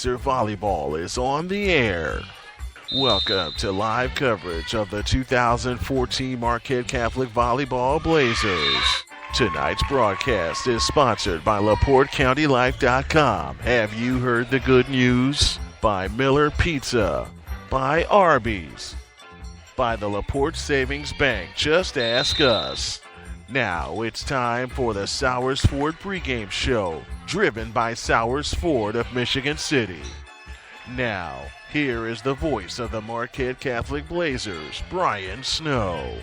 Blazer Volleyball is on the air. Welcome to live coverage of the 2014 Marquette Catholic Volleyball Blazers. Tonight's broadcast is sponsored by LaPorteCountyLife.com. Have you heard the good news? By Miller Pizza, by Arby's, by the LaPorte Savings Bank. Just ask us. Now it's time for the Sowers Ford pregame show, driven by Sowers Ford of Michigan City. Now, here is the voice of the Marquette Catholic Blazers, Brian Snow.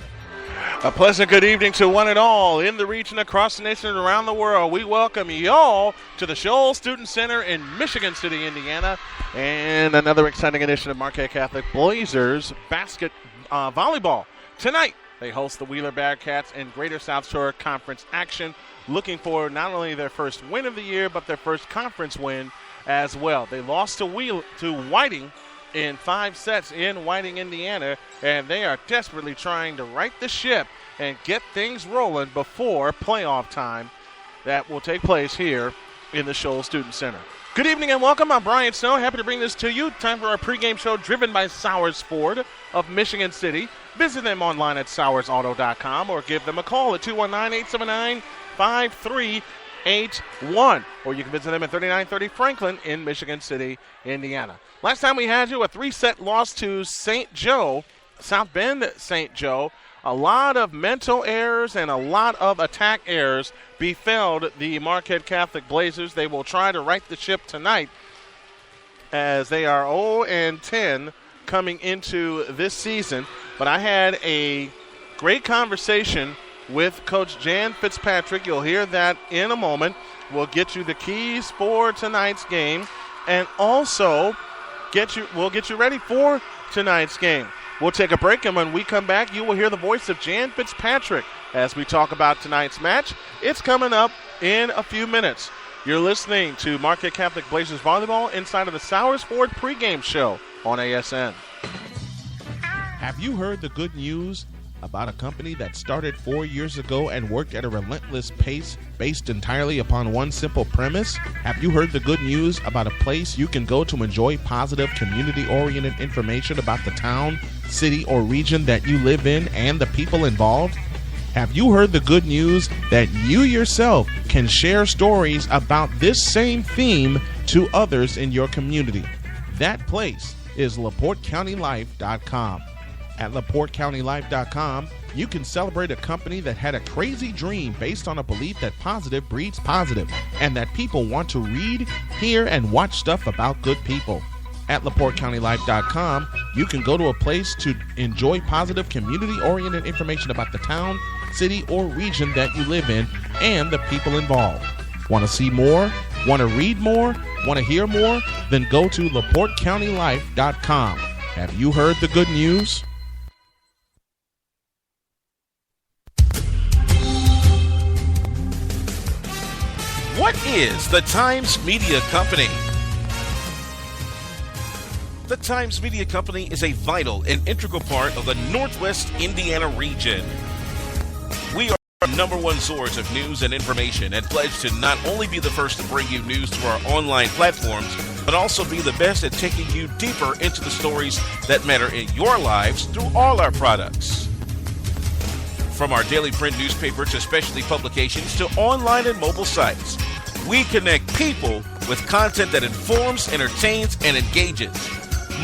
A pleasant good evening to one and all in the region, across the nation, and around the world. We welcome y'all to the Shoal Student Center in Michigan City, Indiana, and another exciting edition of Marquette Catholic Blazers volleyball. Tonight, they host the Wheeler Bearcats in Greater South Shore Conference action, looking for not only their first win of the year, but their first conference win as well. They lost to Whiting in 5 sets in Whiting, Indiana, and they are desperately trying to right the ship and get things rolling before playoff time that will take place here in the Shoal Student Center. Good evening and welcome. I'm Brian Snow. Happy to bring this to you. Time for our pregame show driven by Sowers Ford of Michigan City. Visit them online at SowersAuto.com or give them a call at 219-879-5381. Or you can visit them at 3930 Franklin in Michigan City, Indiana. Last time we had you, a 3-set loss to South Bend St. Joe. A lot of mental errors and a lot of attack errors befell the Marquette Catholic Blazers. They will try to right the ship tonight as they are 0-10 coming into this season. But I had a great conversation with Coach Jan Fitzpatrick. You'll hear that in a moment. We'll get you the keys for tonight's game and also we'll get you ready for tonight's game. We'll take a break, and when we come back, you will hear the voice of Jan Fitzpatrick as we talk about tonight's match. It's coming up in a few minutes. You're listening to Marquette Catholic Blazers Volleyball inside of the Sowers Ford pregame show on ASN. Have you heard the good news about a company that started 4 years ago and worked at a relentless pace based entirely upon one simple premise? Have you heard the good news about a place you can go to enjoy positive, community-oriented information about the town, city, or region that you live in and the people involved? Have you heard the good news that you yourself can share stories about this same theme to others in your community? That place is LaPorteCountyLife.com. At LaPorteCountyLife.com, you can celebrate a company that had a crazy dream based on a belief that positive breeds positive and that people want to read, hear, and watch stuff about good people. At LaPorteCountyLife.com, you can go to a place to enjoy positive, community-oriented information about the town, city, or region that you live in and the people involved. Want to see more? Want to read more? Want to hear more? Then go to LaPorteCountyLife.com. Have you heard the good news? What is the Times Media Company? The Times Media Company is a vital and integral part of the Northwest Indiana region. We are the #1 source of news and information and pledge to not only be the first to bring you news through our online platforms, but also be the best at taking you deeper into the stories that matter in your lives through all our products. From our daily print newspaper to specialty publications to online and mobile sites, we connect people with content that informs, entertains, and engages.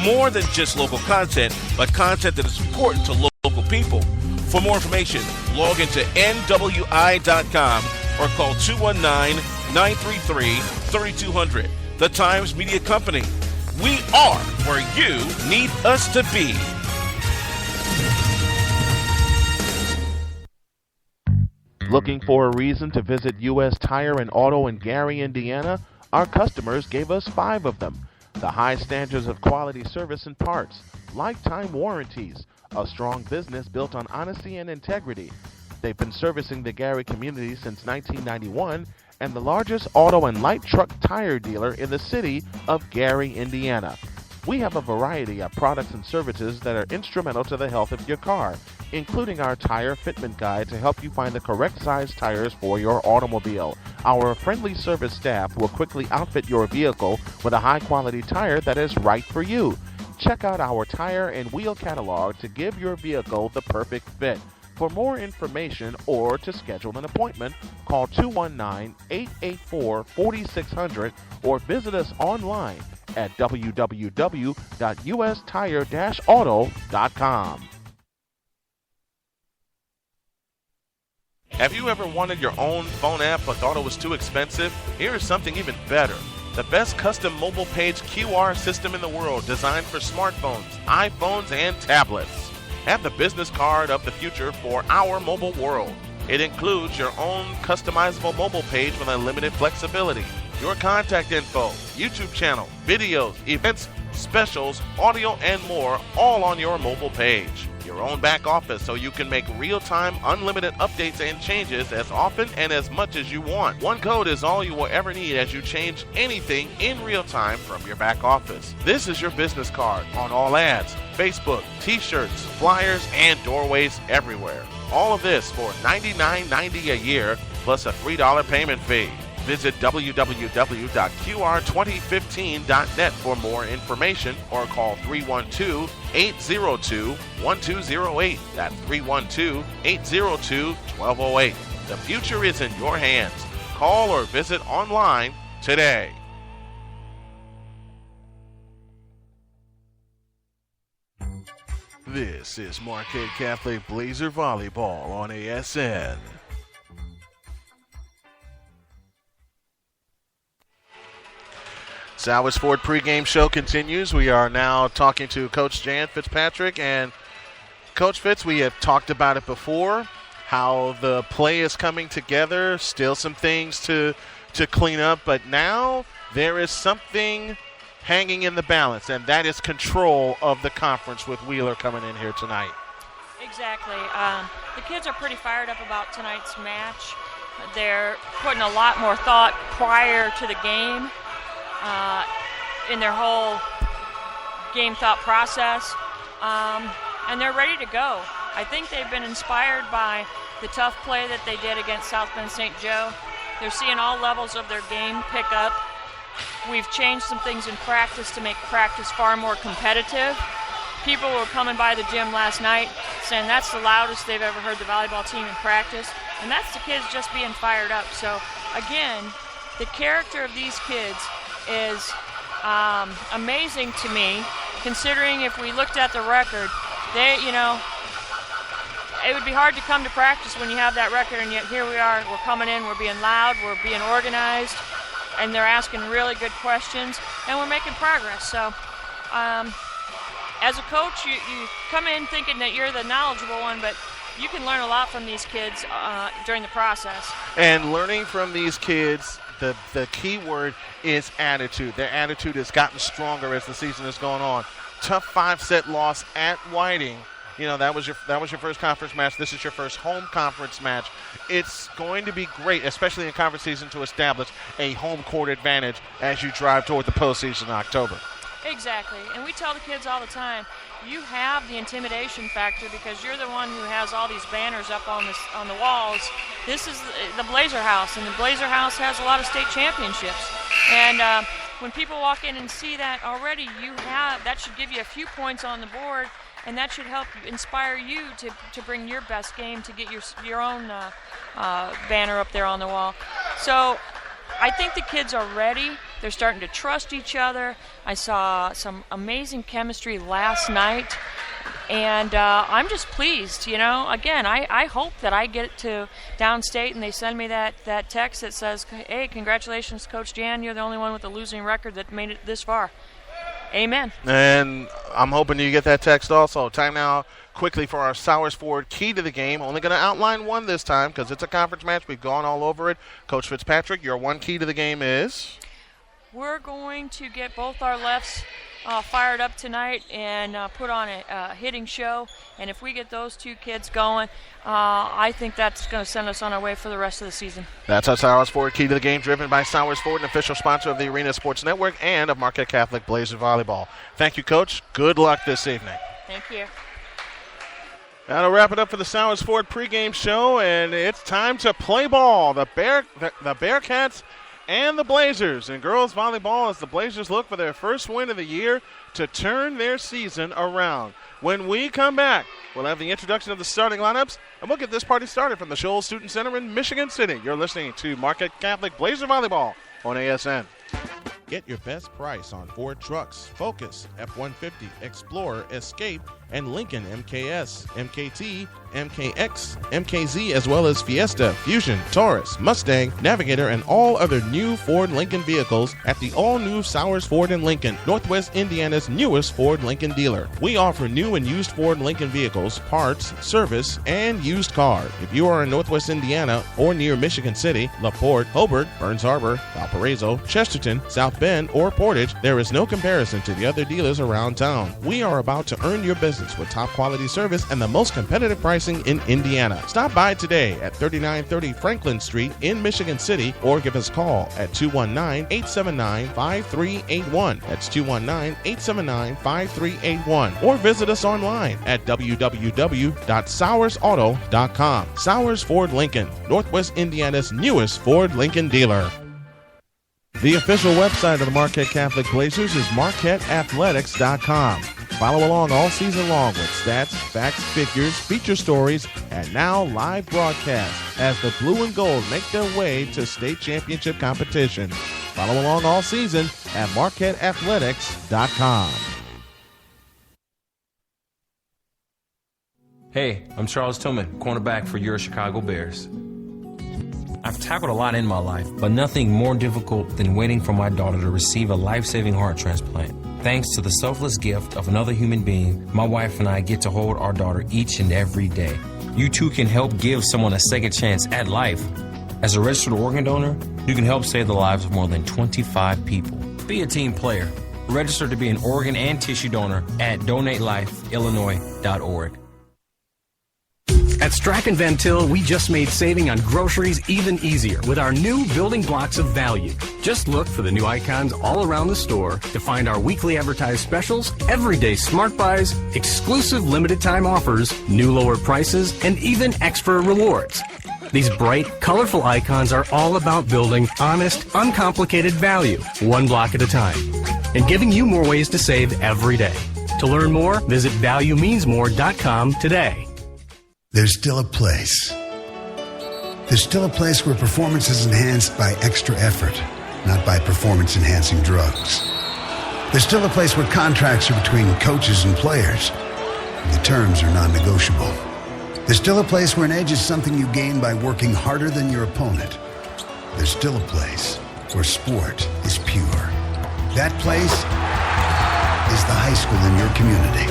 More than just local content, but content that is important to local people. For more information, log into nwi.com or call 219-933-3200. The Times Media Company. We are where you need us to be. Looking for a reason to visit U.S. Tire and Auto in Gary, Indiana? Our customers gave us 5 of them. The high standards of quality service and parts, lifetime warranties, a strong business built on honesty and integrity. They've been servicing the Gary community since 1991 and the largest auto and light truck tire dealer in the city of Gary, Indiana. We have a variety of products and services that are instrumental to the health of your car. including our tire fitment guide to help you find the correct size tires for your automobile. Our friendly service staff will quickly outfit your vehicle with a high-quality tire that is right for you. Check out our tire and wheel catalog to give your vehicle the perfect fit. For more information or to schedule an appointment, call 219-884-4600 or visit us online at www.ustire-auto.com. Have you ever wanted your own phone app but thought it was too expensive? Here is something even better. The best custom mobile page QR system in the world, designed for smartphones, iPhones, and tablets. Have the business card of the future for our mobile world. It includes your own customizable mobile page with unlimited flexibility, your contact info, YouTube channel, videos, events, specials, audio, and more, all on your mobile page. Your own back office so you can make real-time, unlimited updates and changes as often and as much as you want. One code is all you will ever need as you change anything in real time from your back office. This is your business card on all ads, Facebook, t-shirts, flyers, and doorways everywhere. All of this for $99.90 a year plus a $3 payment fee. Visit www.qr2015.net for more information or call 312-802-1208. That's 312-802-1208. The future is in your hands. Call or visit online today. This is Marquette Catholic Blazer Volleyball on ASN. Sowers Ford pregame show continues. We are now talking to Coach Jan Fitzpatrick. And Coach Fitz, we have talked about it before, how the play is coming together, still some things to clean up, but now there is something hanging in the balance, and that is control of the conference with Wheeler coming in here tonight. Exactly. The kids are pretty fired up about tonight's match. They're putting a lot more thought prior to the game in their whole game thought process, and they're ready to go. I think they've been inspired by the tough play that they did against South Bend St. Joe. They're seeing all levels of their game pick up. We've changed some things in practice to make practice far more competitive. People were coming by the gym last night saying that's the loudest they've ever heard the volleyball team in practice, and that's the kids just being fired up. So, again, the character of these kids is amazing to me, considering if we looked at the record, it would be hard to come to practice when you have that record, and yet here we are, we're coming in, we're being loud, we're being organized, and they're asking really good questions, and we're making progress. So as a coach, you come in thinking that you're the knowledgeable one, but you can learn a lot from these kids during the process. And learning from these kids, the key word is attitude. Their attitude has gotten stronger as the season has gone on. Tough 5-set loss at Whiting. That was your first conference match. This is your first home conference match. It's going to be great, especially in conference season, to establish a home court advantage as you drive toward the postseason in October. Exactly. And we tell the kids all the time, you have the intimidation factor because you're the one who has all these banners up on the walls. This is the Blazer House, and the Blazer House has a lot of state championships. And when people walk in and see that already, that should give you a few points on the board, and that should help inspire you to bring your best game to get your own banner up there on the wall. So I think the kids are ready. They're starting to trust each other. I saw some amazing chemistry last night, and I'm just pleased. Again, I hope that I get to downstate and they send me that text that says, hey, congratulations, Coach Jan, you're the only one with a losing record that made it this far. Amen. And I'm hoping you get that text also. Time now quickly for our Sowers Ford key to the game. Only going to outline one this time because it's a conference match. We've gone all over it. Coach Fitzpatrick, your one key to the game is? We're going to get both our lefts fired up tonight and put on a hitting show. And if we get those two kids going, I think that's going to send us on our way for the rest of the season. That's our Sowers Ford key to the game, driven by Sowers Ford, an official sponsor of the Arena Sports Network and of Marquette Catholic Blazer Volleyball. Thank you, Coach. Good luck this evening. Thank you. That'll wrap it up for the Sowers Ford pregame show, and it's time to play ball. The Bearcats and the Blazers in girls volleyball as the Blazers look for their first win of the year to turn their season around. When we come back, we'll have the introduction of the starting lineups, and we'll get this party started from the Shoals Student Center in Michigan City. You're listening to Marquette Catholic Blazer Volleyball on ASN. Get your best price on Ford trucks, Focus, F-150, Explorer, Escape, and Lincoln MKS, MKT, MKX, MKZ, as well as Fiesta, Fusion, Taurus, Mustang, Navigator, and all other new Ford Lincoln vehicles at the all-new Sowers Ford in Lincoln, Northwest Indiana's newest Ford Lincoln dealer. We offer new and used Ford Lincoln vehicles, parts, service, and used car. If you are in Northwest Indiana or near Michigan City, LaPorte, Hobart, Burns Harbor, Valparaiso, Chesterton, South Bend, or Portage, there is no comparison to the other dealers around town. We are about to earn your business with top quality service and the most competitive pricing in Indiana. Stop by today at 3930 Franklin Street in Michigan City or give us a call at 219-879-5381. That's 219-879-5381. Or visit us online at www.sowersauto.com. Sowers Ford Lincoln, Northwest Indiana's newest Ford Lincoln dealer. The official website of the Marquette Catholic Blazers is marquetteathletics.com. Follow along all season long with stats, facts, figures, feature stories, and now live broadcasts as the blue and gold make their way to state championship competition. Follow along all season at marquetteathletics.com. Hey, I'm Charles Tillman, cornerback for your Chicago Bears. I've tackled a lot in my life, but nothing more difficult than waiting for my daughter to receive a life-saving heart transplant. Thanks to the selfless gift of another human being, my wife and I get to hold our daughter each and every day. You too can help give someone a second chance at life. As a registered organ donor, you can help save the lives of more than 25 people. Be a team player. Register to be an organ and tissue donor at donatelifeillinois.org. At Strachan Van Til, we just made saving on groceries even easier with our new building blocks of value. Just look for the new icons all around the store to find our weekly advertised specials, everyday smart buys, exclusive limited time offers, new lower prices, and even extra rewards. These bright, colorful icons are all about building honest, uncomplicated value, one block at a time, and giving you more ways to save every day. To learn more, visit valuemeansmore.com today. There's still a place. There's still a place where performance is enhanced by extra effort, not by performance-enhancing drugs. There's still a place where contracts are between coaches and players, and the terms are non-negotiable. There's still a place where an edge is something you gain by working harder than your opponent. There's still a place where sport is pure. That place is the high school in your community.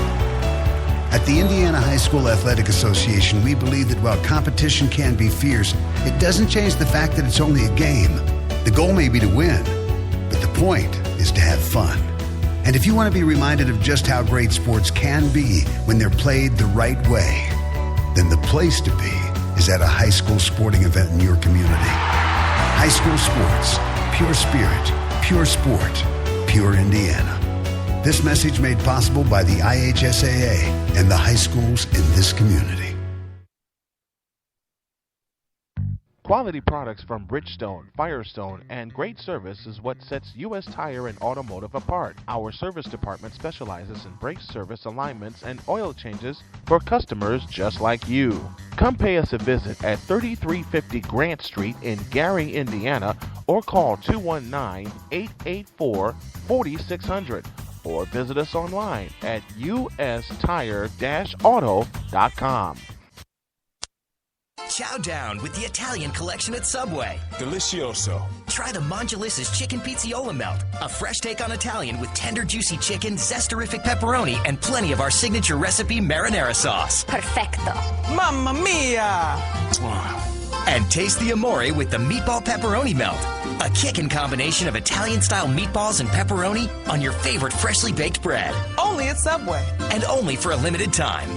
At the Indiana High School Athletic Association, we believe that while competition can be fierce, it doesn't change the fact that it's only a game. The goal may be to win, but the point is to have fun. And if you want to be reminded of just how great sports can be when they're played the right way, then the place to be is at a high school sporting event in your community. High school sports, pure spirit, pure sport, pure Indiana. This message made possible by the IHSAA and the high schools in this community. Quality products from Bridgestone, Firestone, and great service is what sets U.S. Tire and Automotive apart. Our service department specializes in brake service alignments and oil changes for customers just like you. Come pay us a visit at 3350 Grant Street in Gary, Indiana, or call 219-884-4600. Or visit us online at ustire-auto.com. Chow down with the Italian collection at Subway. Delicioso. Try the Mongelis's Chicken Pizziola Melt, a fresh take on Italian with tender, juicy chicken, zesterific pepperoni, and plenty of our signature recipe marinara sauce. Perfecto. Mamma mia! And taste the Amore with the Meatball Pepperoni Melt, a kickin' combination of Italian-style meatballs and pepperoni on your favorite freshly baked bread. Only at Subway. And only for a limited time.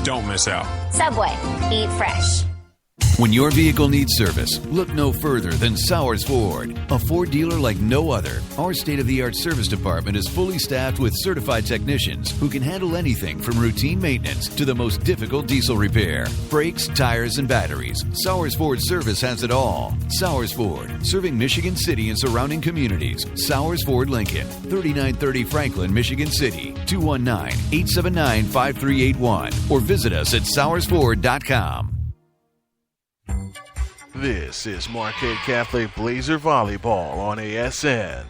Don't miss out. Subway. Eat fresh. When your vehicle needs service, look no further than Sowers Ford, a Ford dealer like no other. Our state-of-the-art service department is fully staffed with certified technicians who can handle anything from routine maintenance to the most difficult diesel repair. Brakes, tires, and batteries. Sowers Ford service has it all. Sowers Ford, serving Michigan City and surrounding communities. Sowers Ford Lincoln, 3930 Franklin, Michigan City, 219-879-5381, or visit us at SowersFord.com. This is Marquette Catholic Blazer Volleyball on ASN.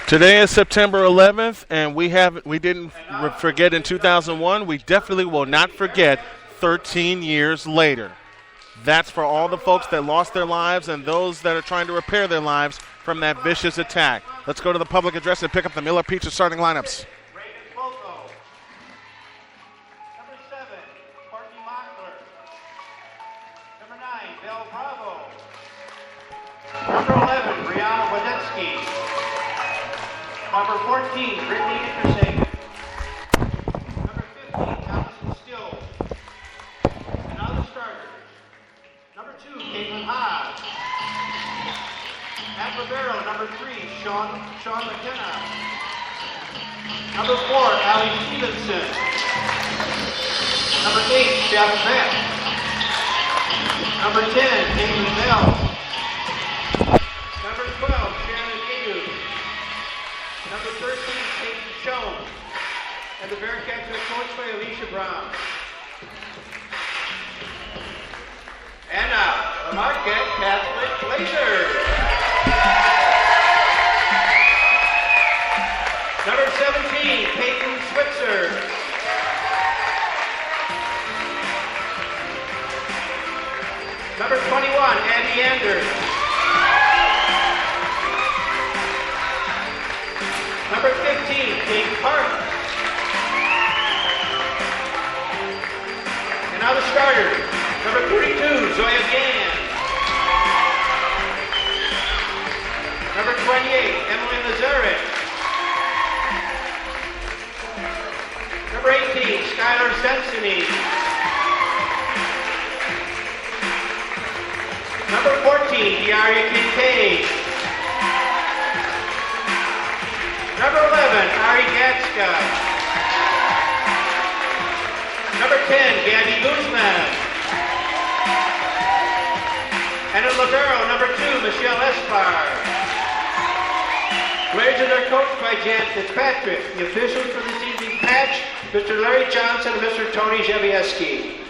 Today is September 11th, and we didn't forget in 2001. We definitely will not forget 13 years later. That's for all the folks that lost their lives and those that are trying to repair their lives from that vicious attack. Let's go to the public address and pick up the Miller Pizza starting lineups. Number 7, Courtney Mockler. Number 9, Belle Bravo. Number 11, Brianna Wadetsky. Number 14, Brittany Intersing. Number 15, Allison Still. And now the starters. Number 2, Caitlin Haas. At libero, number 3, Sean McKenna. Number 4, Allie Stevenson. Number 8, Jeff Beck. Number 10, Caitlin Bell. Number 12, Shannon Ayu. Number 13, Peyton Schoen. And the Bearcats are coached by Alicia Brown. And now, the Marquette Catholic Blazers. Number 17, Peyton Switzer. Number 21, Andy Anders. Number 15, Kate Park. And now the starters. Number 32, Zoya Gann. Number 28, Emily Lazarek. Number 18, Skylar Sensini. Number 14, Diaria Kincaid. Number 11, Ari Gatska. Number 10, Gabby Guzman. And in libero, number 2, Michelle Espar. Blazers are coached by Jan Fitzpatrick. The officials for this evening's match, Mr. Larry Johnson and Mr. Tony Jevieski.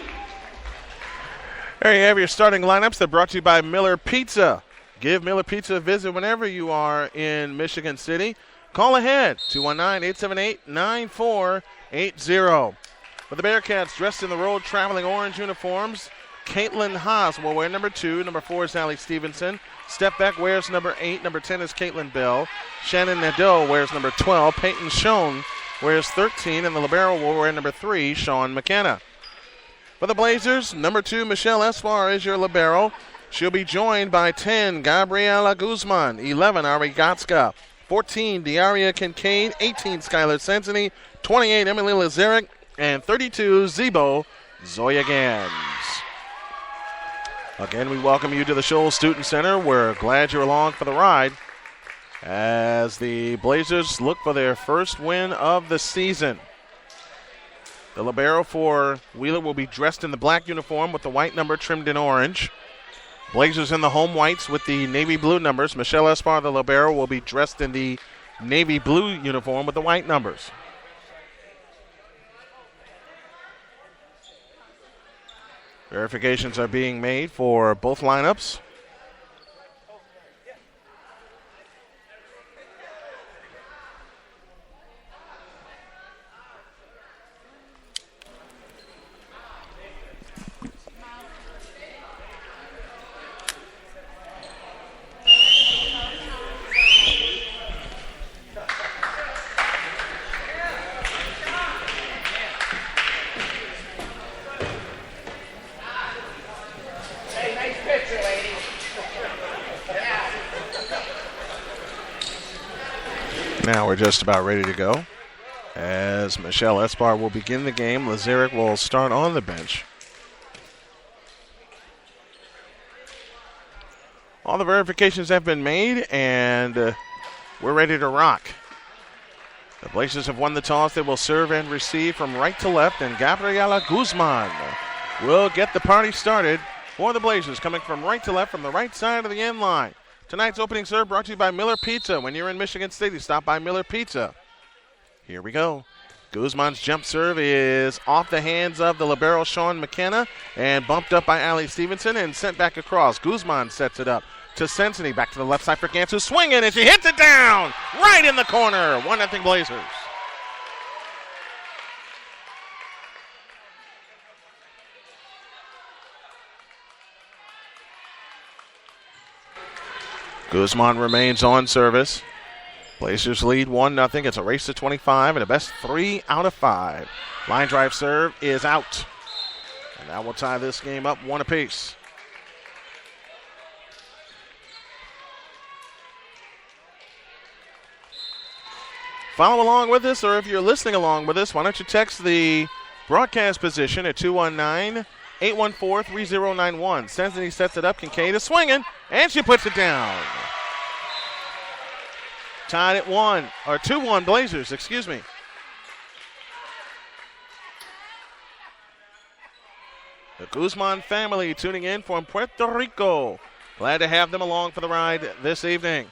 There you have your starting lineups. They're brought to you by Miller Pizza. Give Miller Pizza a visit whenever you are in Michigan City. Call ahead, 219-878-9480. For the Bearcats, dressed in the road traveling orange uniforms, Caitlin Haas will wear number 2. Number 4 is Allie Stevenson. Step back wears number 8. Number 10 is Caitlin Bell. Shannon Nadeau wears number 12. Peyton Schoen wears 13. And the libero will wear number 3, Sean McKenna. For the Blazers, number 2, Michelle Espar is your libero. She'll be joined by 10, Gabriela Guzman. 11, Ari Gatska. 14, Diaria Kincaid. 18, Skylar Sensini. 28, Emily Lazarek. And 32, Zebo Zoya Gans. Again, we welcome you to the Shoals Student Center. We're glad you're along for the ride as the Blazers look for their first win of the season. The libero for Wheeler will be dressed in the black uniform with the white number trimmed in orange. Blazers in the home whites with the navy blue numbers. Michelle Espar, the libero, will be dressed in the navy blue uniform with the white numbers. Verifications are being made for both lineups. Now we're just about ready to go. As Michelle Espar will begin the game, Lazarick will start on the bench. All the verifications have been made, and we're ready to rock. The Blazers have won the toss. They will serve and receive from right to left, and Gabriela Guzman will get the party started for the Blazers, coming from right to left from the right side of the end line. Tonight's opening serve brought to you by Miller Pizza. When you're in Michigan City, stop by Miller Pizza. Here we go. Guzman's jump serve is off the hands of the libero Sean McKenna and bumped up by Allie Stevenson and sent back across. Guzman sets it up to Sensini. Back to the left side for Gantz, who's swinging, and she hits it down right in the corner. 1-0 Blazers. Guzman remains on service. Blazers lead 1-0. It's a race to 25 and a best 3 out of 5. Line drive serve is out. And that will tie this game up 1 apiece. Follow along with us, or if you're listening along with us, why don't you text the broadcast position at 219-814-3091. Sensini sets it up. Kincaid is swinging, and she puts it down. Tied at 2-1 Blazers, excuse me. The Guzman family tuning in from Puerto Rico. Glad to have them along for the ride this evening.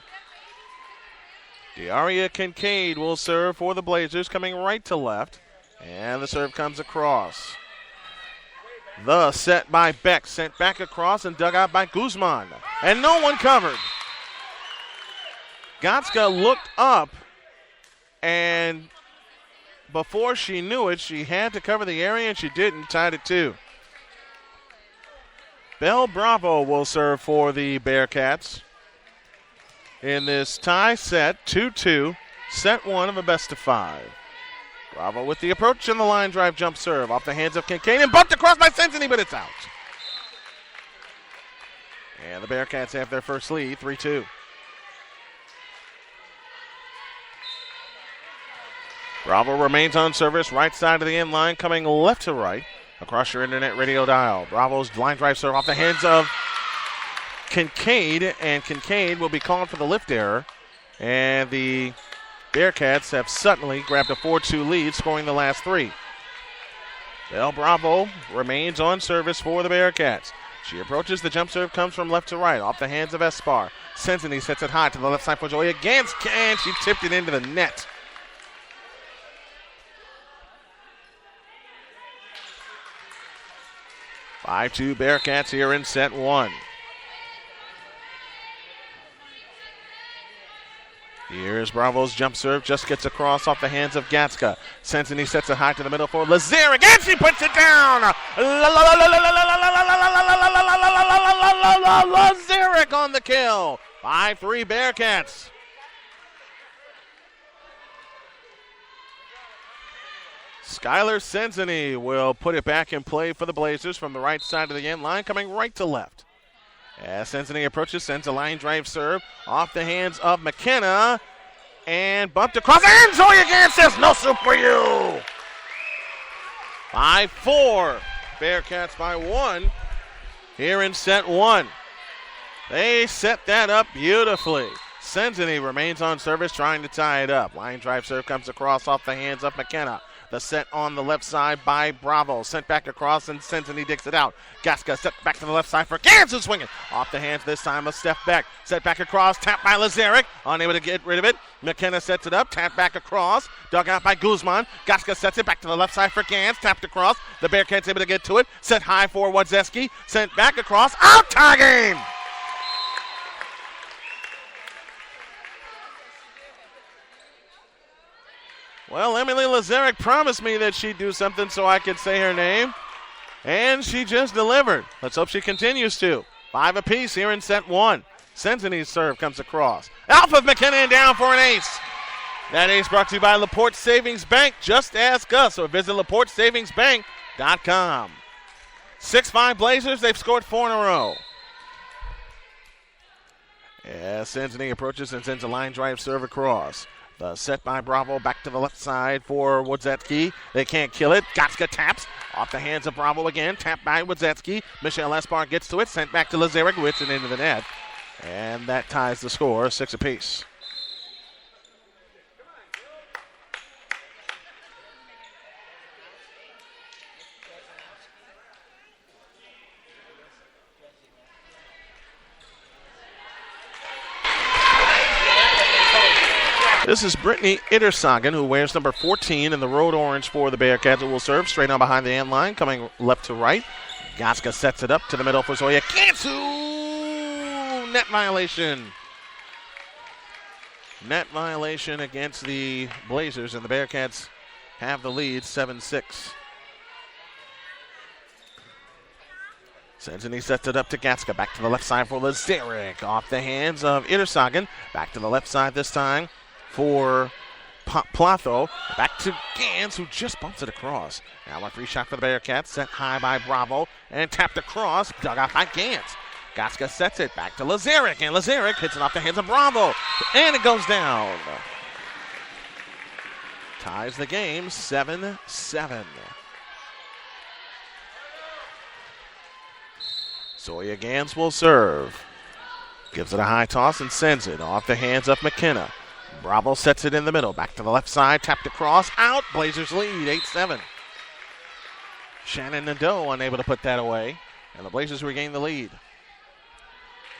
Diaria Kincaid will serve for the Blazers, coming right to left. And the serve comes across. The set by Beck, sent back across and dug out by Guzman. And no one covered. Gatska looked up, and before she knew it, she had to cover the area, and she didn't. Tied at 2. Belle Bravo will serve for the Bearcats in this tie set, 2-2, set 1 of a best of 5. Bravo with the approach and the line drive jump serve off the hands of Kincaid and bumped across by Sensini, but it's out. And the Bearcats have their first lead, 3-2. Bravo remains on service, right side of the end line, coming left to right across your internet radio dial. Bravo's line drive serve off the hands of Kincaid, and Kincaid will be called for the lift error. And the Bearcats have suddenly grabbed a 4-2 lead, scoring the last 3. Belle Bravo remains on service for the Bearcats. She approaches. The jump serve comes from left to right, off the hands of Espar. Sensini sets it high to the left side for Joya Gantz, and she tipped it into the net. Five-2 Bearcats here in set 1. Here's Bravo's jump serve, just gets across off the hands of Gatska. Sensini sets it high to the middle for Lazarick, and she puts it down! Lazarick on the kill. 5-3 Bearcats. Skylar Sensini will put it back in play for the Blazers from the right side of the end line, coming right to left. As Sensini approaches, sends a line drive serve off the hands of McKenna and bumped across. And Zoya Gantz says, no soup for you. 5-4. Bearcats by 1 here in set 1. They set that up beautifully. Sensini remains on service, trying to tie it up. Line drive serve comes across off the hands of McKenna. The set on the left side by Bravo. Sent back across and Cincinnati digs it out. Gaska set back to the left side for Gans, who's swinging. Off the hands this time of Steph Beck. Set back across, tapped by Lazaric. Unable to get rid of it. McKenna sets it up, tapped back across. Dug out by Guzman. Gaska sets it back to the left side for Gans. Tapped across. The Bearcats able to get to it. Set high for Wodzeski. Sent back across. Out, tie game! Well, Emily Lazaric promised me that she'd do something so I could say her name, and she just delivered. Let's hope she continues to. 5 apiece here in set 1. Cincinnati's serve comes across. Alpha McKenna and down for an ace. That ace brought to you by LaPorte Savings Bank. Just ask us, or visit LaPorteSavingsBank.com. 6-5 Blazers. They've scored 4 in a row. As Cincinnati approaches and sends a line drive serve across. The set by Bravo back to the left side for Wodzeski. They can't kill it. Gotska taps off the hands of Bravo again. Tapped by Wodzeski. Michelle Espar gets to it. Sent back to Lazaric. Whips it into the net. And that ties the score, 6 apiece. This is Brittany Ittersagen, who wears number 14 in the road orange for the Bearcats, who will serve straight on behind the end line, coming left to right. Gaska sets it up to the middle for Zoya Kansu. Net violation. Net violation against the Blazers, and the Bearcats have the lead 7-6. Cincinnati sets it up to Gaska. Back to the left side for Lazaric. Off the hands of Ittersagen. Back to the left side this time for Platho. Back to Gans, who just bumps it across. Now a free shot for the Bearcats, set high by Bravo, and tapped across, dug out by Gans. Gaska sets it back to Lazaric, and Lazaric hits it off the hands of Bravo, and it goes down. Ties the game, 7-7. Zoya Gans will serve. Gives it a high toss and sends it off the hands of McKenna. Bravo sets it in the middle. Back to the left side. Tapped across. Out. Blazers lead 8-7. Shannon Nadeau unable to put that away. And the Blazers regain the lead.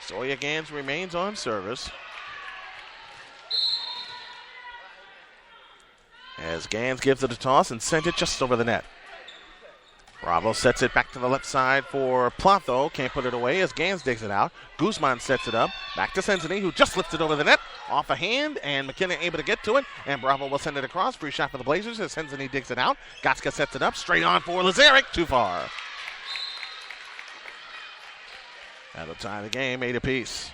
Zoya Gans remains on service. As Gans gives it a toss and sends it just over the net. Bravo sets it back to the left side for Platho. Can't put it away as Gans digs it out. Guzman sets it up. Back to Cincinnati, who just lifted over the net. Off a hand, and McKenna able to get to it. And Bravo will send it across. Free shot for the Blazers as Cincinnati digs it out. Gaska sets it up. Straight on for Lazaric. Too far. That'll tie the game, 8 apiece.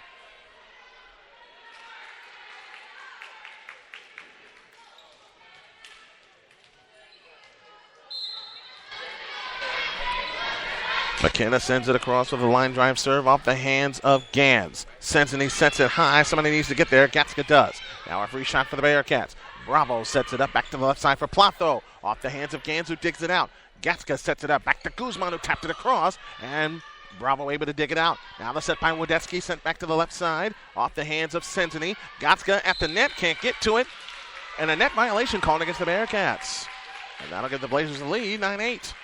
McKenna sends it across with a line drive serve off the hands of Gans. Cincinnati sets it high. Somebody needs to get there. Gatska does. Now a free shot for the Bearcats. Bravo sets it up back to the left side for Platho. Off the hands of Gans, who digs it out. Gatska sets it up back to Guzman, who tapped it across. And Bravo able to dig it out. Now the set by Wodzeski, sent back to the left side. Off the hands of Cincinnati. Gatska at the net. Can't get to it. And a net violation called against the Bearcats. And that'll give the Blazers the lead, 9-8.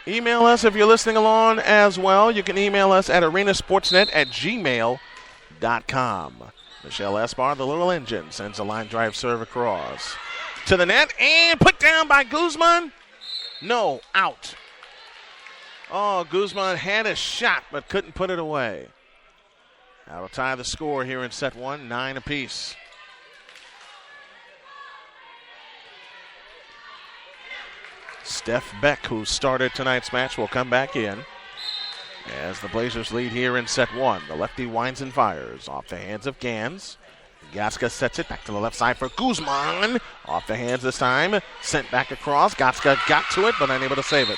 Email us if you're listening along as well. You can email us at arenasportsnet@gmail.com. Michelle Espar, the little engine, sends a line drive serve across to the net and put down by Guzman. No, out. Oh, Guzman had a shot but couldn't put it away. That'll tie the score here in set 1, 9 apiece. Steph Beck, who started tonight's match, will come back in as the Blazers lead here in set 1. The lefty winds and fires off the hands of Gans. Gaska sets it back to the left side for Guzman. Off the hands this time. Sent back across. Gaska got to it, but unable to save it.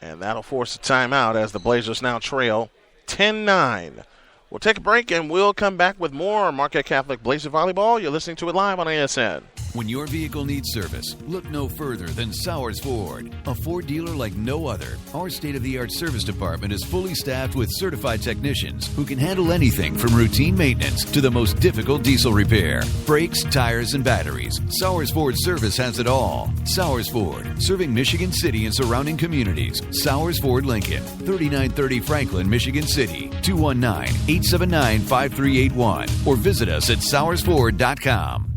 And that'll force a timeout as the Blazers now trail 10-9. We'll take a break and we'll come back with more Marquette Catholic Blazer Volleyball. You're listening to it live on ASN. When your vehicle needs service, look no further than Sowers Ford, a Ford dealer like no other. Our state-of-the-art service department is fully staffed with certified technicians who can handle anything from routine maintenance to the most difficult diesel repair. Brakes, tires, and batteries. Sowers Ford service has it all. Sowers Ford, serving Michigan City and surrounding communities. Sowers Ford Lincoln, 3930 Franklin, Michigan City, 219-879-5381, or visit us at SowersFord.com.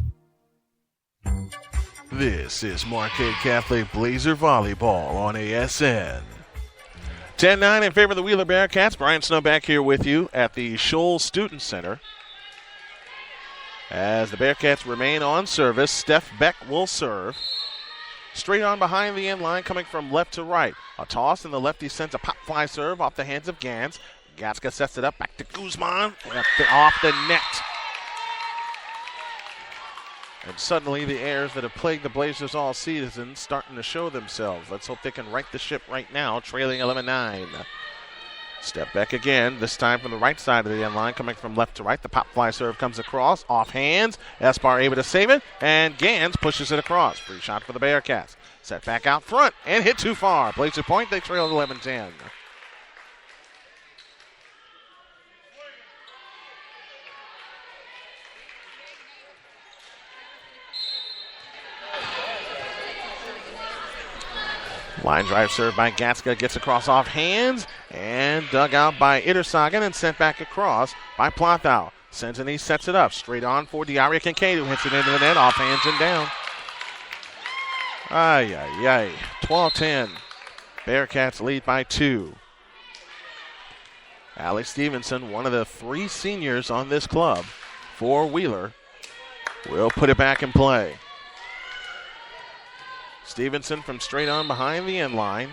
This is Marquette Catholic Blazer Volleyball on ASN. 10-9 in favor of the Wheeler Bearcats. Brian Snow back here with you at the Shoals Student Center. As the Bearcats remain on service, Steph Beck will serve. Straight on behind the end line, coming from left to right. A toss, and the lefty sends a pop fly serve off the hands of Gans. Gatska sets it up back to Guzman. Off the net. And suddenly the errors that have plagued the Blazers all season starting to show themselves. Let's hope they can right the ship right now, trailing 11-9. Step back again, this time from the right side of the end line, coming from left to right. The pop fly serve comes across, off hands. Espar able to save it, and Gans pushes it across. Free shot for the Bearcats. Set back out front, and hit too far. Blazer point, they trail 11-10. Line drive serve by Gatska, gets across off hands and dug out by Itersagen and sent back across by Plothau. Senzini sets it up straight on for Diaria Kincaid, who hits it into the net, off hands and down. 12-10. Bearcats lead by 2. Allie Stevenson, one of the 3 seniors on this club for Wheeler, will put it back in play. Stevenson from straight on behind the end line.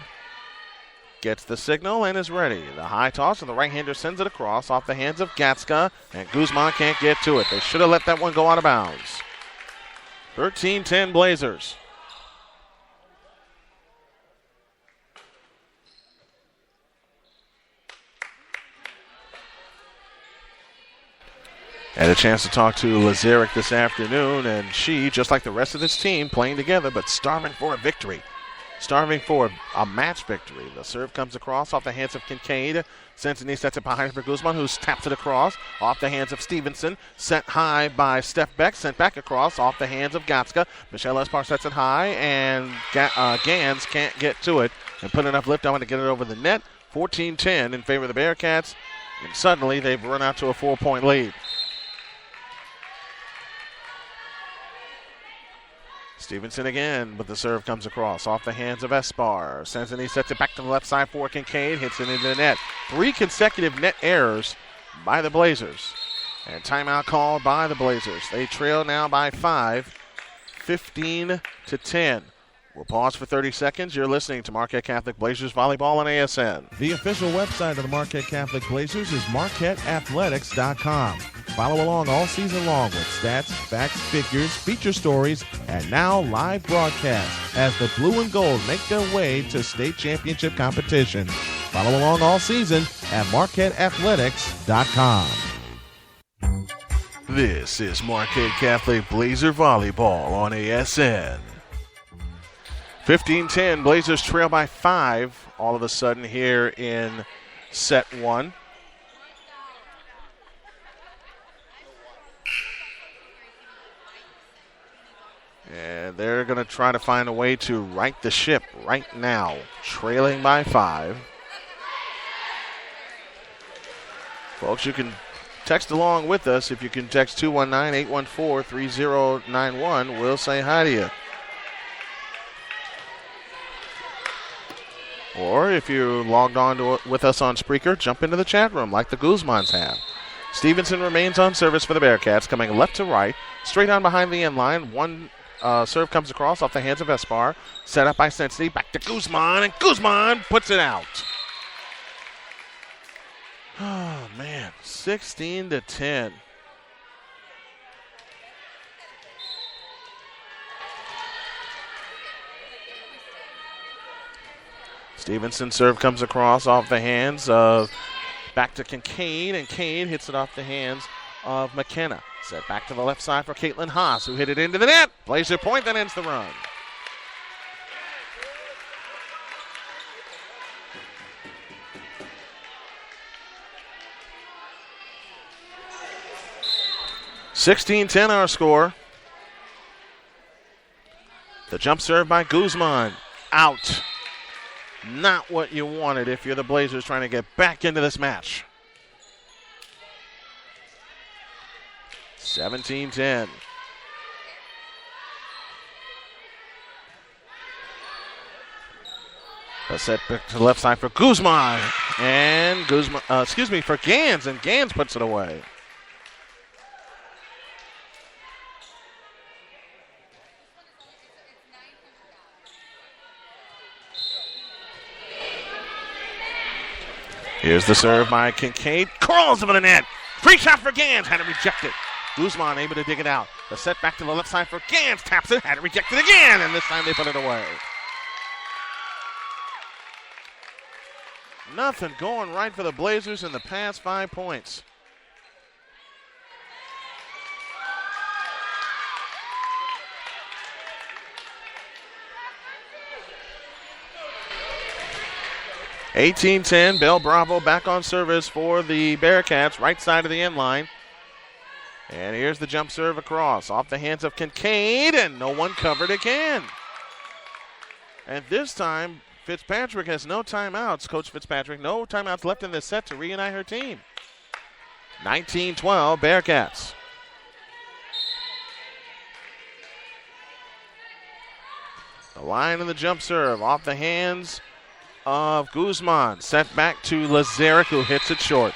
Gets the signal and is ready. The high toss, and the right-hander sends it across off the hands of Gatska, and Guzman can't get to it. They should have let that one go out of bounds. 13-10 Blazers. Had a chance to talk to Lazaric this afternoon, and she, just like the rest of this team, playing together but starving for a victory. Starving for a match victory. The serve comes across off the hands of Kincaid. Sensini sets it behind for Guzman, who taps it across off the hands of Stevenson. Sent high by Steph Beck, sent back across off the hands of Gatska. Michelle Espar sets it high, and Gans can't get to it and put enough lift on it to get it over the net. 14-10 in favor of the Bearcats, and suddenly they've run out to a 4-point lead. Stevenson again, but the serve comes across off the hands of Espar. Sensini sets it back to the left side for Kincaid, hits it into the net. 3 consecutive net errors by the Blazers. And timeout called by the Blazers. They trail now by 5, 15-10. We'll pause for 30 seconds. You're listening to Marquette Catholic Blazers Volleyball on ASN. The official website of the Marquette Catholic Blazers is MarquetteAthletics.com. Follow along all season long with stats, facts, figures, feature stories, and now live broadcasts as the blue and gold make their way to state championship competition. Follow along all season at MarquetteAthletics.com. This is Marquette Catholic Blazer Volleyball on ASN. 15-10, Blazers trail by 5 all of a sudden here in set 1. And they're going to try to find a way to right the ship right now, trailing by 5. Folks, you can text along with us. If you can text 219-814-3091, we'll say hi to you. Or if you're logged on with us on Spreaker, jump into the chat room like the Guzmans have. Stevenson remains on service for the Bearcats, coming left to right, straight on behind the end line. One serve comes across off the hands of Espar, set up by Sensini, back to Guzman, and Guzman puts it out. Oh, man, 16-10. Stevenson serve comes across off the hands of back to Kincaid, and Kane hits it off the hands of McKenna. Set back to the left side for Caitlin Haas, who hit it into the net. Blazer point, then ends the run. (16-10) our score. The jump serve by Guzman. Out. Not what you wanted if you're the Blazers trying to get back into this match. 17-10. A set back to the left side for Guzman. And for Gans. And Gans puts it away. Here's the serve by Kincaid. Crawls over the net. Free shot for Gans. Had to reject it. Guzman able to dig it out. The set back to the left side for Gans. Taps it. Had to reject it again. And this time they put it away. Nothing going right for the Blazers in the past 5 points. (18-10). Bell Bravo back on service for the Bearcats, right side of the end line. And here's the jump serve across, off the hands of Kincaid, and no one covered again. And this time, Fitzpatrick has no timeouts. Coach Fitzpatrick, no timeouts left in this set to reunite her team. 19-12, Bearcats. The line and the jump serve off the hands of Guzman. Set back to Lazarick, who hits it short.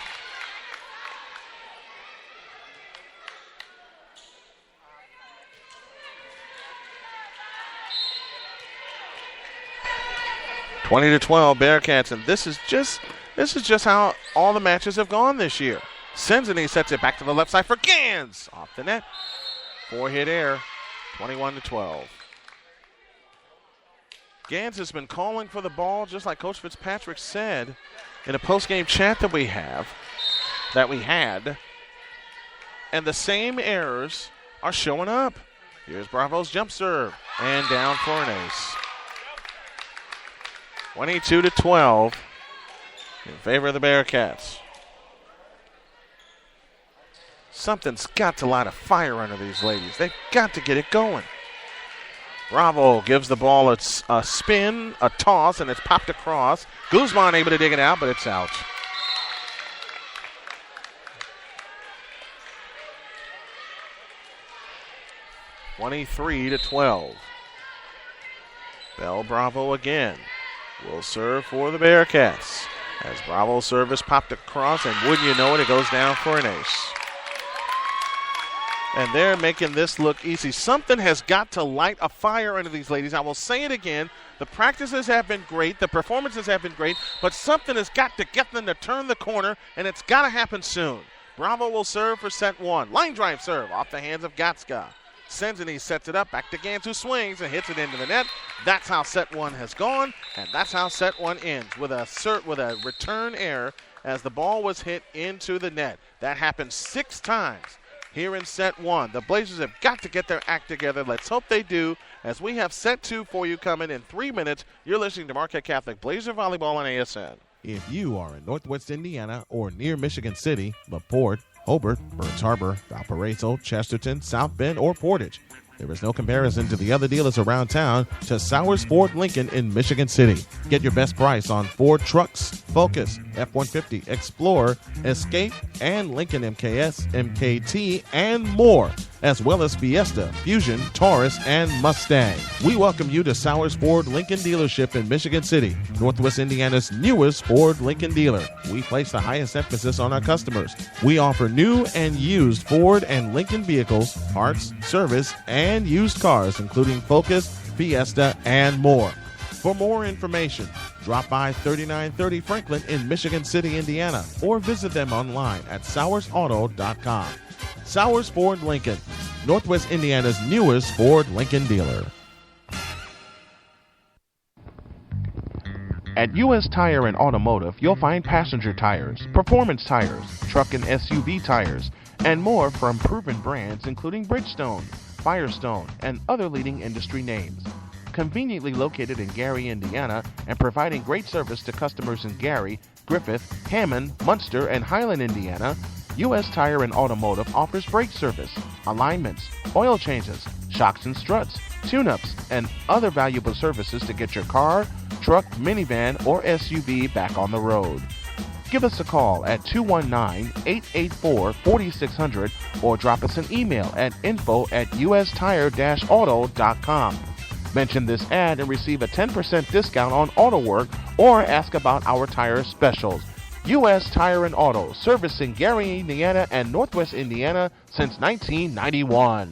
(20-12) Bearcats, and this is just how all the matches have gone this year. Senzini sets it back to the left side for Gans. Off the net. 4-hit air. 21-12. Gans has been calling for the ball, just like Coach Fitzpatrick said in a post-game chat that we had. And the same errors are showing up. Here's Bravo's jump serve, and down for an ace. 22-12 in favor of the Bearcats. Something's got to light a fire under these ladies. They've got to get it going. Bravo gives the ball a spin, a toss, and it's popped across. Guzman able to dig it out, but it's out. (23-12). Bell Bravo again will serve for the Bearcats. As Bravo's service popped across, and wouldn't you know it, it goes down for an ace. And they're making this look easy. Something has got to light a fire under these ladies. I will say it again. The practices have been great. The performances have been great. But something has got to get them to turn the corner, and it's got to happen soon. Bravo will serve for set one. Line drive serve off the hands of Gatska. Senzini sets it up. Back to Gans, who swings and hits it into the net. That's how set one has gone, and that's how set one ends, with a return error as the ball was hit into the net. That happened 6 times here in set one. The Blazers have got to get their act together. Let's hope they do, as we have set 2 for you coming in 3 minutes. You're listening to Marquette Catholic Blazer Volleyball on ASN. If you are in Northwest Indiana or near Michigan City, LaPorte, Hobart, Burns Harbor, Valparaiso, Chesterton, South Bend, or Portage, there is no comparison to the other dealers around town to Sowers Ford Lincoln in Michigan City. Get your best price on Ford trucks, Focus, F-150, Explorer, Escape, and Lincoln MKS, MKT, and more, as well as Fiesta, Fusion, Taurus, and Mustang. We welcome you to Sowers Ford Lincoln dealership in Michigan City, Northwest Indiana's newest Ford Lincoln dealer. We place the highest emphasis on our customers. We offer new and used Ford and Lincoln vehicles, parts, service, and used cars, including Focus, Fiesta, and more. For more information, drop by 3930 Franklin in Michigan City, Indiana, or visit them online at SowersAuto.com. Sowers Ford Lincoln, Northwest Indiana's newest Ford Lincoln dealer. At U.S. Tire and Automotive, you'll find passenger tires, performance tires, truck and SUV tires, and more from proven brands including Bridgestone, Firestone, and other leading industry names. Conveniently located in Gary, Indiana, and providing great service to customers in Gary, Griffith, Hammond, Munster, and Highland, Indiana, U.S. Tire and Automotive offers brake service, alignments, oil changes, shocks and struts, tune-ups, and other valuable services to get your car, truck, minivan, or SUV back on the road. Give us a call at 219-884-4600 or drop us an email at info@ustire-auto.com. Mention this ad and receive a 10% discount on auto work or ask about our tire specials. U.S. Tire and Auto, servicing Gary, Indiana and Northwest Indiana since 1991.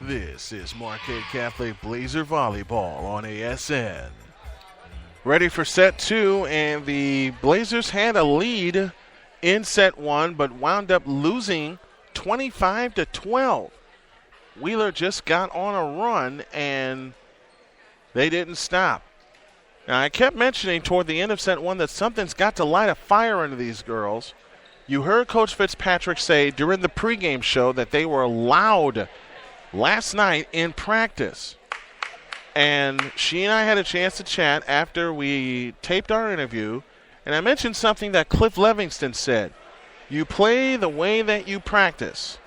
This is Marquette Catholic Blazer Volleyball on ASN. Ready for set 2, and the Blazers had a lead in set 1 but wound up losing 25-12. Wheeler just got on a run, and they didn't stop. Now, I kept mentioning toward the end of set 1 that something's got to light a fire under these girls. You heard Coach Fitzpatrick say during the pregame show that they were loud last night in practice. And she and I had a chance to chat after we taped our interview, and I mentioned something that Cliff Livingston said. You play the way that you practice.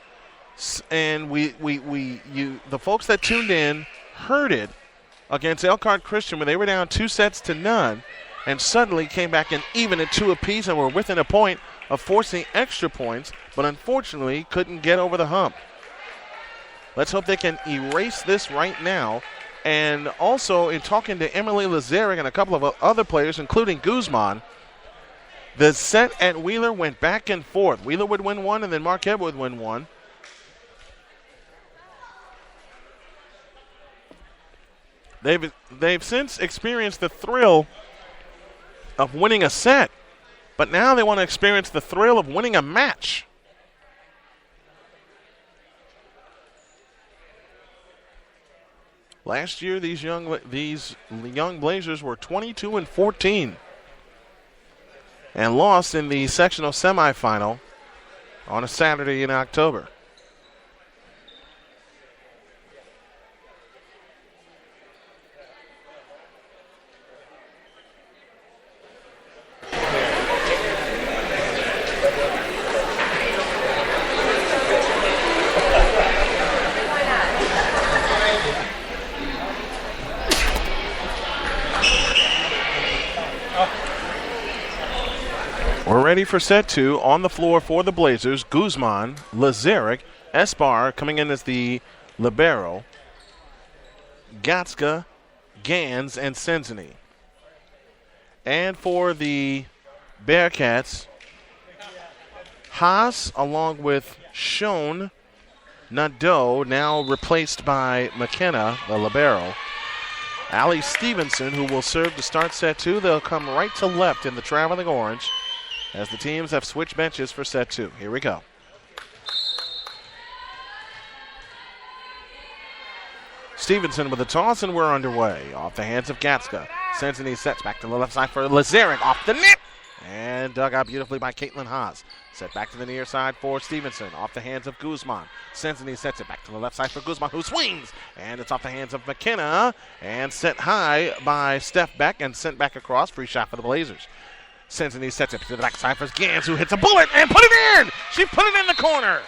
And the folks that tuned in heard it against Elkhart Christian when they were down 2-0, and suddenly came back and even at 2 apiece and were within a point of forcing extra points, but unfortunately couldn't get over the hump. Let's hope they can erase this right now. And also, in talking to Emily Lazaric and a couple of other players, including Guzman, the set at Wheeler went back and forth. Wheeler would win one, and then Marquette would win one. They've since experienced the thrill of winning a set, but now they want to experience the thrill of winning a match. Last year, these young Blazers were 22-14 and lost in the sectional semifinal on a Saturday in October. We're ready for set 2. On the floor for the Blazers, Guzman, Lazaric, Esbar coming in as the libero, Gatska, Gans, and Senzini. And for the Bearcats, Haas along with Schoen, Nadeau, now replaced by McKenna, the libero, Ali Stevenson, who will serve to start set 2. They'll come right to left in the traveling orange as the teams have switched benches for set 2. Here we go. Stevenson with a toss, and we're underway. Off the hands of Gatska. Senzini sets back to the left side for Lazaric. Off the net. And dug out beautifully by Caitlin Haas. Set back to the near side for Stevenson. Off the hands of Guzman. Senzini sets it back to the left side for Guzman, who swings. And it's off the hands of McKenna. And set high by Steph Beck and sent back across. Free shot for the Blazers. Senzini sets it to the backside for Gans, who hits a bullet and put it in. She put it in the corner.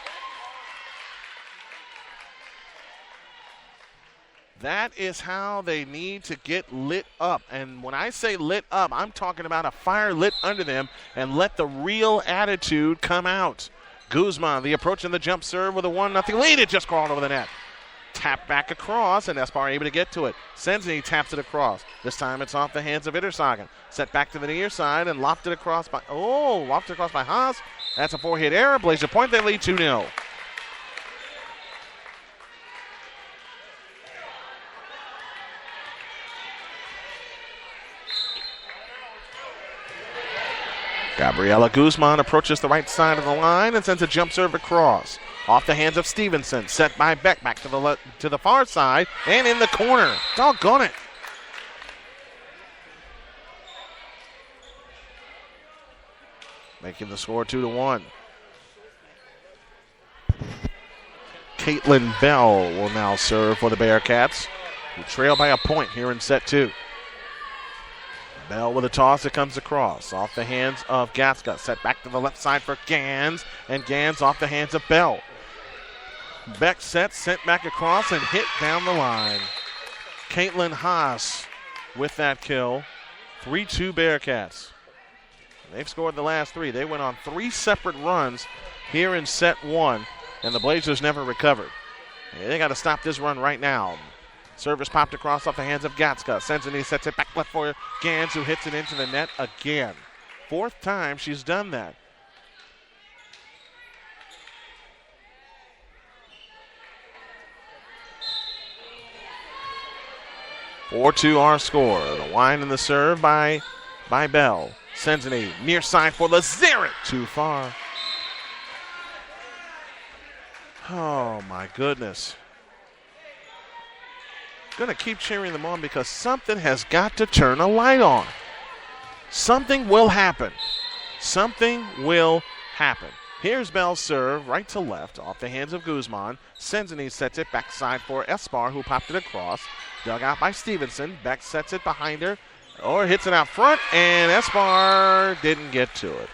That is how they need to get lit up. And when I say lit up, I'm talking about a fire lit under them and let the real attitude come out. Guzman, the approach and the jump serve with a 1-0 lead. It just crawled over the net. Tap back across, and Esbar able to get to it. Senzini taps it across. This time it's off the hands of Ittersagen. Set back to the near side and lofted across by Haas. That's a 4-hit error. Blazer point, they lead 2-0. Gabriela Guzman approaches the right side of the line and sends a jump serve across. Off the hands of Stevenson, set by Beck, back to the far side, and in the corner. Doggone it. making the score 2-1. Caitlin Bell will now serve for the Bearcats, who trail by a point here in set 2. Bell with a toss, it comes across. Off the hands of Gatska. Set back to the left side for Gans, and Gans off the hands of Bell. Beck sent back across and hit down the line. Caitlin Haas with that kill. 3-2 Bearcats. They've scored the last 3. They went on 3 separate runs here in set 1, and the Blazers never recovered. They got to stop this run right now. Service popped across off the hands of Gatska. Senzini sets it back left for Gans, who hits it into the net again. 4th time she's done that. (4-2) our score. The wind and the serve by Bell. Senzini near side for Lazaret. Too far. Oh my goodness. Going to keep cheering them on because something has got to turn a light on. Something will happen. Something will happen. Here's Bell's serve, right to left, off the hands of Guzman. Senzini sets it backside for Espar, who popped it across. Dug out by Stevenson. Beck sets it behind her, or hits it out front, and Espar didn't get to it.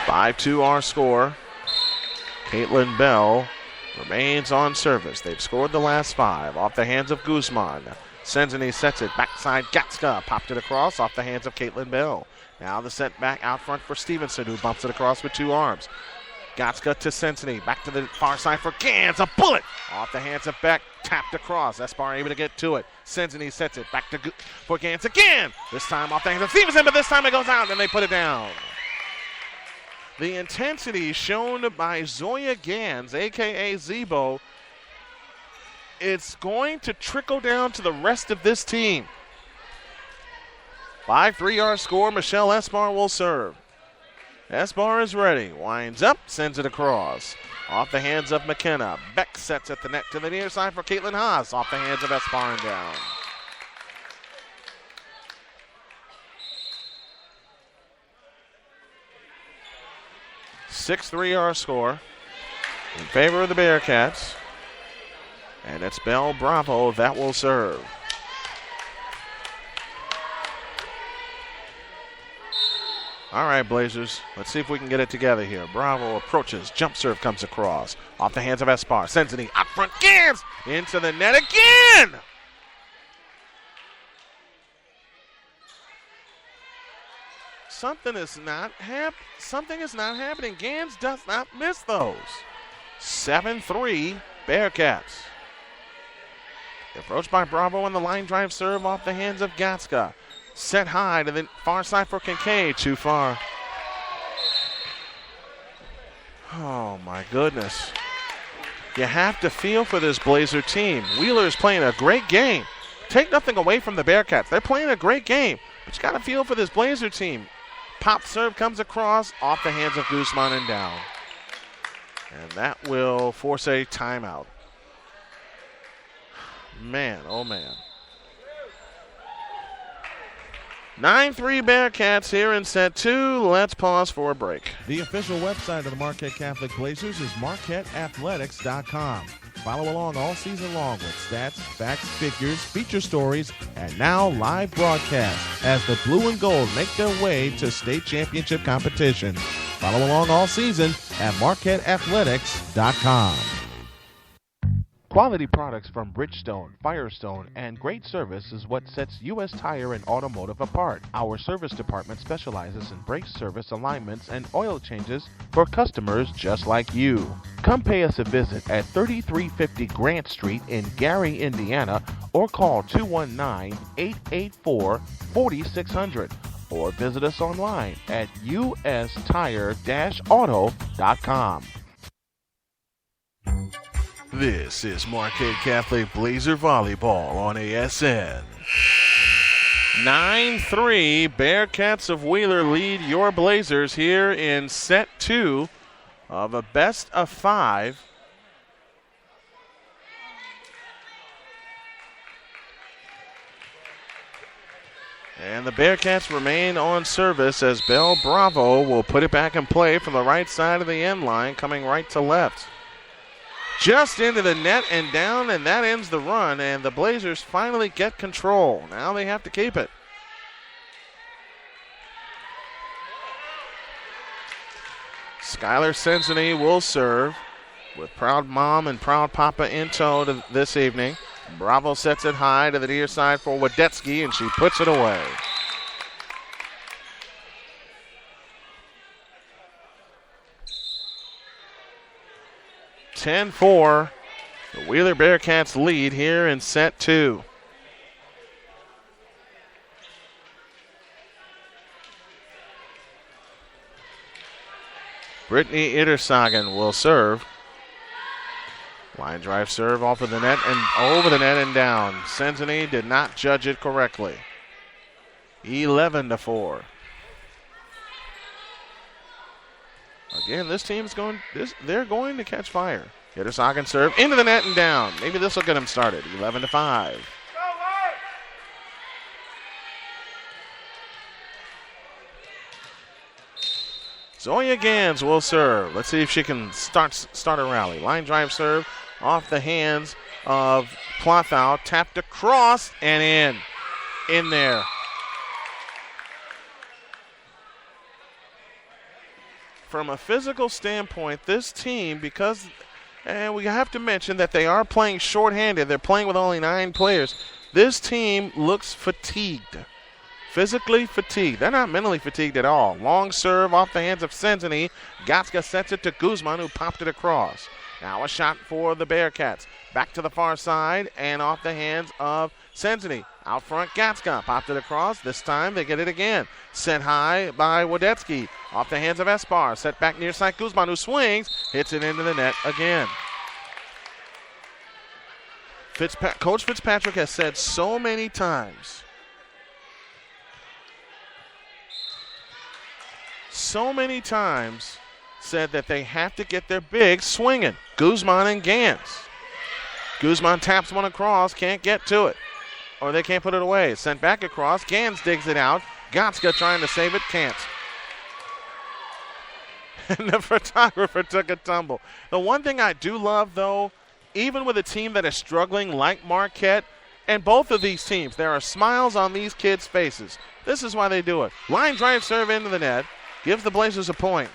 (5-2) our score. Caitlin Bell remains on service. They've scored the last 5 off the hands of Guzman. Senzini sets it backside. Gatska popped it across off the hands of Caitlin Bell. Now the set back out front for Stevenson, who bumps it across with 2 arms. Gatska to Senzini. Back to the far side for Gans. A bullet off the hands of Beck. Tapped across. Espar able to get to it. Senzini sets it back for Gans again. This time off the hands of Stevenson, but this time it goes out and they put it down. The intensity shown by Zoya Gans, a.k.a. Zebo, it's going to trickle down to the rest of this team. 5-3 our score. Michelle Espar will serve. Espar is ready. Winds up, sends it across. Off the hands of McKenna. Beck sets at the net to the near side for Caitlin Haas. Off the hands of Espar and down. (6-3) our score in favor of the Bearcats. And it's Bell Bravo that will serve. All right, Blazers, let's see if we can get it together here. Bravo approaches, jump serve comes across. Off the hands of Espar. Senzini out front, Gans into the net again. Something is not happening. Gans does not miss those. 7-3 Bearcats. Approached by Bravo on the line drive serve off the hands of Gatska. Set high to the far side for Kincaid. Too far. Oh my goodness. You have to feel for this Blazer team. Wheeler is playing a great game. Take nothing away from the Bearcats. They're playing a great game. But you got to feel for this Blazer team. Pop serve comes across off the hands of Guzman and down. And that will force a timeout. Man, oh man. 9-3 Bearcats here in set 2. Let's pause for a break. The official website of the Marquette Catholic Blazers is marquetteathletics.com. Follow along all season long with stats, facts, figures, feature stories, and now live broadcasts as the blue and gold make their way to state championship competition. Follow along all season at marquetteathletics.com. Quality products from Bridgestone, Firestone, and great service is what sets U.S. Tire and Automotive apart. Our service department specializes in brake service alignments and oil changes for customers just like you. Come pay us a visit at 3350 Grant Street in Gary, Indiana, or call 219-884-4600, or visit us online at ustire-auto.com. This is Marquette Catholic Blazer Volleyball on ASN. 9-3, Bearcats of Wheeler lead your Blazers here in set 2 of a best of 5 And the Bearcats remain on service as Bell Bravo will put it back in play from the right side of the end line, coming right to left. Just into the net and down, and that ends the run, and the Blazers finally get control. Now they have to keep it. Skylar Sensini will serve with proud mom and proud papa in tow this evening. Bravo sets it high to the near side for Wadetsky, and she puts it away. (10-4). The Wheeler Bearcats lead here in set 2. Brittany Ittersagen will serve. Line drive serve off of the net and over the net and down. Sensini did not judge it correctly. 11-4. Again, this team's they're going to catch fire. Ittersagen serve into the net and down. Maybe this will get them started. 11-5. Zoya Gans will serve. Let's see if she can start a rally. Line drive serve off the hands of Plothau. Tapped across and in. In there. From a physical standpoint, this team, and we have to mention that they are playing shorthanded. They're playing with only 9 players. This team looks fatigued. Physically fatigued. They're not mentally fatigued at all. Long serve off the hands of Sensini. Gatska sets it to Guzman, who popped it across. Now a shot for the Bearcats. Back to the far side and off the hands of Sensini. Out front, Gatska popped it across. This time they get it again. Sent high by Wadetsky. Off the hands of Espar. Set back near side Guzman, who swings. Hits it into the net again. Coach Fitzpatrick has said so many times, said that they have to get their bigs swinging. Guzman and Gans. Guzman taps one across, can't get to it. Or they can't put it away. It's sent back across. Gans digs it out. Gatska trying to save it, can't. And the photographer took a tumble. The one thing I do love, though, even with a team that is struggling like Marquette, and both of these teams, there are smiles on these kids' faces. This is why they do it. Line drive serve into the net. Gives the Blazers a point.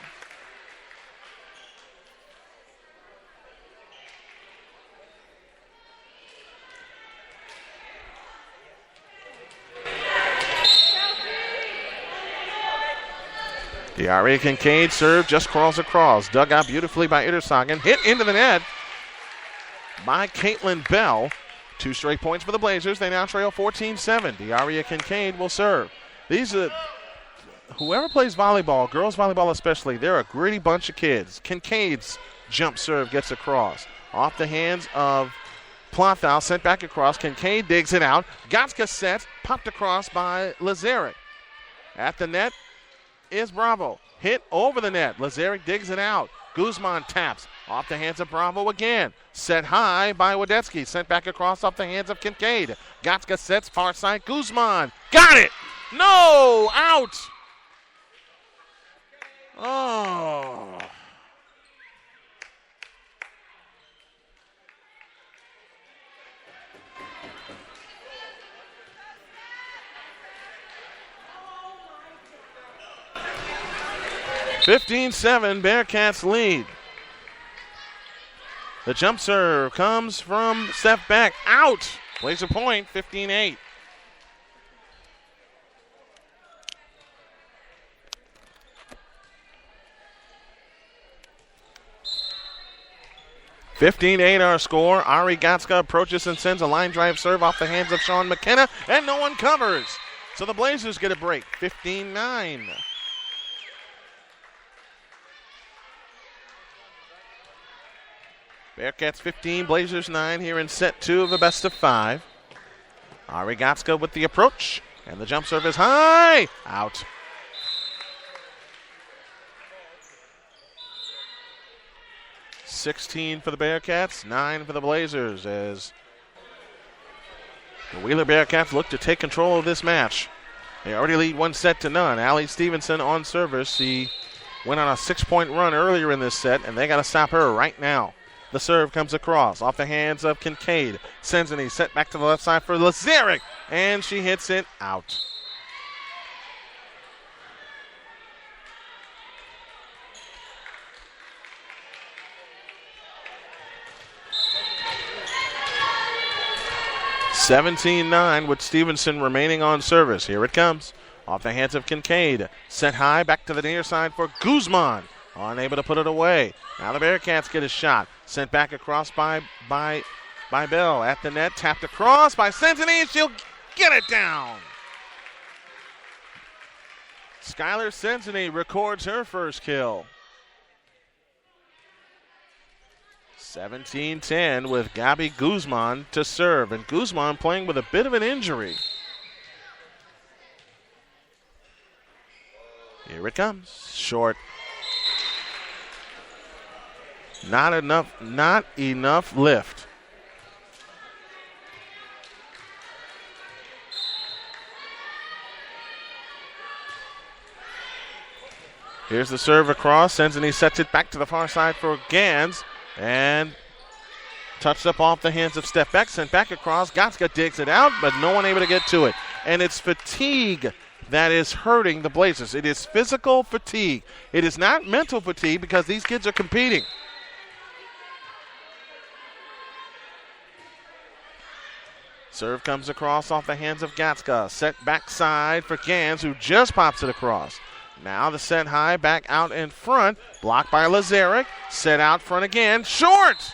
Diaria Kincaid serve just crawls across. Dug out beautifully by Ittersagen. Hit into the net by Caitlin Bell. 2 straight points for the Blazers. They now trail 14-7. Diaria Kincaid will serve. Whoever plays volleyball, girls volleyball especially, they're a gritty bunch of kids. Kincaid's jump serve gets across. Off the hands of Plothau, sent back across. Kincaid digs it out. Gatska sets, popped across by Lazaric. At the net is Bravo. Hit over the net. Lazaric digs it out. Guzman taps. Off the hands of Bravo again. Set high by Wadetsky. Sent back across off the hands of Kincaid. Gatska sets far side. Guzman. Got it! No! Out! Oh. (15-7) Bearcats lead. The jump serve comes from Steph Beck. Out! Blazer point, 15-8. Our score. Ari Gatska approaches and sends a line drive serve off the hands of Sean McKenna, and no one covers. So the Blazers get a break, 15-9. Bearcats 15, Blazers 9 here in set 2 of a best of 5. Ari Gatska with the approach, and the jump serve is high. Out. (16) for the Bearcats, 9 for the Blazers, as the Wheeler Bearcats look to take control of this match. They already lead 1-0. Allie Stevenson on service. She went on a 6-point run earlier in this set, and they got to stop her right now. The serve comes across off the hands of Kincaid. Senzini set back to the left side for Lazaric, and she hits it out. (17-9) with Stevenson remaining on service. Here it comes. Off the hands of Kincaid. Set high, back to the near side for Guzman. Unable to put it away. Now the Bearcats get a shot. Sent back across by Bell. At the net, tapped across by Senzini. She'll get it down. Skylar Senzini records her first kill. 17-10 with Gabi Guzman to serve. And Guzman playing with a bit of an injury. Here it comes. Short. Not enough lift. Here's the serve across. Senzini sets it back to the far side for Gans. And touched up off the hands of Steph Beck. Sent back across. Gotska digs it out, but no one able to get to it. And it's fatigue that is hurting the Blazers. It is physical fatigue. It is not mental fatigue because these kids are competing. Serve comes across off the hands of Gatska. Set backside for Gans, who just pops it across. Now the set high, back out in front. Blocked by Lazaric. Set out front again. Short!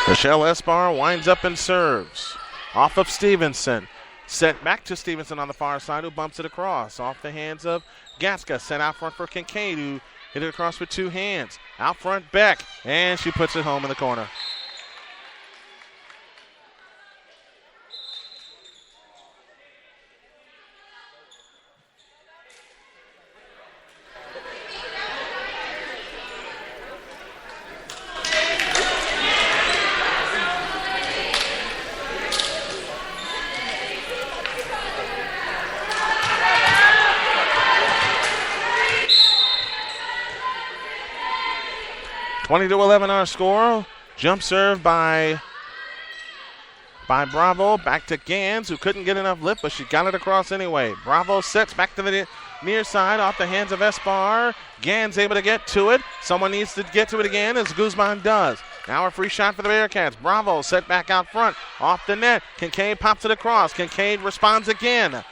Michelle Esbar winds up and serves. Off of Stevenson. Set back to Stevenson on the far side, who bumps it across. Off the hands of Gatska. Sent out front for Kincaid, who hit it across with two hands. Out front, Beck. And she puts it home in the corner. (20-11) our score. Jump serve by Bravo. Back to Gans, who couldn't get enough lift, but she got it across anyway. Bravo sets back to the near side off the hands of Esbar. Gans able to get to it. Someone needs to get to it again, as Guzman does. Now a free shot for the Bearcats. Bravo set back out front. Off the net. Kincaid pops it across. Kincaid responds again.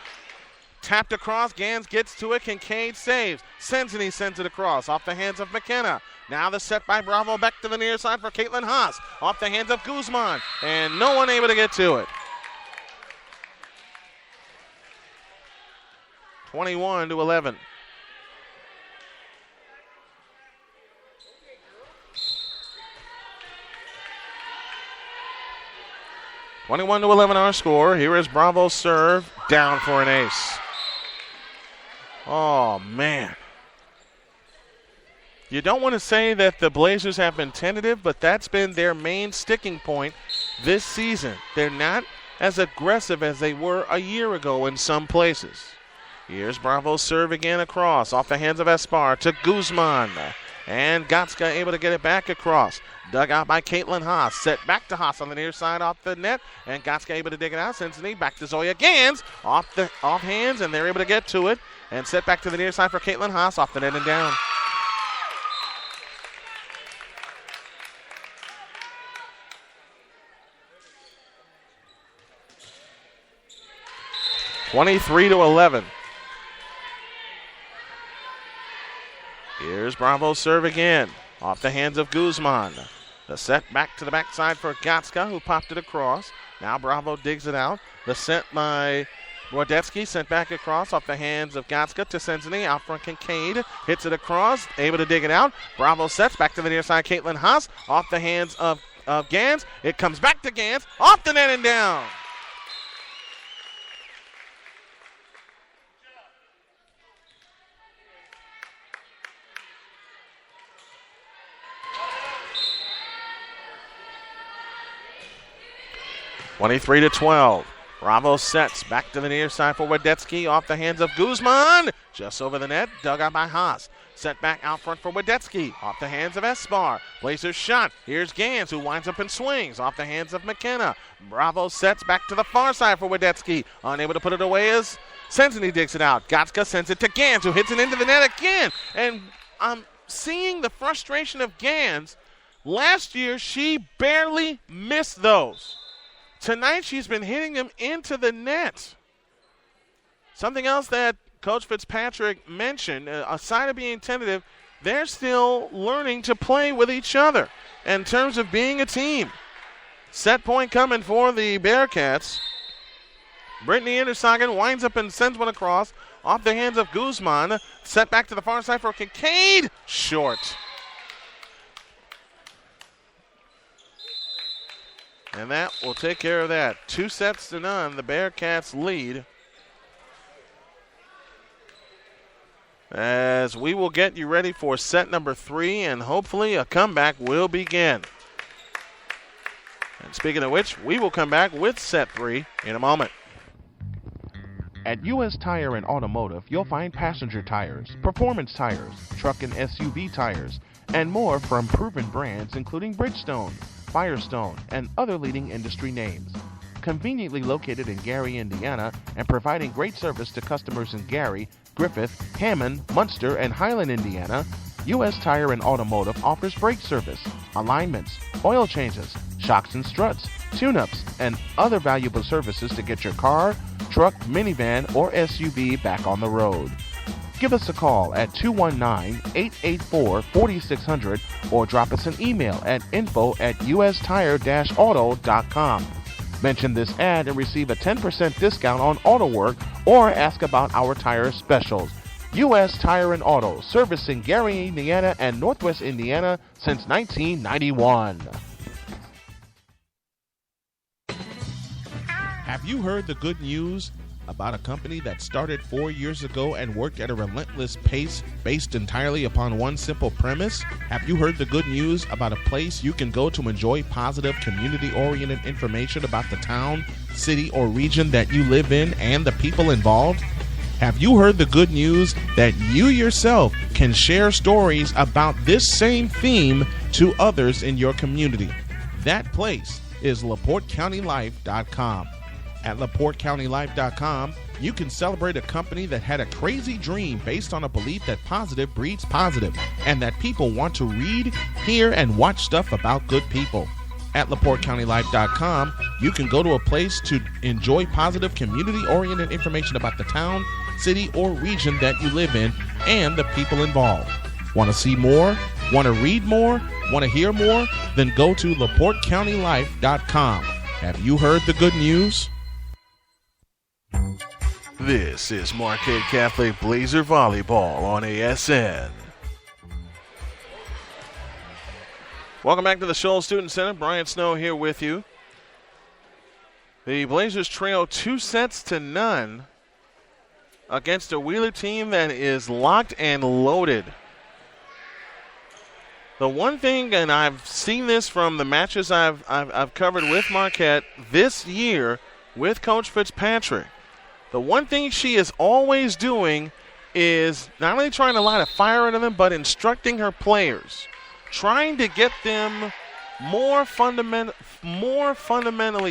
Tapped across. Gans gets to it. Kincaid saves. Senzini sends it across off the hands of McKenna. Now the set by Bravo back to the near side for Caitlin Haas. Off the hands of Guzman. And no one able to get to it. 21-11. (21-11) our score. Here is Bravo's serve. Down for an ace. Oh, man. You don't want to say that the Blazers have been tentative, but that's been their main sticking point this season. They're not as aggressive as they were a year ago in some places. Here's Bravo's serve again across off the hands of Esbar to Guzman. And Gotska able to get it back across. Dug out by Caitlin Haas. Set back to Haas on the near side off the net. And Gotska able to dig it out. Cincinnati back to Zoya Gans. Off hands, and they're able to get to it. And set back to the near side for Caitlin Haas off the net and down. (23-11). Here's Bravo's serve again. Off the hands of Guzman. The set back to the backside for Gotska, who popped it across. Now Bravo digs it out. The set by Wardetsky sent back across off the hands of Gotska to Senzini. Out front Kincaid. Hits it across. Able to dig it out. Bravo sets back to the near side. Caitlin Haas. Off the hands of Gans. It comes back to Gans. Off the net and down. 23-12. Bravo sets back to the near side for Wadetsky, off the hands of Guzman. Just over the net, dug out by Haas. Set back out front for Wadetsky, off the hands of Esbar. Blazers shot. Here's Gans, who winds up and swings, off the hands of McKenna. Bravo sets back to the far side for Wadetsky. Unable to put it away as Sensini digs it out. Gotska sends it to Gans, who hits it into the net again. And I'm seeing the frustration of Gans. Last year, she barely missed those. Tonight, she's been hitting them into the net. Something else that Coach Fitzpatrick mentioned, aside of being tentative, they're still learning to play with each other in terms of being a team. Set point coming for the Bearcats. Brittany Intersagen winds up and sends one across off the hands of Guzman. Set back to the far side for Kincaid. Short. And that will take care of that. 2-0. The Bearcats lead. As we will get you ready for set number 3, and hopefully a comeback will begin. And speaking of which, we will come back with set 3 in a moment. At U.S. Tire and Automotive, you'll find passenger tires, performance tires, truck and SUV tires, and more from proven brands including Bridgestone, Firestone, and other leading industry names. Conveniently located in Gary, Indiana, and providing great service to customers in Gary, Griffith, Hammond, Munster, and Highland, Indiana, U.S. Tire and Automotive offers brake service, alignments, oil changes, shocks and struts, tune-ups, and other valuable services to get your car, truck, minivan, or SUV back on the road. Give us a call at 219-884-4600 or drop us an email at info@ustire-auto.com. Mention this ad and receive a 10% discount on auto work or ask about our tire specials. U.S. Tire and Auto, servicing Gary, Indiana and Northwest Indiana since 1991. Have you heard the good news about a company that started 4 years ago and worked at a relentless pace based entirely upon one simple premise? Have you heard the good news about a place you can go to enjoy positive, community-oriented information about the town, city, or region that you live in and the people involved? Have you heard the good news that you yourself can share stories about this same theme to others in your community? That place is LaPorteCountyLife.com. At LaPorteCountyLife.com, you can celebrate a company that had a crazy dream based on a belief that positive breeds positive and that people want to read, hear, and watch stuff about good people. At LaPorteCountyLife.com, you can go to a place to enjoy positive, community-oriented information about the town, city, or region that you live in and the people involved. Want to see more? Want to read more? Want to hear more? Then go to LaPorteCountyLife.com. Have you heard the good news? This is Marquette Catholic Blazer Volleyball on ASN. Welcome back to the Shoals Student Center. Brian Snow here with you. The Blazers trail 2-0 against a Wheeler team that is locked and loaded. The one thing, and I've seen this from the matches I've covered with Marquette this year with Coach Fitzpatrick, the one thing she is always doing is not only trying to light a fire into them, but instructing her players, trying to get them more fundamentally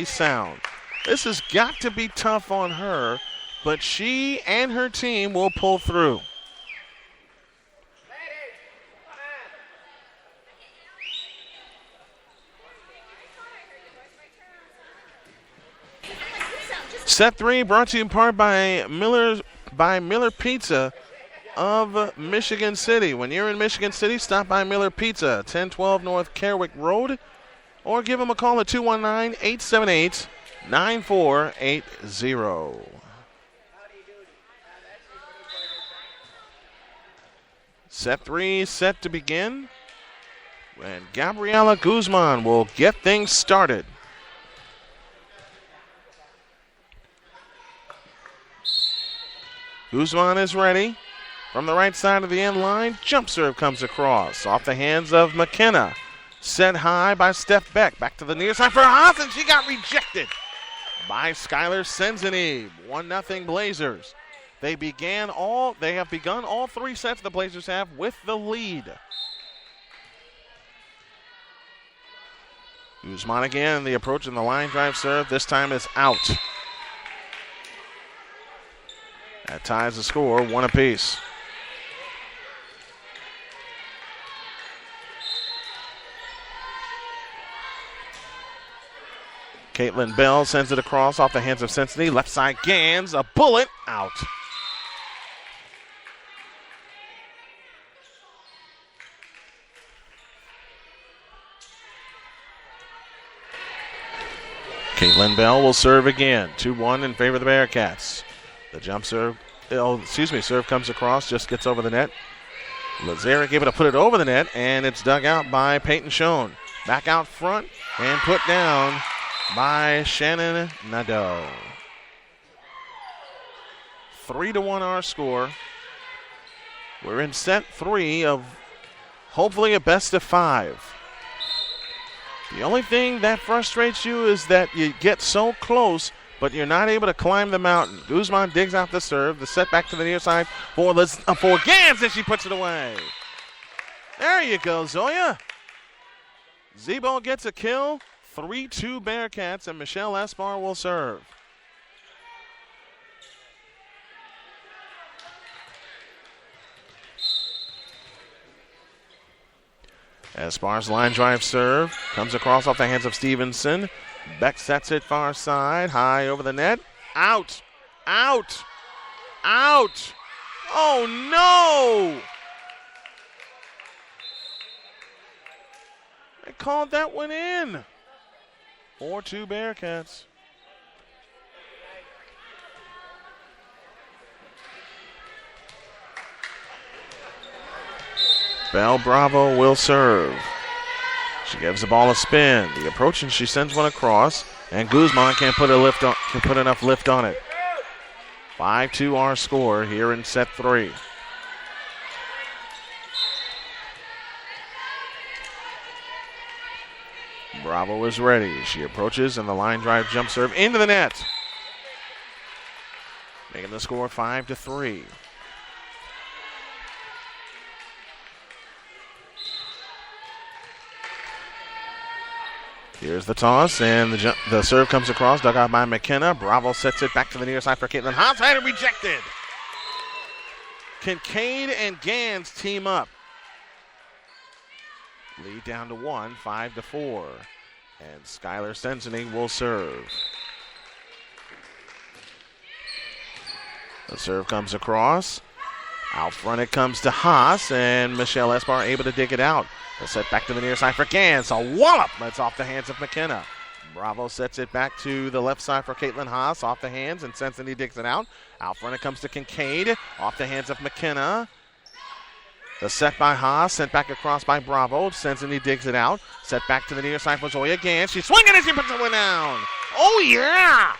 sound. This has got to be tough on her, but she and her team will pull through. Set 3 brought to you in part by Miller Pizza of Michigan City. When you're in Michigan City, stop by Miller Pizza, 1012 North Kerwick Road, or give them a call at 219-878-9480. Set 3 set to begin, and Gabriela Guzman will get things started. Guzman is ready. From the right side of the end line, jump serve comes across. Off the hands of McKenna. Set high by Steph Beck. Back to the near side for Haas, and she got rejected. by Skylar Senzini. 1-0 Blazers. They have begun all 3 sets the Blazers have with the lead. Guzman again, the approach and the line drive serve. This time is out. That ties the score, 1 apiece. Caitlin Bell sends it across off the hands of Cincinnati. Left side Gans, a bullet, out. Caitlin Bell will serve again. 2-1 in favor of the Bearcats. The jump serve, serve comes across, just gets over the net. Lazaric able to put it over the net, and it's dug out by Peyton Schoen. Back out front and put down by Shannon Nadeau. 3-1 our score. We're in set 3 of hopefully a best of 5. The only thing that frustrates you is that you get so close, but you're not able to climb the mountain. Guzman digs out the serve, the set back to the near side for Gans, and she puts it away. There you go, Zoya. Zebo gets a kill. 3-2 Bearcats, and Michelle Espar will serve. Espar's line drive serve comes across off the hands of Stevenson. Beck sets it far side, high over the net. Out! Out! Out! Oh no! They called that one in. 4-2 Bearcats. Bell Bravo will serve. She gives the ball a spin. The approach, and she sends one across, and Guzman can't put enough lift on it. 5-2 our score here in set 3. Bravo is ready. She approaches, and the line drive jump serve into the net. Making the score 5-3. Here's the toss, and the serve comes across, dug out by McKenna. Bravo sets it back to the near side for Caitlin Haas. Had it rejected. Kincaid and Gans team up. Lead down to 1, 5-4. And Skylar Sensening will serve. The serve comes across. Out front it comes to Haas, and Michelle Espar able to dig it out. The set back to the near side for Gans. A wallop. That's off the hands of McKenna. Bravo sets it back to the left side for Caitlin Haas. Off the hands, and Cincinnati digs it out. Out front it comes to Kincaid. Off the hands of McKenna. The set by Haas, sent back across by Bravo. Cincinnati digs it out. Set back to the near side for Zoya Gans. She's swinging and she puts the one down. Oh, yeah!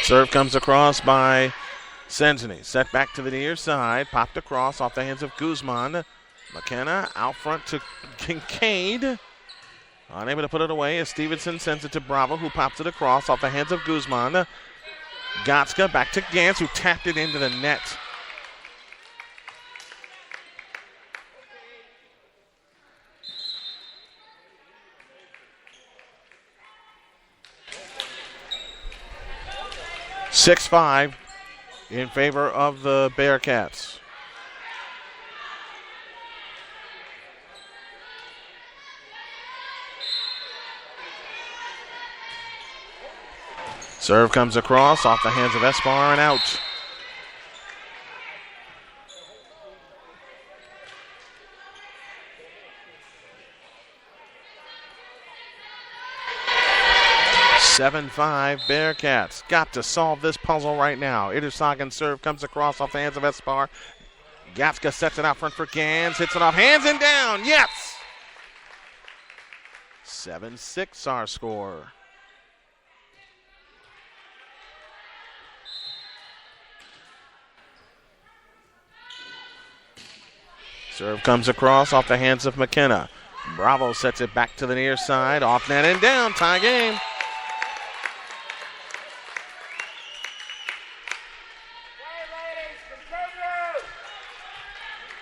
Serve comes across by Senzini. Set back to the near side. Popped across off the hands of Guzman. McKenna out front to Kincaid. Unable to put it away as Stevenson sends it to Bravo, who pops it across off the hands of Guzman. Gotska back to Gans, who tapped it into the net. (6-5) in favor of the Bearcats. Serve comes across off the hands of Espar and out. (7-5) Bearcats. Got to solve this puzzle right now. Itersagen serve comes across off the hands of Espar. Gatska sets it out front for Gans. Hits it off hands and down. Yes! 7-6 our score. Serve comes across off the hands of McKenna. Bravo sets it back to the near side. Off net and down. Tie game.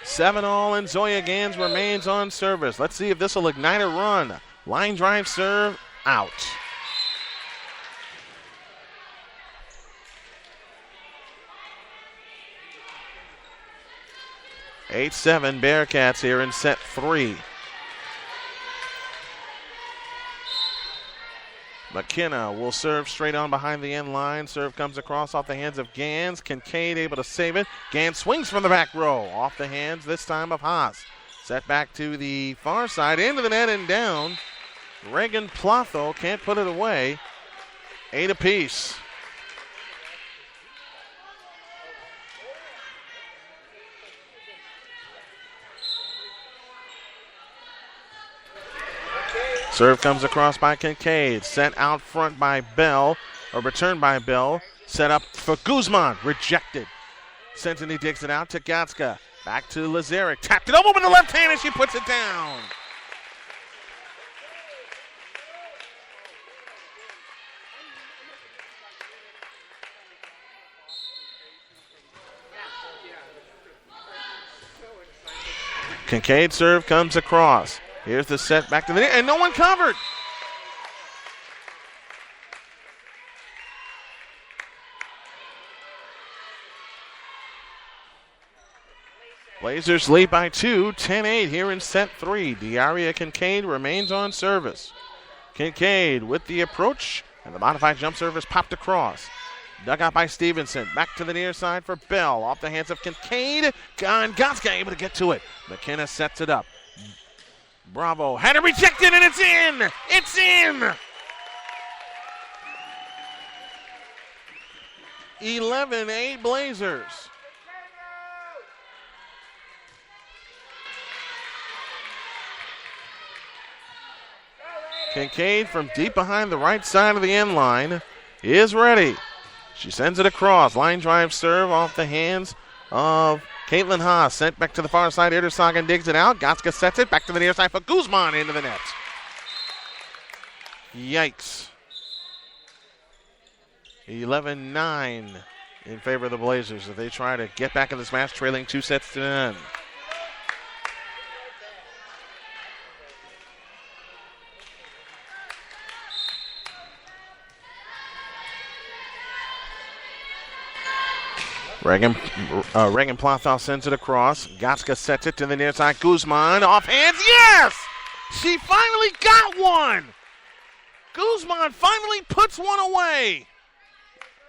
Seven all, and Zoya Gans remains on service. Let's see if this will ignite a run. Line drive serve out. Eight-7 Bearcats here in set 3. McKenna will serve straight on behind the end line. Serve comes across off the hands of Gans. Kincaid able to save it. Gans swings from the back row. Off the hands this time of Haas. Set back to the far side. Into the net and down. Reagan Plotho can't put it away. 8 apiece. Serve comes across by Kincaid. Sent out front by Bell, or returned by Bell. Set up for Guzman. Rejected. Centony digs it out to Gatska. Back to Lazaric. Tapped it over with the left hand and she puts it down. Kincaid serve comes across. Here's the set back to the net, and no one covered. Blazers lead by 2, 10-8 here in set 3. Diaria Kincaid remains on service. Kincaid with the approach, and the modified jump service popped across. Dug out by Stevenson. Back to the near side for Bell. Off the hands of Kincaid. And Gatska able to get to it. McKenna sets it up. Bravo had it rejected, and it's in! It's in! 11-8 Blazers. Kincaid from deep behind the right side of the end line is ready. She sends it across. Line drive serve off the hands of Caitlin Haas. Sent back to the far side. Erdersagen digs it out. Gatska sets it back to the near side for Guzman into the net. Yikes. 11-9 in favor of the Blazers as they try to get back in this match, trailing 2-0. Reagan Plothow sends it across. Gatska sets it to the near side. Guzman off hands. Yes! She finally got one! Guzman finally puts one away.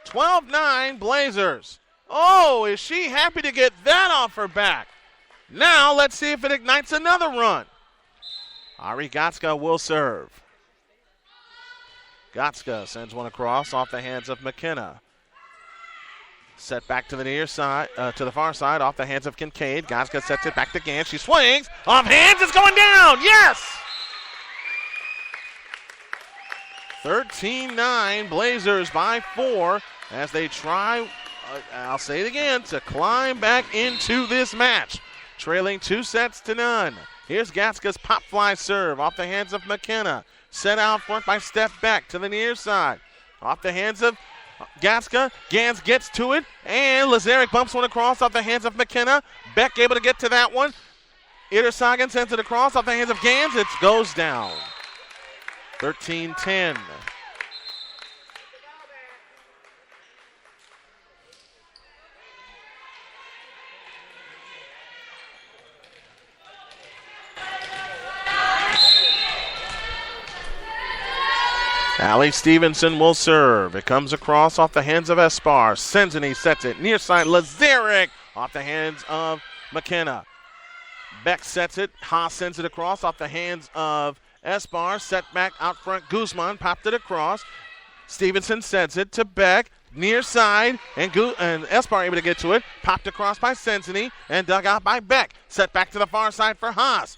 12-9 Blazers. Oh, is she happy to get that off her back. Now let's see if it ignites another run. Ari Gatska will serve. Gatska sends one across off the hands of McKenna. Set back to the near side, to the far side, off the hands of Kincaid. Gatska sets it back to Gans. She swings. Off hands. It's going down. Yes! 13-9 Blazers by 4 as they try, I'll say it again, to climb back into this match. Trailing 2-0. Here's Gatska's pop fly serve off the hands of McKenna. Set out front by step back to the near side. Off the hands of Gatska. Gans gets to it, and Lazaric bumps one across off the hands of McKenna. Beck able to get to that one. Erdersagen sends it across off the hands of Gans. It goes down. 13-10. Allie Stevenson will serve. It comes across off the hands of Espar. Senzini sets it. Near side, Lazaric off the hands of McKenna. Beck sets it. Haas sends it across off the hands of Espar. Set back out front. Guzman popped it across. Stevenson sends it to Beck. Near side, and Espar able to get to it. Popped across by Senzini and dug out by Beck. Set back to the far side for Haas.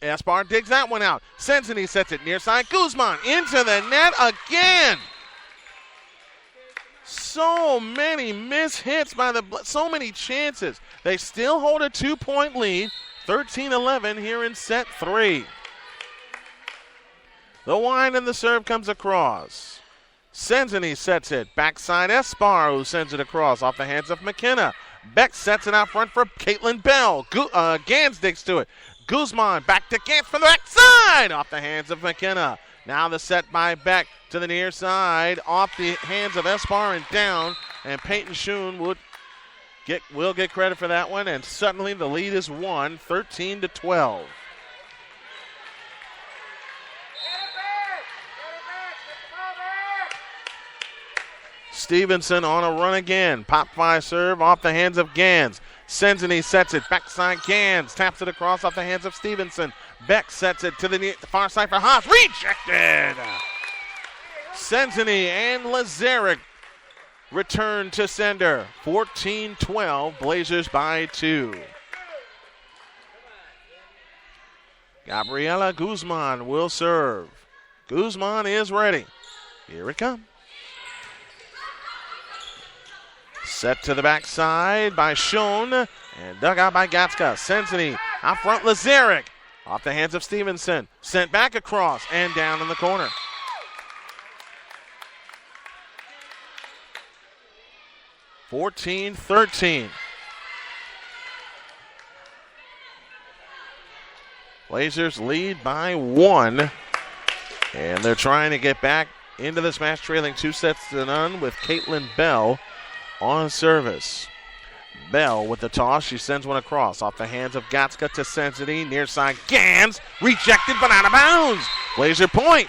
Espar digs that one out. Senzini sets it near side. Guzman into the net again. So many missed hits by so many chances. They still hold a 2-point lead. 13-11 here in set 3. The wind and the serve comes across. Senzini sets it. Backside Espar, who sends it across off the hands of McKenna. Beck sets it out front for Caitlin Bell. Gans digs to it. Guzman back to Gans from the backside off the hands of McKenna. Now the set by Beck to the near side off the hands of Espar and down. And Peyton Schoon will get credit for that one. And suddenly the lead is won, 13-12. Stevenson on a run again. Pop fly serve off the hands of Gans. Senzini sets it. Backside Gans. Taps it across off the hands of Stevenson. Beck sets it to the far side for Haas. Rejected! Senzini and Lazaric return to sender. 14-12. Blazers by 2. Gabriela Guzman will serve. Guzman is ready. Here it comes. Set to the backside by Schoen and dug out by Gatska. Senzini out front, Lazaric off the hands of Stevenson. Sent back across and down in the corner. (14-13). Blazers lead by 1, and they're trying to get back into this match, trailing 2-0 with Caitlin Bell on service. Bell with the toss. She sends one across off the hands of Gatska to Senzini. Near side Gans. Rejected but out of bounds. Blazer point.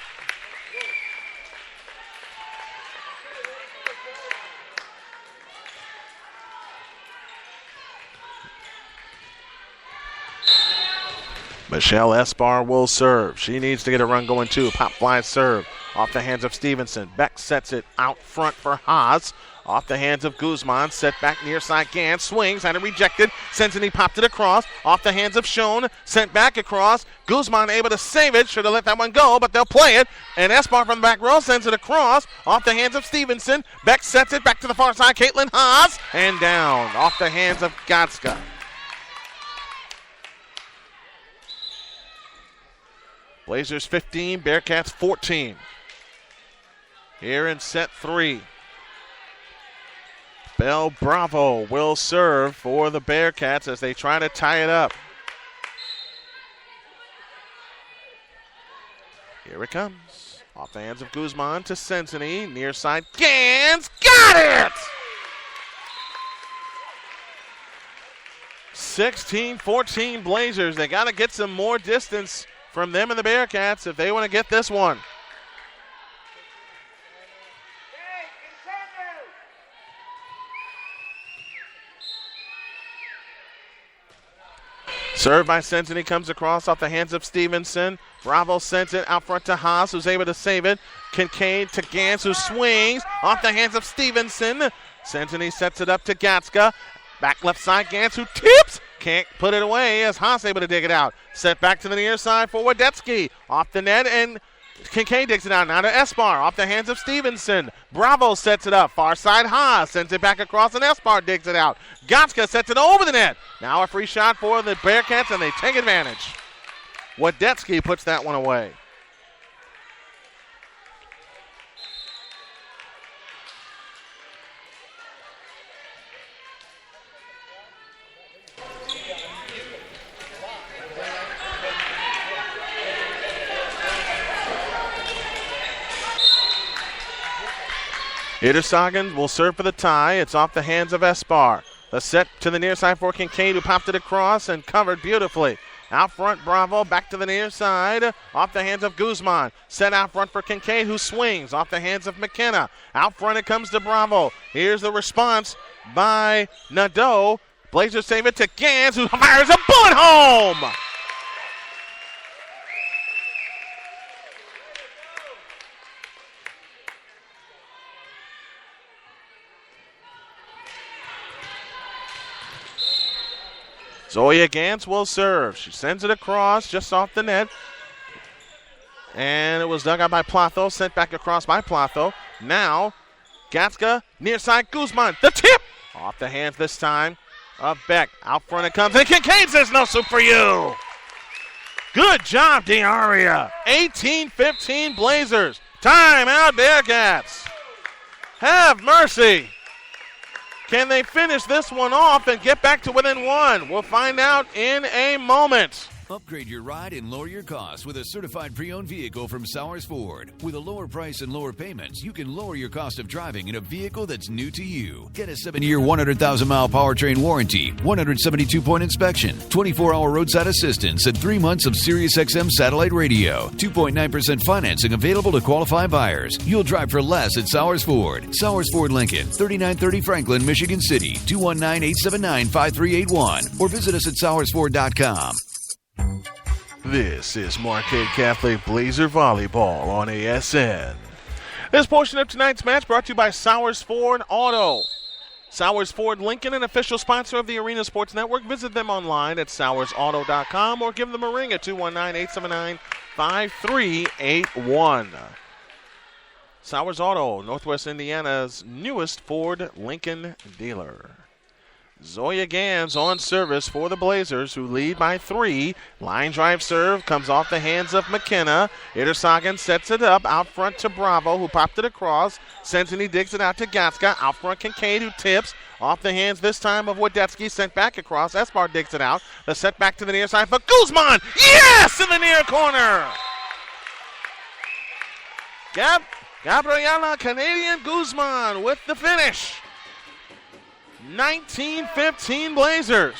Michelle Espar will serve. She needs to get a run going too. Pop fly serve off the hands of Stevenson. Beck sets it out front for Haas. Off the hands of Guzman, set back near side Gans, swings, had it rejected. Senzini popped it across, off the hands of Schoen, sent back across. Guzman able to save it, should have let that one go, but they'll play it. And Espar from the back row sends it across, off the hands of Stevenson. Beck sets it back to the far side, Caitlin Haas, and down, off the hands of Gatska. Blazers 15, Bearcats 14. Here in set 3. Bell Bravo will serve for the Bearcats as they try to tie it up. Here it comes. Off the hands of Guzman to Senzini. Near side, Gans. Got it! 16-14 Blazers. They got to get some more distance from them and the Bearcats if they want to get this one. Serve by Senzini comes across off the hands of Stevenson. Bravo sends it out front to Haas, who's able to save it. Kincaid to Gans, who swings off the hands of Stevenson. Senzini sets it up to Gatska. Back left side, Gans, who tips. Can't put it away as Haas able to dig it out. Set back to the near side for Wadetsky. Off the net, and Kincaid digs it out. Now to Espar off the hands of Stevenson. Bravo sets it up. Far side Haas sends it back across, and Espar digs it out. Gatska sets it over the net. Now a free shot for the Bearcats, and they take advantage. Wadetsky puts that one away. Edersagen will serve for the tie. It's off the hands of Espar. The set to the near side for Kincaid, who popped it across and covered beautifully. Out front, Bravo, back to the near side, off the hands of Guzman. Set out front for Kincaid, who swings off the hands of McKenna. Out front it comes to Bravo. Here's the response by Nadeau. Blazers save it to Gans, who fires a bullet home! Zoya Gans will serve. She sends it across just off the net. And it was dug out by Platho, sent back across by Platho. Now, Gatska, near side, Guzman, the tip! Off the hands this time of Beck. Out front it comes, and Kincaid says no soup for you. Good job, Diaria. 18-15 Blazers. Timeout, Bearcats. Have mercy. Can they finish this one off and get back to within one? We'll find out in a moment. Upgrade your ride and lower your costs with a certified pre-owned vehicle from Sowers Ford. With a lower price and lower payments, you can lower your cost of driving in a vehicle that's new to you. Get a 7-year, 100,000-mile powertrain warranty, 172-point inspection, 24-hour roadside assistance, and 3 months of SiriusXM satellite radio. 2.9% financing available to qualified buyers. You'll drive for less at Sowers Ford. Sowers Ford Lincoln, 3930 Franklin, Michigan City, 219-879-5381. Or visit us at SowersFord.com. This is Marquette Catholic Blazer Volleyball on ASN. This portion of tonight's match brought to you by Sowers Ford Auto. Sowers Ford Lincoln, an official sponsor of the Arena Sports Network. Visit them online at SowersAuto.com or give them a ring at 219-879-5381. Sowers Auto, Northwest Indiana's newest Ford Lincoln dealer. Zoya Gans on service for the Blazers, who lead by 3. Line drive serve comes off the hands of McKenna. Itersagen sets it up out front to Bravo, who popped it across. Sensini digs it out to Gatska. Out front Kincaid, who tips. Off the hands this time of Wadetsky, sent back across. Esbar digs it out. The set back to the near side for Guzman. Yes! In the near corner. Gabriela Canadian Guzman with the finish. 19-15 Blazers.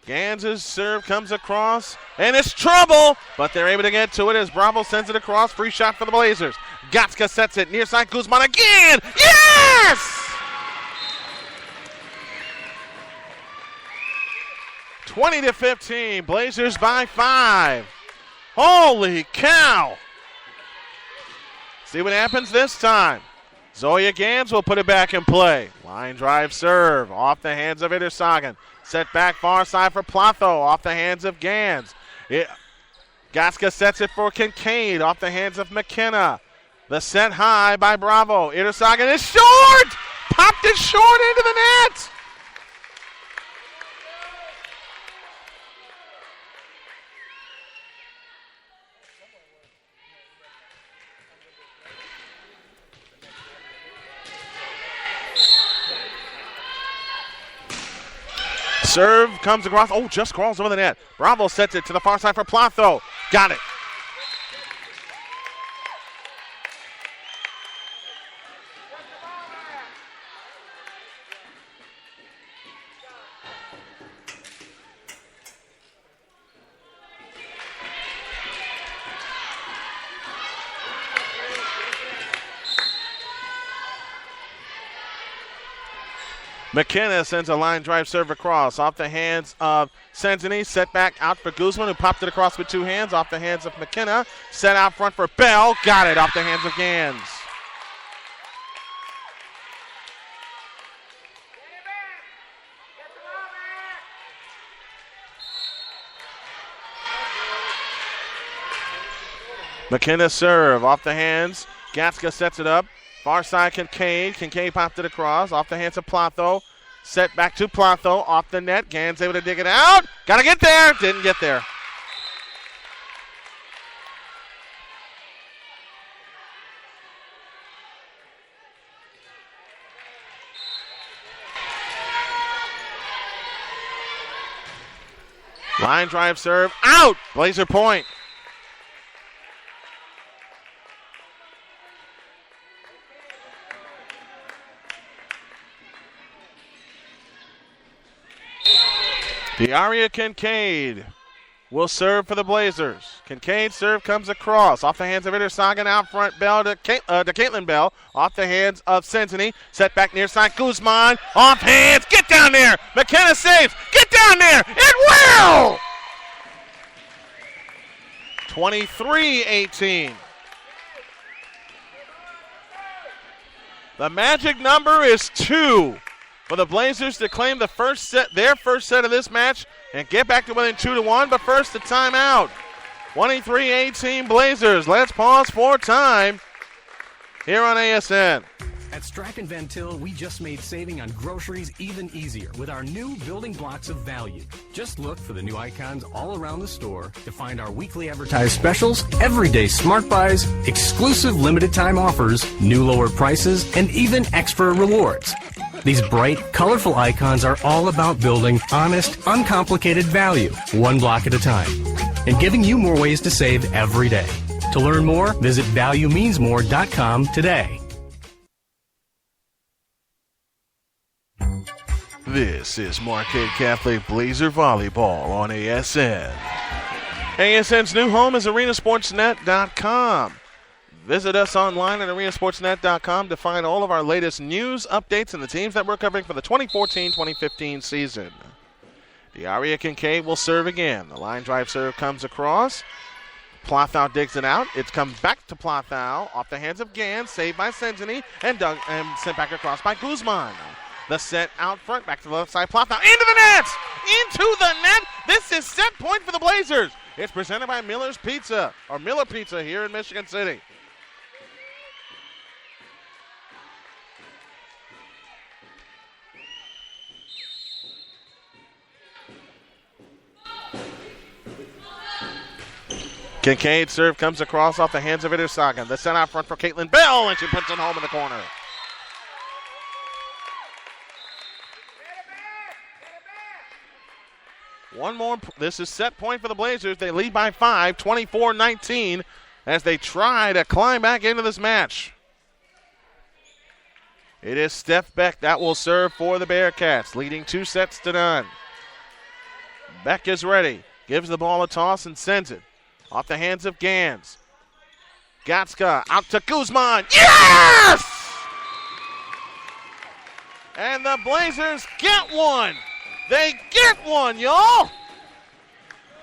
Gans' serve comes across, and it's trouble, but they're able to get to it as Bravo sends it across. Free shot for the Blazers. Gatska sets it near side. Guzman again. Yes! 20-15. Blazers by 5. Holy cow! See what happens this time. Zoya Gans will put it back in play. Line drive serve off the hands of Itersagen. Set back far side for Platho off the hands of Gans. Gatska sets it for Kincaid off the hands of McKenna. The set high by Bravo. Itersagen is short! Popped it short into the net! Serve comes across. Oh, just crawls over the net. Bravo sets it to the far side for Platho. Got it. McKenna sends a line drive serve across off the hands of Senzini. Set back out for Guzman, who popped it across with 2 hands off the hands of McKenna. Set out front for Bell. Got it off the hands of Gans. McKenna serve off the hands. Gatska sets it up. Far side Kincaid. Kincaid popped it across off the hands of Platho. Set back to Platho off the net. Gans able to dig it out. Got to get there. Didn't get there. Line drive serve. Out. Blazer point. Diaria Kincaid will serve for the Blazers. Kincaid serve comes across off the hands of Itersagen out front. Bell to Caitlin Bell off the hands of Sensini. Set back near side. Guzman off hands. Get down there. McKenna saves. Get down there. It will. 23-18. The magic number is 2. For the Blazers to claim their first set of this match and get back to within 2-1, but first the timeout. 23-18 Blazers. Let's pause for time here on ASN. At Strachan Van Til, we just made saving on groceries even easier with our new building blocks of value. Just look for the new icons all around the store to find our weekly advertised specials, everyday smart buys, exclusive limited time offers, new lower prices, and even extra rewards. These bright, colorful icons are all about building honest, uncomplicated value, one block at a time, and giving you more ways to save every day. To learn more, visit valuemeansmore.com today. This is Marquette Catholic Blazer Volleyball on ASN. ASN's new home is arenasportsnet.com. Visit us online at arenasportsnet.com to find all of our latest news, updates, and the teams that we're covering for the 2014-2015 season. Diaria Kincaid will serve again. The line drive serve comes across. Plothow digs it out. It comes back to Plothow off the hands of Gans, saved by Senjani, and sent back across by Guzman. The set out front, back to the left side. Plothow into the net! Into the net! This is set point for the Blazers. It's presented by Miller's Pizza, or Miller Pizza here in Michigan City. Kincaid serve comes across off the hands of Idersagan. The set out front for Caitlin Bell, and she puts it home in the corner. One more. This is set point for the Blazers. They lead by 5, 24-19, as they try to climb back into this match. It is Steph Beck that will serve for the Bearcats, leading 2-0. Beck is ready. Gives the ball a toss and sends it. Off the hands of Gans. Gatska out to Guzman. Yes! And the Blazers get one. They get one, y'all.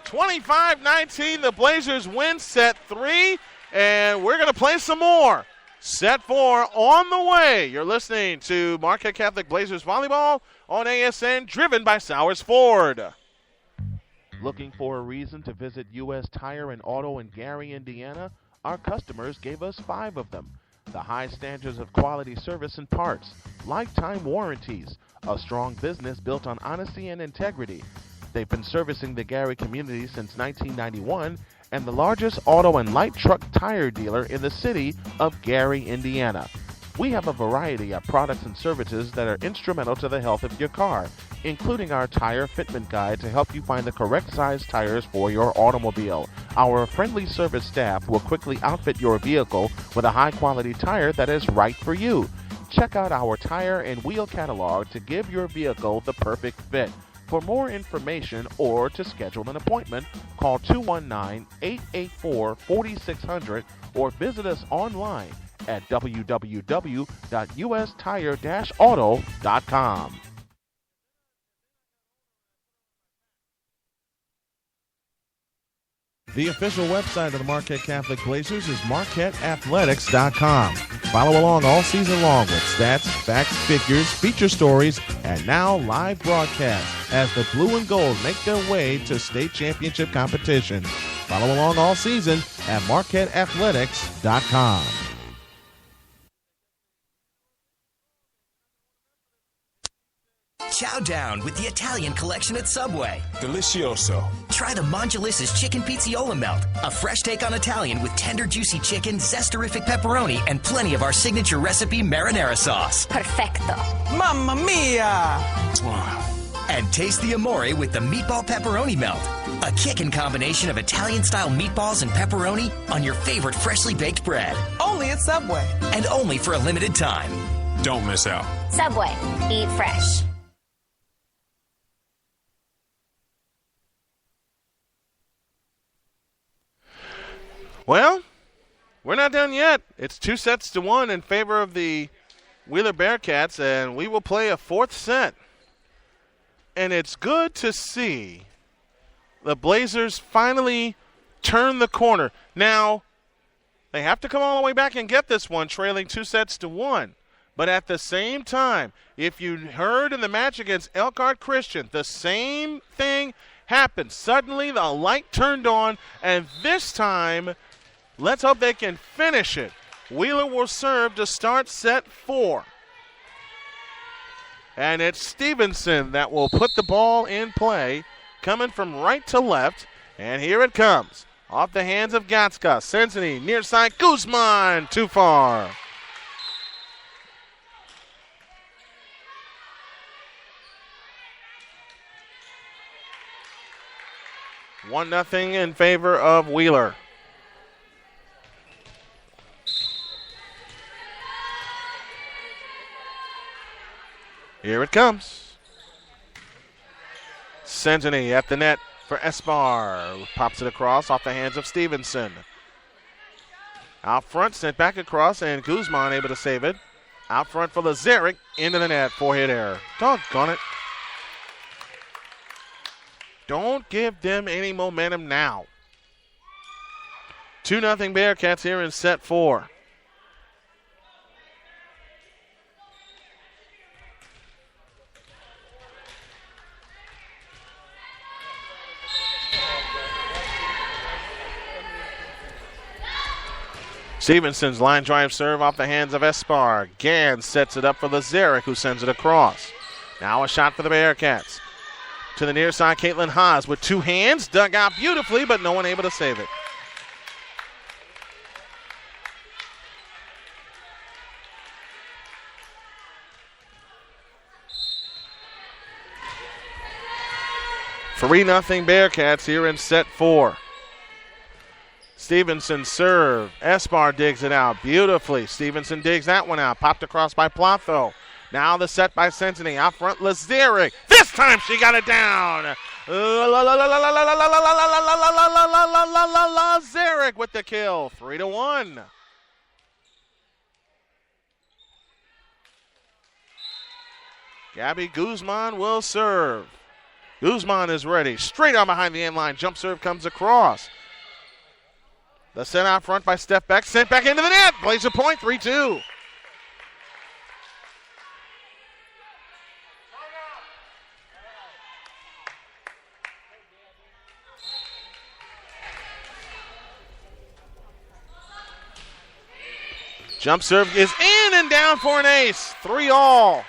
25-19, the Blazers win set 3, and we're going to play some more. Set 4 on the way. You're listening to Marquette Catholic Blazers Volleyball on ASN, driven by Sowers Ford. Looking for a reason to visit U.S. Tire and Auto in Gary, Indiana? Our customers gave us 5 of them. The high standards of quality service and parts, lifetime warranties, a strong business built on honesty and integrity. They've been servicing the Gary community since 1991 and the largest auto and light truck tire dealer in the city of Gary, Indiana. We have a variety of products and services that are instrumental to the health of your car, including our tire fitment guide to help you find the correct size tires for your automobile. Our friendly service staff will quickly outfit your vehicle with a high-quality tire that is right for you. Check out our tire and wheel catalog to give your vehicle the perfect fit. For more information or to schedule an appointment, call 219-884-4600 or visit us online at www.ustire-auto.com. The official website of the Marquette Catholic Blazers is marquetteathletics.com. Follow along all season long with stats, facts, figures, feature stories, and now live broadcasts as the blue and gold make their way to state championship competition. Follow along all season at marquetteathletics.com. Chow down with the Italian collection at Subway. Delicioso. Try the Mongelis's Chicken Pizziola Melt, a fresh take on Italian with tender, juicy chicken, zesterific pepperoni, and plenty of our signature recipe marinara sauce. Perfecto. Mamma mia! And taste the amore with the Meatball Pepperoni Melt, a kickin' combination of Italian-style meatballs and pepperoni on your favorite freshly baked bread. Only at Subway. And only for a limited time. Don't miss out. Subway. Eat fresh. Well, we're not done yet. It's 2-1 in favor of the Wheeler Bearcats, and we will play a 4th set. And it's good to see the Blazers finally turn the corner. Now, they have to come all the way back and get this one, trailing 2-1. But at the same time, if you heard in the match against Elkhart Christian, the same thing happened. Suddenly, the light turned on, and this time, let's hope they can finish it. Wheeler will serve to start set 4. And it's Stevenson that will put the ball in play, coming from right to left. And here it comes. Off the hands of Gatska. Sensini, near side, Guzman, too far. One nothing in favor of Wheeler. Here it comes. Sensini at the net for Espar. Pops it across off the hands of Stevenson. Out front, sent back across, and Guzman able to save it. Out front for Lazaric, into the net, 4-hit error. Doggone it. Don't give them any momentum now. 2-0 Bearcats here in set 4. Stevenson's line drive serve off the hands of Espar. Gans sets it up for Lazaric, who sends it across. Now a shot for the Bearcats. To the near side, Caitlin Haas with 2 hands. Dug out beautifully, but no one able to save it. 3-0 Bearcats here in set 4. Stevenson serve. Espar digs it out beautifully. Stevenson digs that one out. Popped across by Platho. Now the set by Sensini. Out front, Lazaric. This time she got it down. Lazaric with the kill. 3-1. Gabby Guzman will serve. Guzman is ready. Straight on behind the end line. Jump serve comes across. The set out front by Steph Beck. Sent back into the net. Blazer point, 3-2. Jump serve is in and down for an ace. 3-all.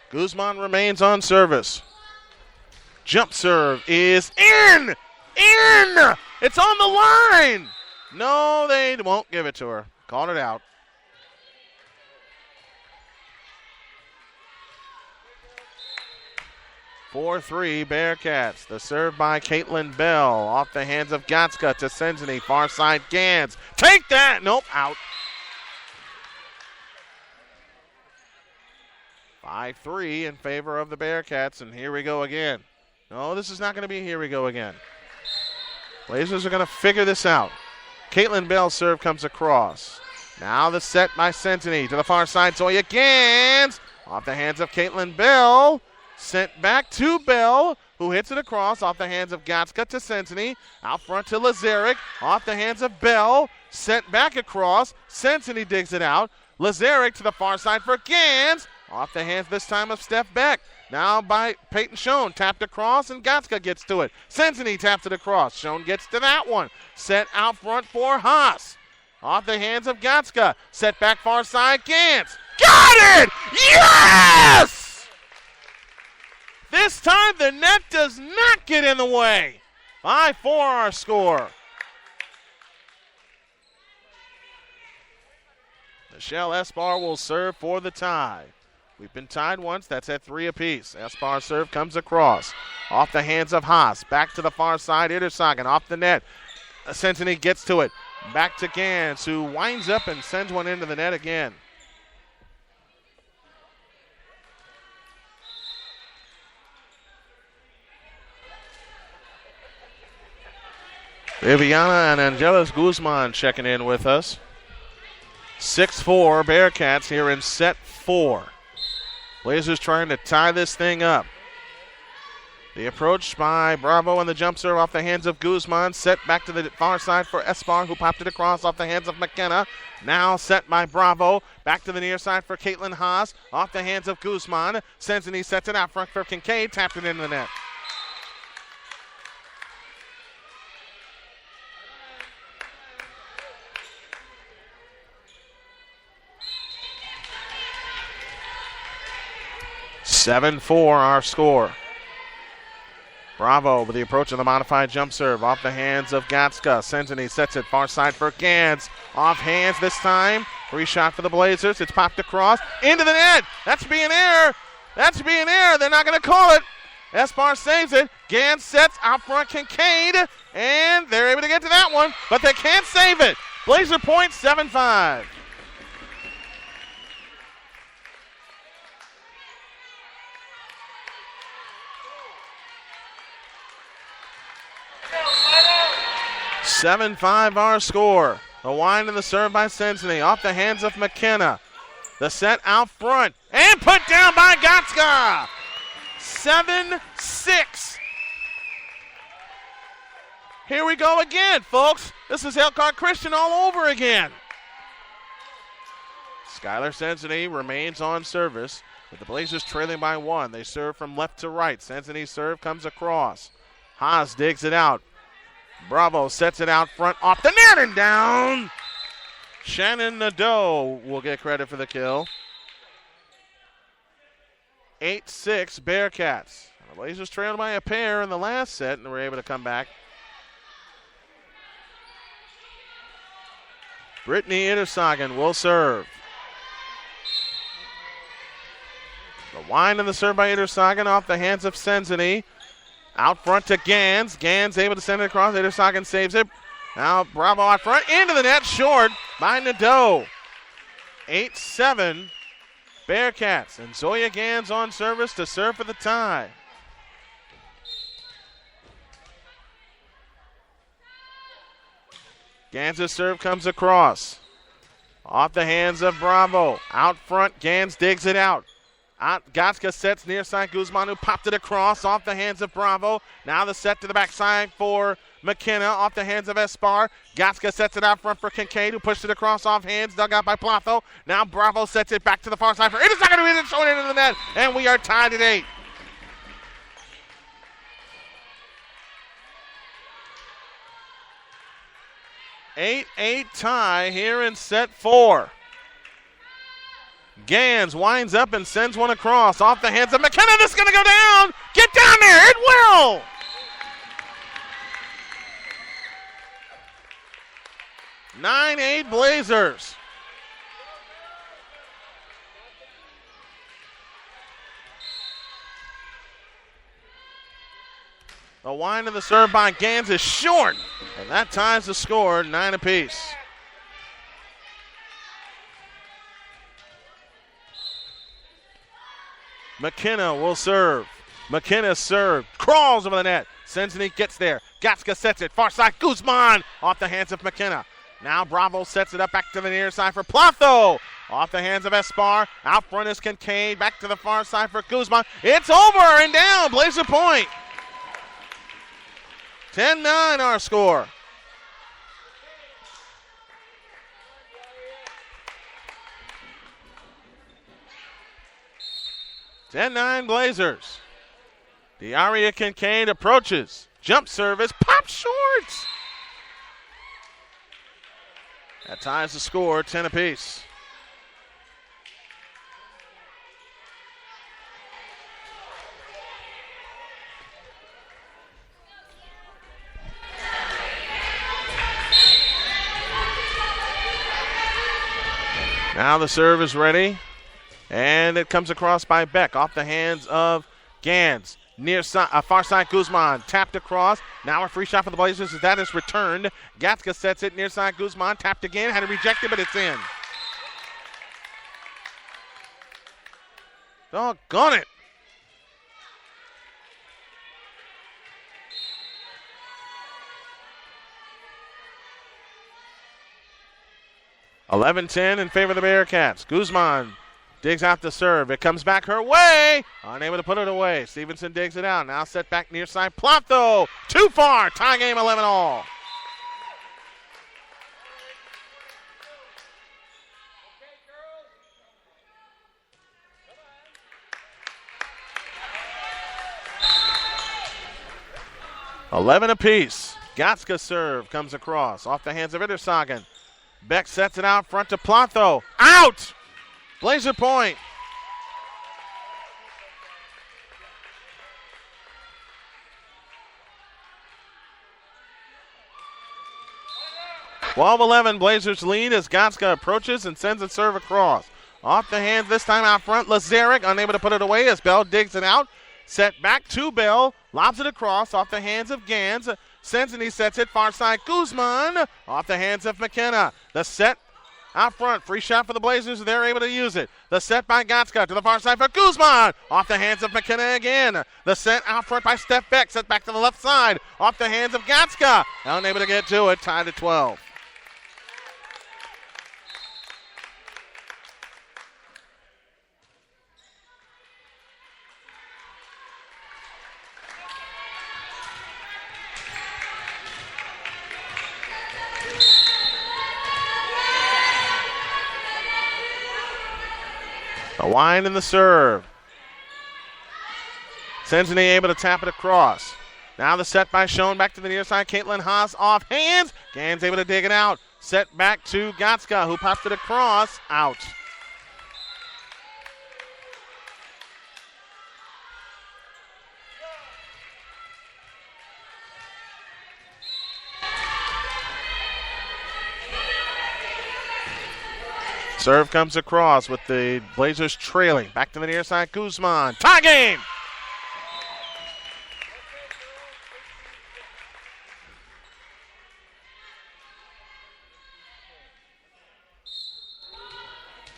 Guzman remains on service. Jump serve is in! In! It's on the line! No, they won't give it to her. Called it out. (4-3) Bearcats. The serve by Caitlin Bell. Off the hands of Gatska to Sensini. Far side Gans. Take that! Nope, out. 5-3 in favor of the Bearcats, and here we go again. No, this is not going to be here we go again. Blazers are going to figure this out. Caitlin Bell's serve comes across. Now the set by Sensini to the far side. Zoya Gans off the hands of Caitlin Bell. Sent back to Bell, who hits it across off the hands of Gatska to Sensini. Out front to Lazaric. Off the hands of Bell. Sent back across. Sensini digs it out. Lazaric to the far side for Gans. Off the hands this time of Steph Beck. Now by Peyton Schoen. Tapped across and Gatska gets to it. Sensini taps it across. Schoen gets to that one. Set out front for Haas. Off the hands of Gatska. Set back far side. Gans. Got it! Yes! This time the net does not get in the way. 5-4 our score. Michelle Espar will serve for the tie. We've been tied once. That's at 3 apiece. Espar serve comes across. Off the hands of Haas. Back to the far side. Ittersagen off the net. Sensini gets to it. Back to Gans, who winds up and sends one into the net again. Viviana and Angeles Guzman checking in with us. 6-4 Bearcats here in set 4. Blazers trying to tie this thing up. The approach by Bravo and the jump serve off the hands of Guzman. Set back to the far side for Espar, who popped it across off the hands of McKenna. Now set by Bravo. Back to the near side for Caitlin Haas. Off the hands of Guzman. Sensini sets it out front for Kincaid. Tapped it into the net. (7-4) our score. Bravo with the approach of the modified jump serve. Off the hands of Gatska. Sensini sets it far side for Gans. Off hands this time. Free shot for the Blazers. It's popped across. Into the net. That's being air. That's being air. They're not going to call it. Espar saves it. Gans sets out front Kincaid. And they're able to get to that one. But they can't save it. Blazer point 7-5. (7-5) our score. The wind and the serve by Sensini. Off the hands of McKenna. The set out front. And put down by Gotska. 7-6. Here we go again, folks. This is Elkhart Christian all over again. Skylar Sensini remains on service, with the Blazers trailing by 1. They serve from left to right. Sensini's serve comes across. Haas digs it out. Bravo sets it out front, off the net and down. Shannon Nadeau will get credit for the kill. 8-6 Bearcats. The Blazers trailed by a pair in the last set and were able to come back. Brittany Intersagen will serve. The wind and the serve by Intersagen off the hands of Sensini. Out front to Gans. Gans able to send it across. Intersagen saves it. Now Bravo out front. Into the net. Short by Nadeau. 8-7 Bearcats. And Zoya Gans on service to serve for the tie. Gans' serve comes across. Off the hands of Bravo. Out front. Gans digs it out. Gatska sets near side. Guzman who popped it across off the hands of Bravo. Now the set to the backside for McKenna off the hands of Espar. Gatska sets it out front for Kincaid who pushed it across off hands. Dug out by Platho. Now Bravo sets it back to the far side for it. It's not going to be it. Showing into the net. And we are tied at 8. (8-8) tie here in set 4. Gans winds up and sends one across off the hands of McKenna. This is going to go down. Get down there. It will. (9-8) Blazers. The wind of the serve by Gans is short, and that ties the score 9 apiece. McKenna will serve. McKenna serve. Crawls over the net. Sensini gets there. Gatska sets it. Far side. Guzman off the hands of McKenna. Now Bravo sets it up back to the near side for Platho. Off the hands of Espar. Out front is Kincaid. Back to the far side for Guzman. It's over and down. Blazer point. 10-9 our score. (10-9) Blazers. Diaria Kincaid approaches. Jump service. Pop short. That ties the score 10 apiece. Now the serve is ready. And it comes across by Beck off the hands of Gans. Near side, far side Guzman tapped across. Now a free shot for the Blazers as that is returned. Gatska sets it near side Guzman. Tapped again. Had it rejected, but it's in. Doggone it. (11-10) in favor of the Bearcats. Guzman digs out the serve. It comes back her way. Unable to put it away. Stevenson digs it out. Now set back near side. Platho. Too far. Tie game 11 all. 11 apiece. Gatska serve comes across off the hands of Intersagen. Beck sets it out front to Plotho. Out! Blazer point. (12-11) Blazers lead as Gatska approaches and sends a serve across. Off the hands this time out front. Lazaric unable to put it away as Bell digs it out. Set back to Bell. Lobs it across off the hands of Gans. Sends and he sets it far side. Guzman off the hands of McKenna. The set out front. Free shot for the Blazers. They're able to use it. The set by Gatska to the far side for Guzman. Off the hands of McKenna again. The set out front by Steph Beck. Set back to the left side. Off the hands of Gatska. Unable to get to it. Tied at 12. A wind in the serve. Sensini able to tap it across. Now the set by Schoen back to the near side. Caitlin Haas off hands. Gans able to dig it out. Set back to Gatska who popped it across. Out. Serve comes across with the Blazers trailing. Back to the near side, Guzman. Tie game!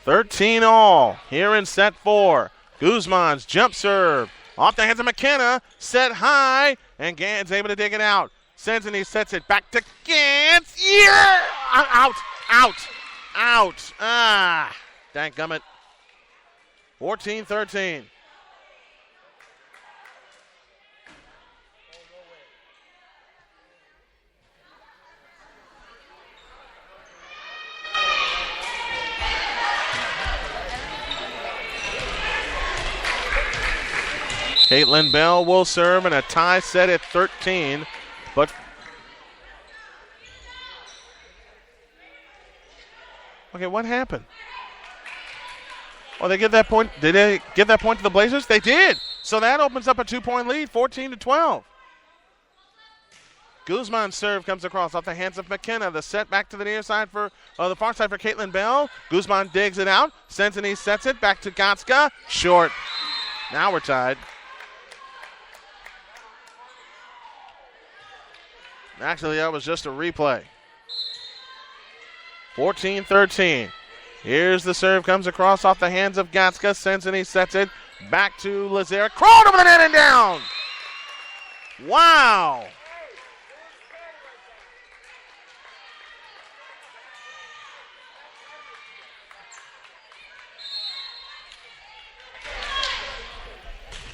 (13-all) here in set 4. Guzman's jump serve. Off the hands of McKenna. Set high. And Gans able to dig it out. Sends and he sets it back to Gans. Yeah! Out! Out! Out. Dadgummit. 14-13. Caitlin Bell will serve in a tie set at 13, but okay, what happened? Oh, they give that point. Did they give that point to the Blazers? They did. So that opens up a 2-point lead, 14-12. Guzman's serve comes across off the hands of McKenna. The set back to the near side for the far side for Caitlin Bell. Guzman digs it out. Sends and he sets it back to Gatska. Short. Now we're tied. Actually, that was just a replay. 14-13. Here's the serve, comes across off the hands of Gatska. Sends and he sets it back to Lazare. Crawled over the net and down. Wow.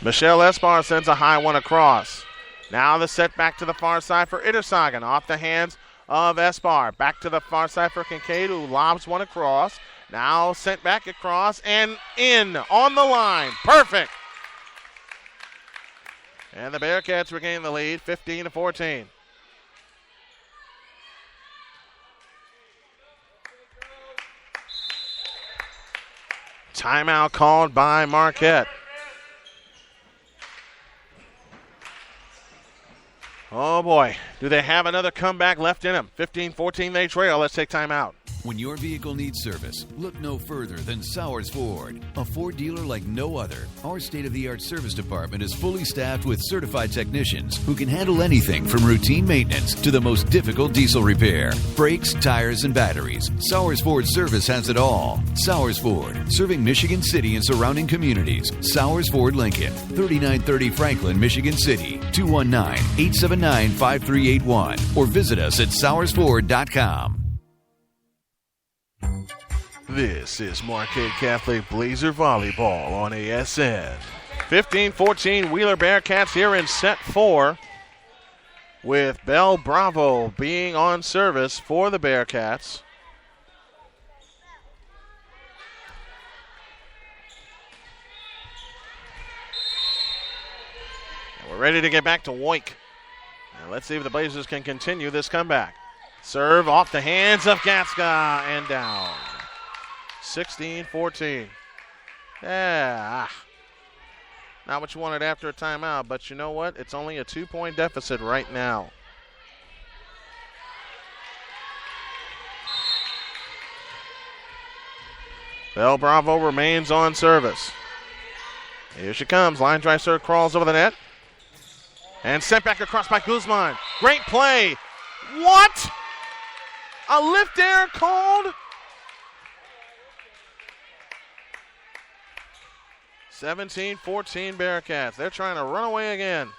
Michelle Espar sends a high one across. Now the set back to the far side for Intersagen. Off the hands of Espar. Back to the far side for Kincaid, who lobs one across. Now sent back across and in on the line. Perfect. And the Bearcats regain the lead, 15-14. Timeout called by Marquette. Oh boy, do they have another comeback left in them? 15-14 they trail. Let's take time out. When your vehicle needs service, look no further than Sowers Ford, a Ford dealer like no other. Our state-of-the-art service department is fully staffed with certified technicians who can handle anything from routine maintenance to the most difficult diesel repair. Brakes, tires, and batteries. Sowers Ford service has it all. Sowers Ford, serving Michigan City and surrounding communities. Sowers Ford Lincoln, 3930 Franklin, Michigan City, 219-879-5381, or visit us at SowersFord.com. This is Marquette Catholic Blazer Volleyball on ASN. 15-14 Wheeler Bearcats here in set 4, with Belle Bravo being on service for the Bearcats. And we're ready to get back to Woink. And let's see if the Blazers can continue this comeback. Serve off the hands of Gatska and down. 16-14. Yeah. Not what you wanted after a timeout, but you know what? It's only a 2-point deficit right now. Bell Bravo remains on service. Here she comes. Line drive serve, crawls over the net. And sent back across by Guzman. Great play. What? A lift error called? 17-14 Bearcats. They're trying to run away again.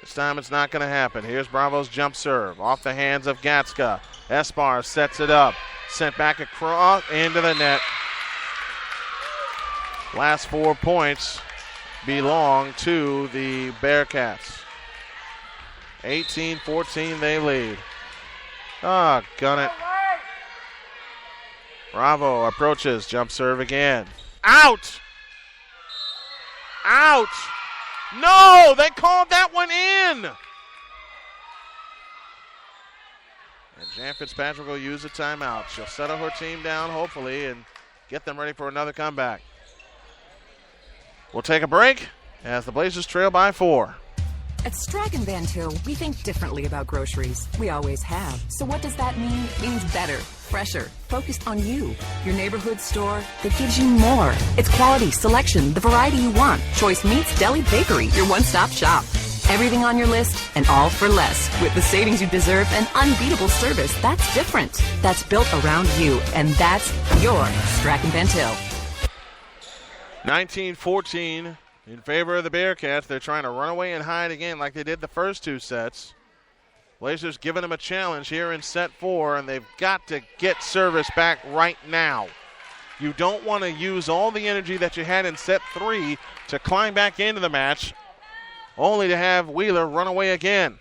This time it's not going to happen. Here's Bravo's jump serve off the hands of Gatska. Espar sets it up. Sent back across into the net. Last 4 points belong to the Bearcats. 18-14 they lead. Oh, gun it. Bravo approaches, jump serve again. Out! Out! No, they called that one in! And Jan Fitzpatrick will use a timeout. She'll settle her team down, hopefully, and get them ready for another comeback. We'll take a break as the Blazers trail by 4. At Strachan Van Til, we think differently about groceries. We always have. So what does that mean? It means better, fresher, focused on you. Your neighborhood store that gives you more. It's quality, selection, the variety you want. Choice Meats, Deli, Bakery, your one-stop shop. Everything on your list and all for less. With the savings you deserve and unbeatable service, that's different. That's built around you, and that's your Strachan Van Til. 19-14 in favor of the Bearcats. They're trying to run away and hide again like they did the first 2 sets. Blazers giving them a challenge here in set 4, and they've got to get service back right now. You don't want to use all the energy that you had in set 3 to climb back into the match, only to have Wheeler run away again.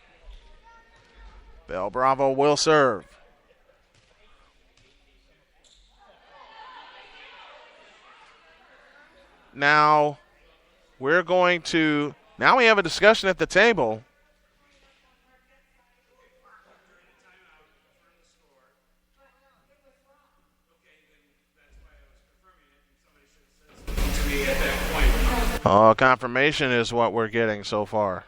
Bell Bravo will serve. Now we have a discussion at the table. Confirmation is what we're getting so far.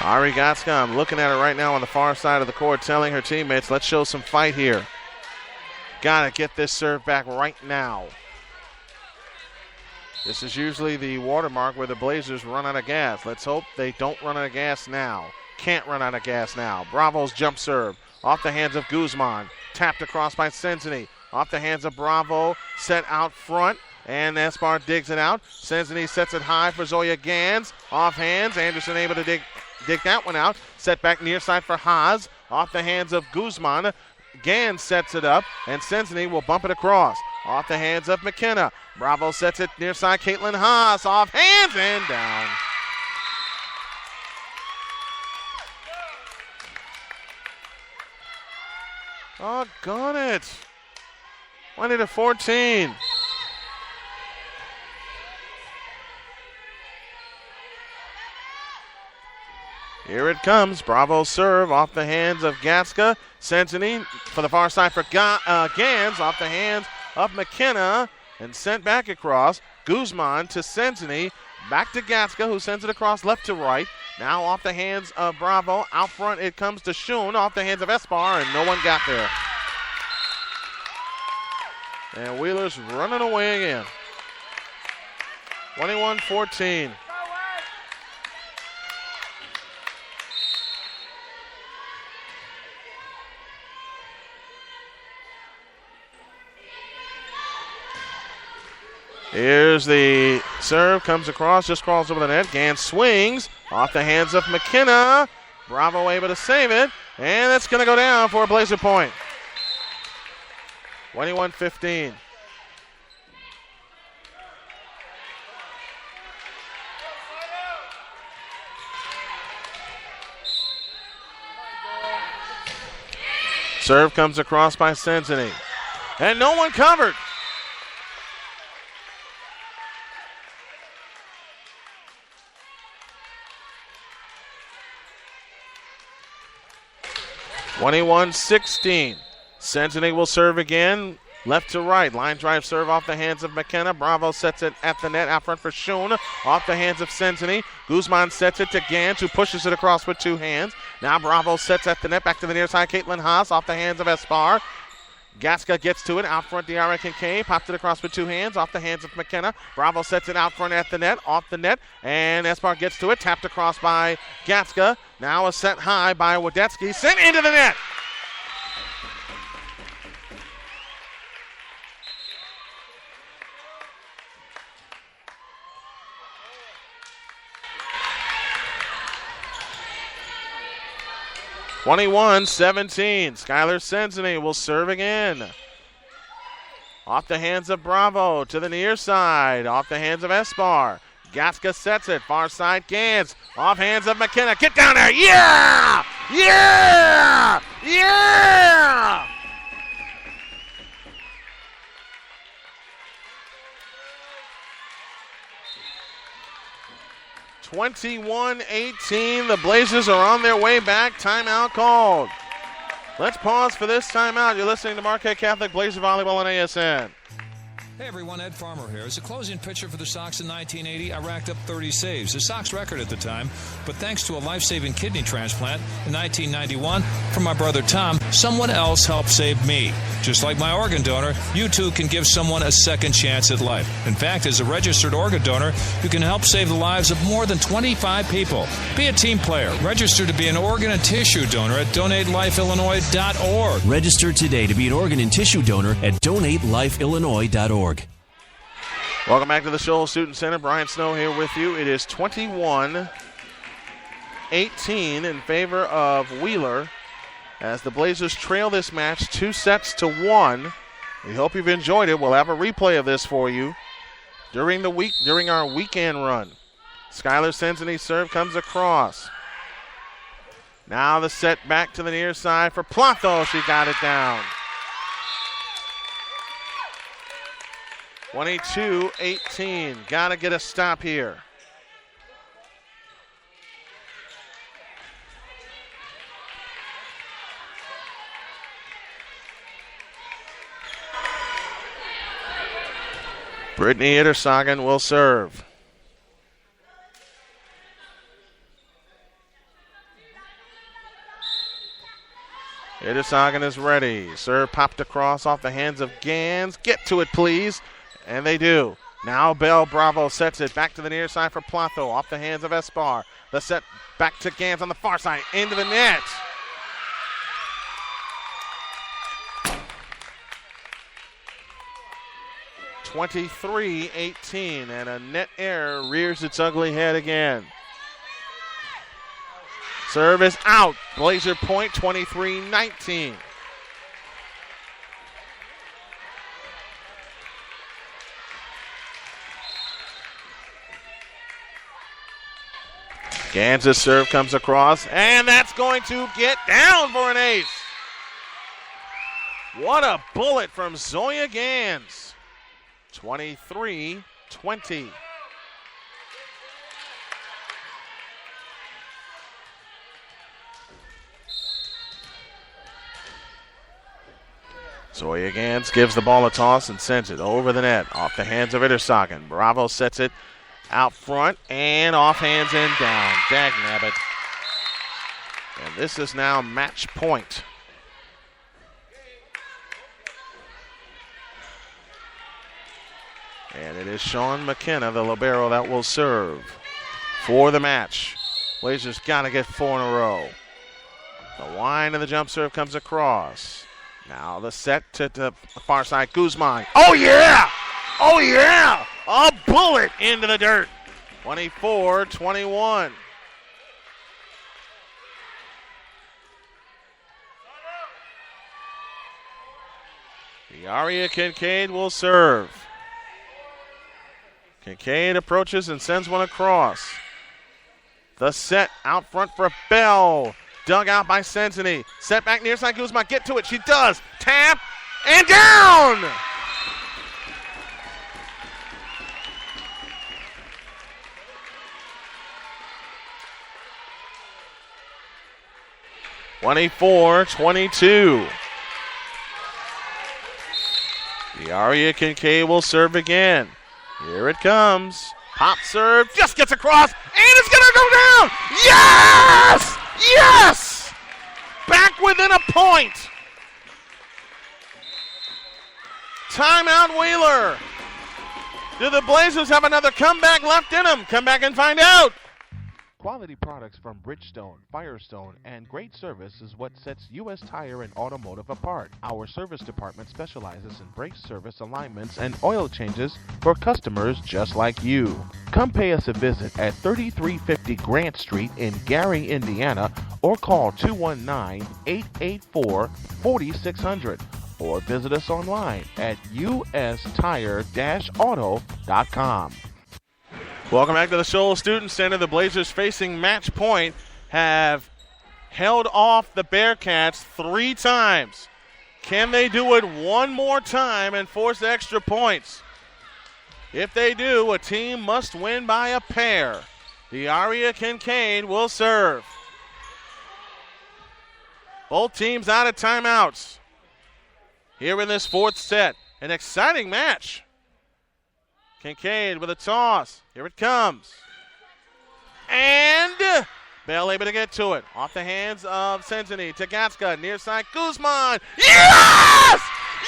Ari Gatska, I'm looking at her right now on the far side of the court, telling her teammates, let's show some fight here. Got to get this serve back right now. This is usually the watermark where the Blazers run out of gas. Let's hope they don't run out of gas now. Can't run out of gas now. Bravo's jump serve off the hands of Guzman. Tapped across by Sensini. Off the hands of Bravo. Set out front. And Espar digs it out. Sensini sets it high for Zoya Gans. Off hands. Anderson able to dig that one out. Set back near side for Haas. Off the hands of Guzman. Gans sets it up. And Sensini will bump it across. Off the hands of McKenna. Bravo sets it near side. Caitlin Haas. Off hands and down. Oh, got it. 20-14. Here it comes. Bravo serve off the hands of Gatska. Sensini for the far side for Gans. Off the hands of McKenna and sent back across. Guzman to Sensini. Back to Gatska, who sends it across left to right. Now off the hands of Bravo. Out front it comes to Schoen. Off the hands of Espar, and no one got there. And Wheeler's running away again. 21-14. Here's the serve, comes across, just crawls over the net. Gans swings off the hands of McKenna. Bravo able to save it, and it's going to go down for a Blazer point. 21-15. Serve comes across by Sensini. And no one covered. (21-16). Sensini will serve again. Left to right. Line drive serve off the hands of McKenna. Bravo sets it at the net. Out front for Schoen. Off the hands of Sensini. Guzman sets it to Gans, who pushes it across with two hands. Now Bravo sets at the net. Back to the near side. Caitlin Haas off the hands of Espar. Gaska gets to it. Out front, Diarra Kincaid. Pops it across with two hands. Off the hands of McKenna. Bravo sets it out front at the net. Off the net. And Espar gets to it. Tapped across by Gaska. Now a set high by Wadetsky. Sent into the net. (21-17). Skylar Sensini will serve again. Off the hands of Bravo to the near side. Off the hands of Espar. Gaska sets it. Far side Gans. Off hands of McKenna. Get down there. Yeah! Yeah! Yeah! (21-18). The Blazers are on their way back. Timeout called. Let's pause for this timeout. You're listening to Marquette Catholic Blazer Volleyball on ASN. Hey everyone, Ed Farmer here. As a closing pitcher for the Sox in 1980, I racked up 30 saves, a Sox record at the time. But thanks to a life-saving kidney transplant in 1991 from my brother Tom, someone else helped save me. Just like my organ donor, you too can give someone a second chance at life. In fact, as a registered organ donor, you can help save the lives of more than 25 people. Be a team player. Register to be an organ and tissue donor at DonateLifeIllinois.org. Register today to be an organ and tissue donor at DonateLifeIllinois.org. Welcome back to the Shoals Student Center. Brian Snow here with you. It is 21-18 in favor of Wheeler as the Blazers trail this match 2-1. We hope you've enjoyed it. We'll have a replay of this for you during our weekend run. Skylar Sensini's serve comes across. Now the set back to the near side for Plato. She got it down. 22-18. Got to get a stop here. Brittany Ittersagen will serve. Ittersagen is ready. Serve popped across off the hands of Gans. Get to it, please. And they do. Now Bell Bravo sets it back to the near side for Plato. Off the hands of Espar. The set back to Gans on the far side. Into the net. (23-18) and a net error rears its ugly head again. Serve is out. Blazer point, 23-19. Gans' serve comes across, and that's going to get down for an ace. What a bullet from Zoya Gans. 23-20. Zoya Gans gives the ball a toss and sends it over the net. Off the hands of Ittersagen. Bravo sets it out front and off hands and down. Dagnabbit. And this is now match point. And it is Sean McKenna, the libero, that will serve for the match. Blazers got to get 4 in a row. The wind of the jump serve comes across. Now the set to the far side. Guzman. Oh, yeah! Oh, yeah! A bullet into the dirt. 24-21. Diarra Kincaid will serve. Kincaid approaches and sends one across. The set out front for Bell. Dug out by Sensini. Set back near side. Guzman. Get to it. She does. Tap and down. (24-22). The Aria Kincaid will serve again. Here it comes. Pop serve. Just gets across. And it's going to go down. Yes! Yes! Back within a point. Timeout Wheeler. Do the Blazers have another comeback left in them? Come back and find out. Quality products from Bridgestone, Firestone, and great service is what sets U.S. Tire and Automotive apart. Our service department specializes in brake service alignments and oil changes for customers just like you. Come pay us a visit at 3350 Grant Street in Gary, Indiana, or call 219-884-4600, or visit us online at ustire-auto.com. Welcome back to the Shoal Student Center. The Blazers facing match point have held off the Bearcats 3 times. Can they do it one more time and force extra points? If they do, a team must win by a pair. The Aria Kincaid will serve. Both teams out of timeouts. Here in this 4th set, an exciting match. Kincaid with a toss. Here it comes. And Bell able to get to it. Off the hands of Sensini. Tagatska, near side, Guzman. Yes!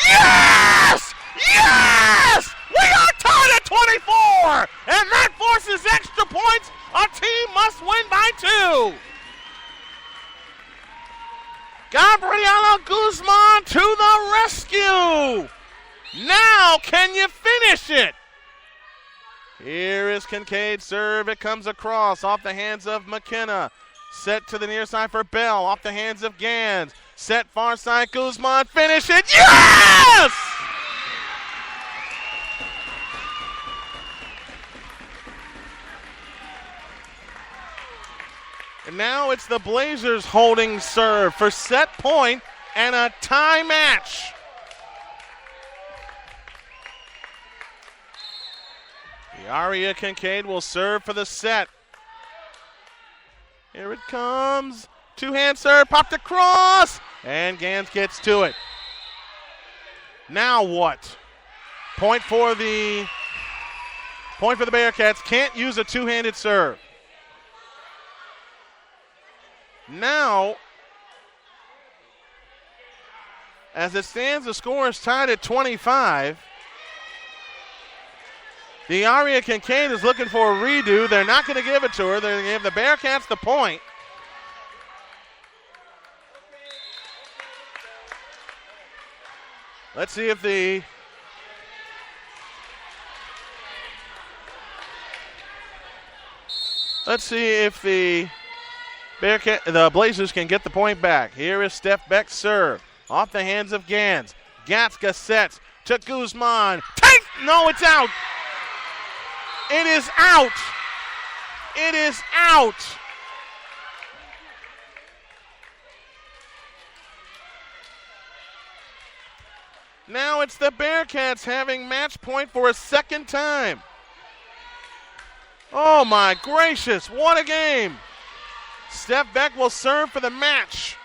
Yes! Yes! We are tied at 24! And that forces extra points. A team must win by 2. Gabriela Guzman to the rescue. Now can you finish it? Here is Kincaid's serve. It comes across off the hands of McKenna. Set to the near side for Bell. Off the hands of Gans. Set far side. Guzman. Finish it. Yes! And now it's the Blazers holding serve for set point and a tie match. The Aria Kincaid will serve for the set. Here it comes. 2-hand serve, popped across, and Gans gets to it. Now what? Point for the Bearcats. Can't use a 2-handed serve. Now, as it stands, the score is tied at 25. The Aria Kincaid is looking for a redo. They're not going to give it to her. They're going to give the Bearcats the point. Let's see if the Blazers can get the point back. Here is Steph Beck's serve. Off the hands of Gans. Gatska sets to Guzman. No, it's out. It is out. It is out. Now it's the Bearcats having match point for a second time. Oh my gracious, what a game. Steph Beck will serve for the match.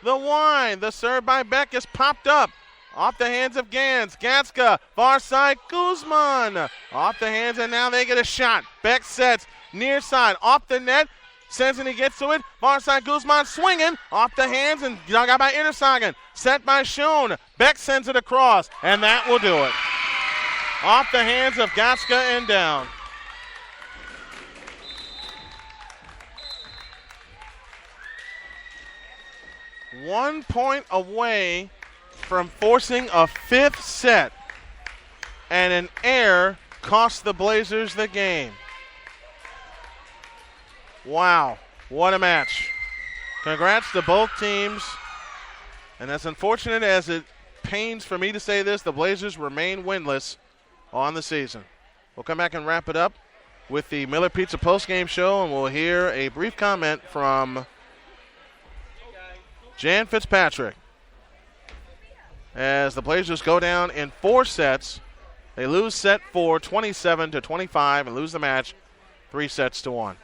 The serve by Beck is popped up. Off the hands of Gans. Gatska, far side, Guzman. Off the hands, and now they get a shot. Beck sets, near side, off the net. Sensini gets to it. Far side, Guzman swinging. Off the hands, and dug out by Intersagen. Set by Schoen. Beck sends it across, and that will do it. Off the hands of Gatska and down. One point away from forcing a 5th set, and an error cost the Blazers the game. Wow, what a match. Congrats to both teams, and as unfortunate as it pains for me to say this, the Blazers remain winless on the season. We'll come back and wrap it up with the Miller Pizza postgame show, and we'll hear a brief comment from Jan Fitzpatrick. As the Blazers go down in 4 sets, they lose set 4, 27-25, and lose the match 3-1.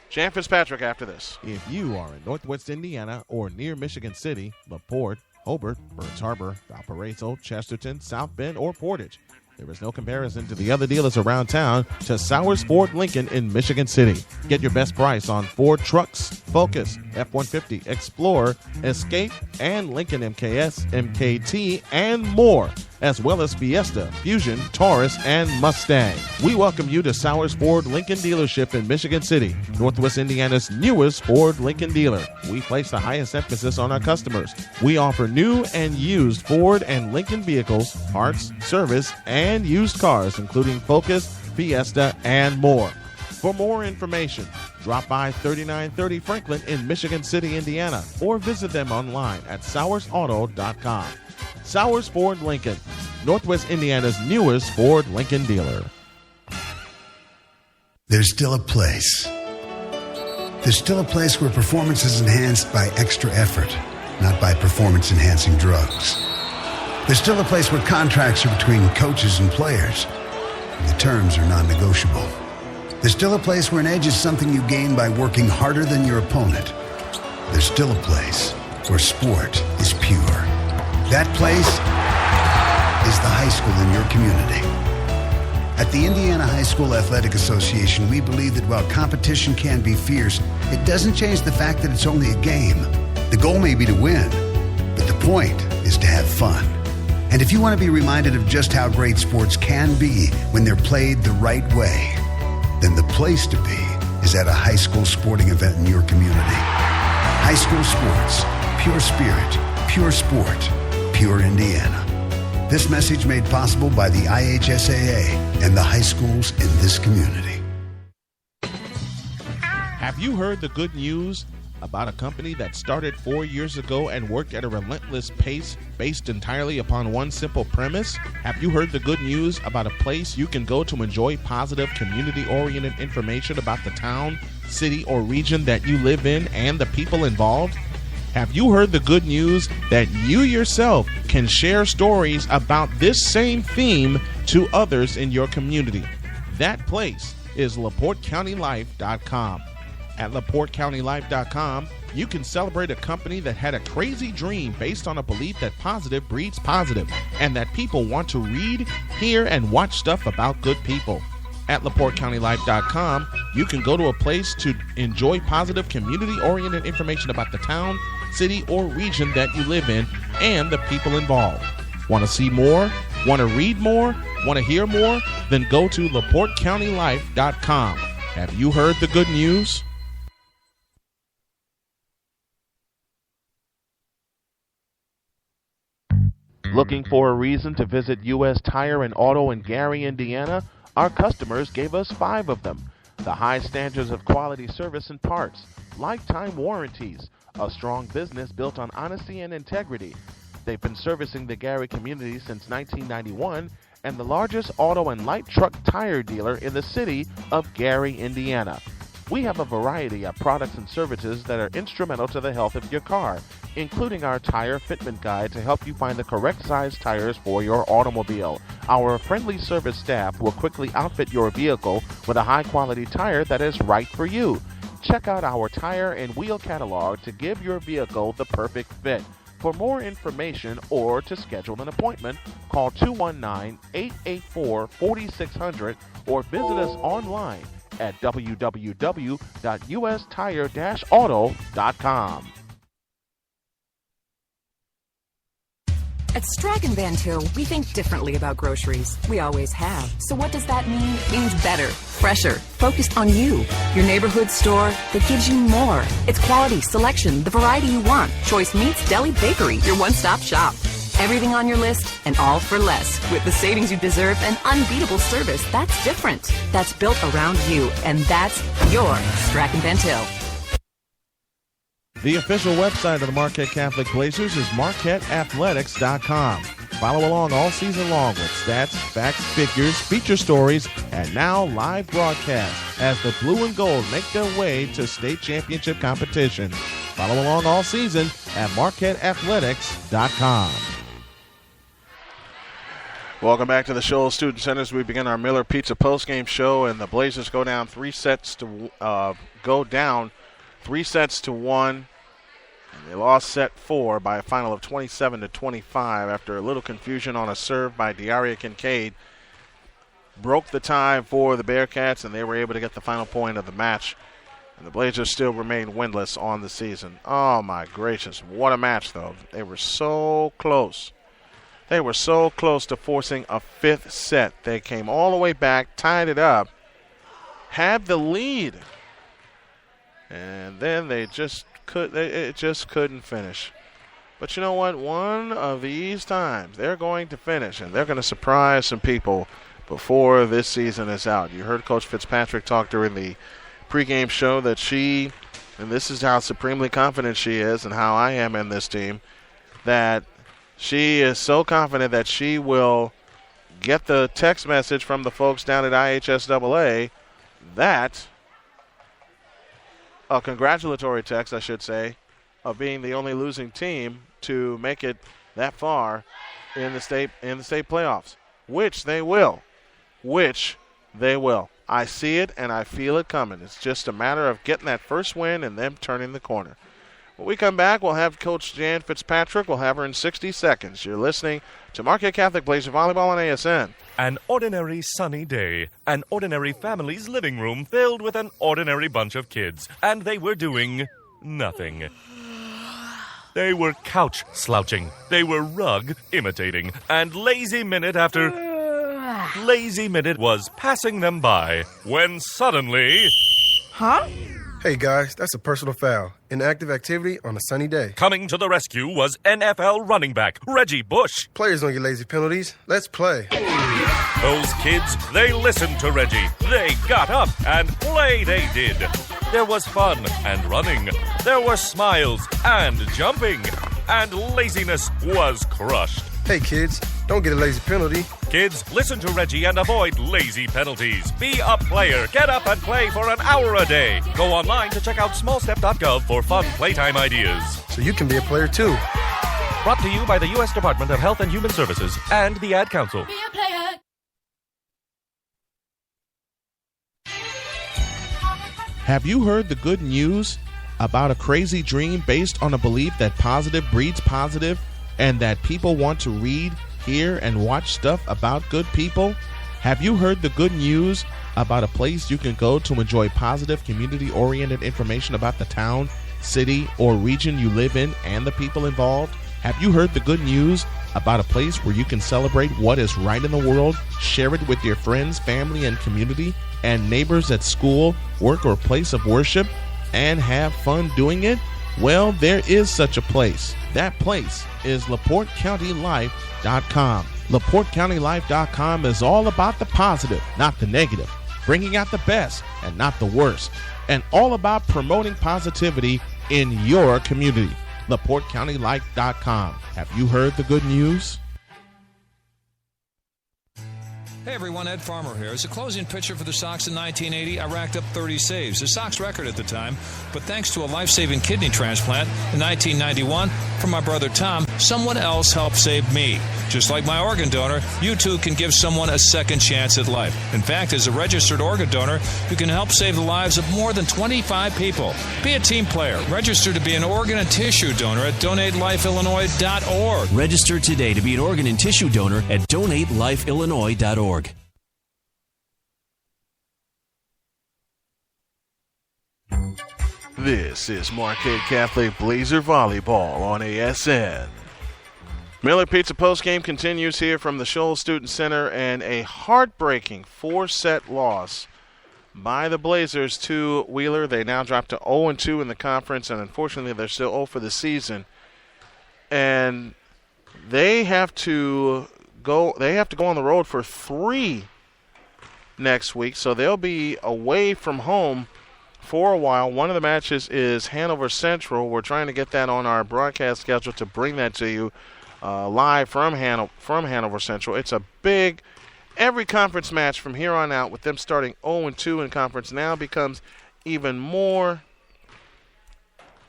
Jan Fitzpatrick after this. If you are in Northwest Indiana or near Michigan City, LaPorte, Hobart, Burns Harbor, Valparaiso, Chesterton, South Bend, or Portage, there is no comparison to the other dealers around town to Sowers Ford Lincoln in Michigan City. Get your best price on Ford trucks, Focus, F-150, Explorer, Escape, and Lincoln MKS, MKT, and more, as well as Fiesta, Fusion, Taurus, and Mustang. We welcome you to Sowers Ford Lincoln dealership in Michigan City, Northwest Indiana's newest Ford Lincoln dealer. We place the highest emphasis on our customers. We offer new and used Ford and Lincoln vehicles, parts, service, and used cars, including Focus, Fiesta, and more. For more information, drop by 3930 Franklin in Michigan City, Indiana, or visit them online at SowersAuto.com. Sowers Ford Lincoln, Northwest Indiana's newest Ford Lincoln dealer. There's still a place. There's still a place where performance is enhanced by extra effort, not by performance-enhancing drugs. There's still a place where contracts are between coaches and players, and the terms are non-negotiable. There's still a place where an edge is something you gain by working harder than your opponent. There's still a place where sport is pure. That place is the high school in your community. At the Indiana High School Athletic Association, we believe that while competition can be fierce, it doesn't change the fact that it's only a game. The goal may be to win, but the point is to have fun. And if you want to be reminded of just how great sports can be when they're played the right way, then the place to be is at a high school sporting event in your community. High school sports, pure spirit, pure sport, pure Indiana. This message made possible by the IHSAA and the high schools in this community. Have you heard the good news about a company that started 4 years ago and worked at a relentless pace based entirely upon one simple premise? Have you heard the good news about a place you can go to enjoy positive, community-oriented information about the town, city, or region that you live in and the people involved? Have you heard the good news that you yourself can share stories about this same theme to others in your community? That place is LaPorteCountyLife.com. At LaPorteCountyLife.com, you can celebrate a company that had a crazy dream based on a belief that positive breeds positive, and that people want to read, hear, and watch stuff about good people. At LaPorteCountyLife.com, you can go to a place to enjoy positive, community-oriented information about the town, city, or region that you live in and the people involved. Want to see more? Want to read more? Want to hear more? Then go to LaPorteCountyLife.com. Have you heard the good news? Looking for a reason to visit U.S. Tire and Auto in Gary, Indiana? Our customers gave us 5 of them. The high standards of quality service and parts, lifetime warranties, a strong business built on honesty and integrity. They've been servicing the Gary community since 1991 and the largest auto and light truck tire dealer in the city of Gary, Indiana. We have a variety of products and services that are instrumental to the health of your car, including our tire fitment guide to help you find the correct size tires for your automobile. Our friendly service staff will quickly outfit your vehicle with a high-quality tire that is right for you. Check out our tire and wheel catalog to give your vehicle the perfect fit. For more information or to schedule an appointment, call 219-884-4600 or visit us online at www.ustire-auto.com. At Strachan Van Til, we think differently about groceries. We always have. So what does that mean? It means better, fresher, focused on you. Your neighborhood store that gives you more. It's quality, selection, the variety you want. Choice meats, deli, bakery, your one-stop shop. Everything on your list and all for less. With the savings you deserve and unbeatable service that's different. That's built around you, and that's your Strachan Van Til. The official website of the Marquette Catholic Blazers is MarquetteAthletics.com. Follow along all season long with stats, facts, figures, feature stories, and now live broadcasts as the blue and gold make their way to state championship competition. Follow along all season at MarquetteAthletics.com. Welcome back to the Shoals Student Center as we begin our Miller Pizza postgame show, and the Blazers go down 3 sets to 1. And they lost set 4 by a final of 27-25 after a little confusion on a serve by Diaria Kincaid. Broke the tie for the Bearcats, and they were able to get the final point of the match. And the Blazers still remain winless on the season. Oh, my gracious. What a match, though. They were so close. They were so close to forcing a 5th set. They came all the way back, tied it up, had the lead. And then it just couldn't finish. But you know what? One of these times, they're going to finish, and they're going to surprise some people before this season is out. You heard Coach Fitzpatrick talk during the pregame show that she, and this is how supremely confident she is and how I am in this team, that she is so confident that she will get the text message from the folks down at IHSAA that a congratulatory text, I should say, of being the only losing team to make it that far in the state playoffs, which they will. I see it and I feel it coming. It's just a matter of getting that first win and them turning the corner. When we come back, we'll have Coach Jan Fitzpatrick. We'll have her in 60 seconds. You're listening to Marquette Catholic Blazer Volleyball on ASN. An ordinary sunny day. An ordinary family's living room filled with an ordinary bunch of kids. And they were doing nothing. They were couch slouching. They were rug imitating. And lazy minute after lazy minute was passing them by. When suddenly... Huh? Hey guys, that's a personal foul. Inactive activity on a sunny day. Coming to the rescue was NFL running back Reggie Bush. Players don't get lazy penalties. Let's play. Those kids, they listened to Reggie. They got up and play they did. There was fun and running. There were smiles and jumping. And laziness was crushed. Hey kids, don't get a lazy penalty. Kids, listen to Reggie and avoid lazy penalties. Be a player. Get up and play for an hour a day. Go online to check out smallstep.gov for fun playtime ideas. So you can be a player too. Brought to you by the U.S. Department of Health and Human Services and the Ad Council. Be a player. Have you heard the good news about a crazy dream based on a belief that positive breeds positive and that people want to read, hear, and watch stuff about good people? Have you heard the good news about a place you can go to enjoy positive, community-oriented information about the town, city, or region you live in and the people involved? Have you heard the good news about a place where you can celebrate what is right in the world, share it with your friends, family, and community, and neighbors at school, work, or place of worship, and have fun doing it? Well, there is such a place. That place is LaPorteCountyLife.com. LaPorteCountyLife.com is all about the positive, not the negative, bringing out the best and not the worst, and all about promoting positivity in your community. LaPorteCountyLife.com. Have you heard the good news? Hey everyone, Ed Farmer here. As a closing pitcher for the Sox in 1980, I racked up 30 saves, the Sox record at the time. But thanks to a life-saving kidney transplant in 1991 from my brother Tom, someone else helped save me. Just like my organ donor, you too can give someone a second chance at life. In fact, as a registered organ donor, you can help save the lives of more than 25 people. Be a team player. Register to be an organ and tissue donor at DonateLifeIllinois.org. Register today to be an organ and tissue donor at DonateLifeIllinois.org. This is Marquette Catholic Blazer Volleyball on ASN. Miller Pizza postgame continues here from the Shoals Student Center, and a heartbreaking 4-set loss by the Blazers to Wheeler. They now drop to 0-2 in the conference, and unfortunately they're still 0 for the season. And they have to go on the road for 3 next week, so they'll be away from home for a while. One of the matches is Hanover Central. We're trying to get that on our broadcast schedule to bring that to you live from Hanover Central. It's a big, every conference match from here on out with them starting 0-2 in conference now becomes even more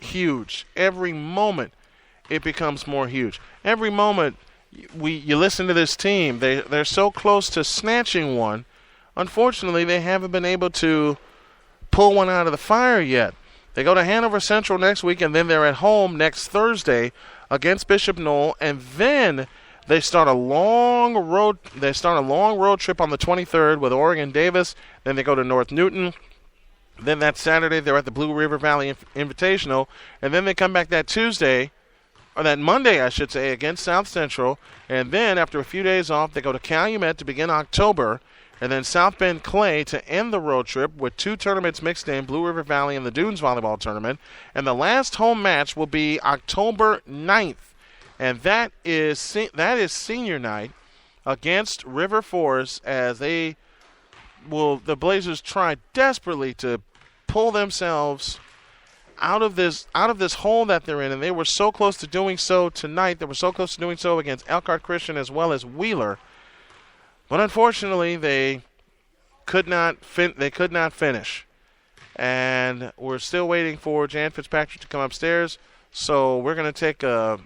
huge. Every moment it becomes more huge. Every moment you listen to this team, they're so close to snatching one. Unfortunately, they haven't been able to pull one out of the fire yet. They go to Hanover Central next week, and then they're at home next Thursday against Bishop Knoll, and then they start a long road trip on the 23rd with Oregon Davis. Then they go to North Newton. Then that Saturday they're at the Blue River Valley Invitational, and then they come back that Tuesday, or that Monday, I should say, against South Central. And then after a few days off, they go to Calumet to begin October, and then South Bend Clay to end the road trip with 2 tournaments mixed in, Blue River Valley and the Dunes Volleyball Tournament. And the last home match will be October 9th, and that is senior night against River Forest, as the Blazers try desperately to pull themselves out of this hole that they're in, and they were so close to doing so tonight. They were so close to doing so against Elkhart Christian as well as Wheeler, but unfortunately they could not finish. And we're still waiting for Jan Fitzpatrick to come upstairs. So we're going to take a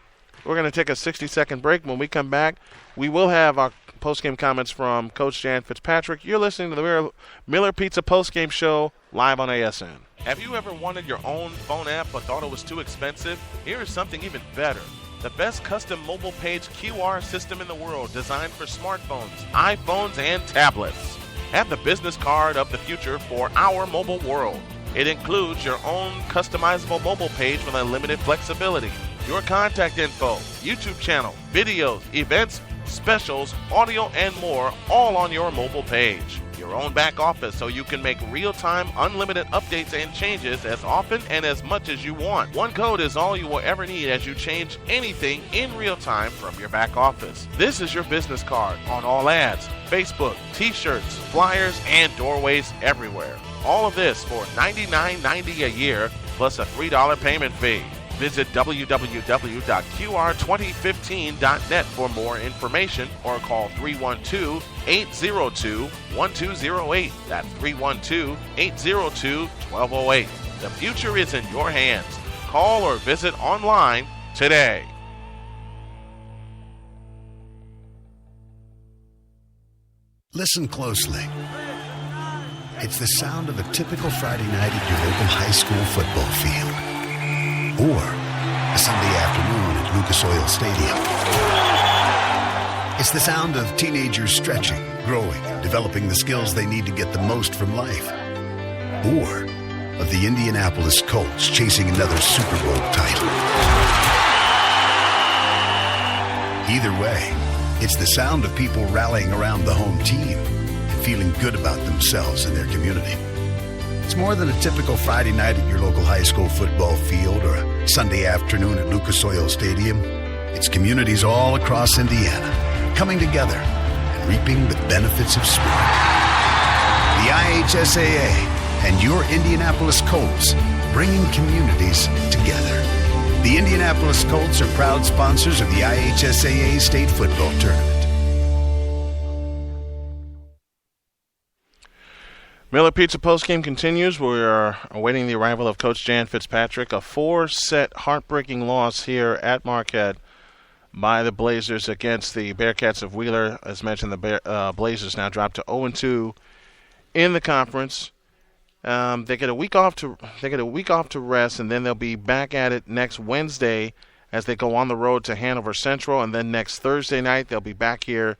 60-second break. When we come back, we will have our postgame comments from Coach Jan Fitzpatrick. You're listening to the Miller Pizza postgame show live on ASN. Have you ever wanted your own phone app but thought it was too expensive? Here is something even better. The best custom mobile page QR system in the world, designed for smartphones, iPhones, and tablets. Have the business card of the future for our mobile world. It includes your own customizable mobile page with unlimited flexibility, your contact info, YouTube channel, videos, events, specials, audio, and more, all on your mobile page. Your own back office, so you can make real-time, unlimited updates and changes as often and as much as you want. One code is all you will ever need as you change anything in real time from your back office. This is your business card on all ads, Facebook, t-shirts, flyers, and doorways everywhere. All of this for $99.90 a year plus a $3 payment fee. Visit www.qr2015.net for more information or call 312-802-1208. That's 312-802-1208. The future is in your hands. Call or visit online today. Listen closely. It's the sound of a typical Friday night at your local high school football field. Or a Sunday afternoon at Lucas Oil Stadium. It's the sound of teenagers stretching, growing, developing the skills they need to get the most from life. Or of the Indianapolis Colts chasing another Super Bowl title. Either way, it's the sound of people rallying around the home team and feeling good about themselves and their community. It's more than a typical Friday night at your local high school football field or a Sunday afternoon at Lucas Oil Stadium. It's communities all across Indiana coming together and reaping the benefits of sport. The IHSAA and your Indianapolis Colts, bringing communities together. The Indianapolis Colts are proud sponsors of the IHSAA State Football Tournament. Miller Pizza postgame continues. We are awaiting the arrival of Coach Jan Fitzpatrick. A 4-set heartbreaking loss here at Marquette by the Blazers against the Bearcats of Wheeler. As mentioned, the Blazers now dropped to 0-2 in the conference. They get a week off to rest, and then they'll be back at it next Wednesday as they go on the road to Hanover Central, and then next Thursday night they'll be back here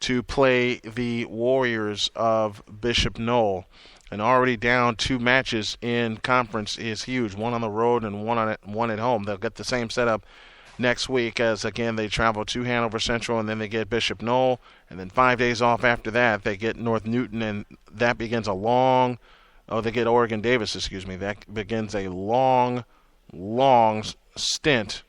to play the Warriors of Bishop Knoll. And already down 2 matches in conference is huge, one on the road and one at home. They'll get the same setup next week as, again, they travel to Hanover Central, and then they get Bishop Knoll, and then 5 days off after that they get North Newton, and that begins a long they get Oregon Davis, that begins a long stint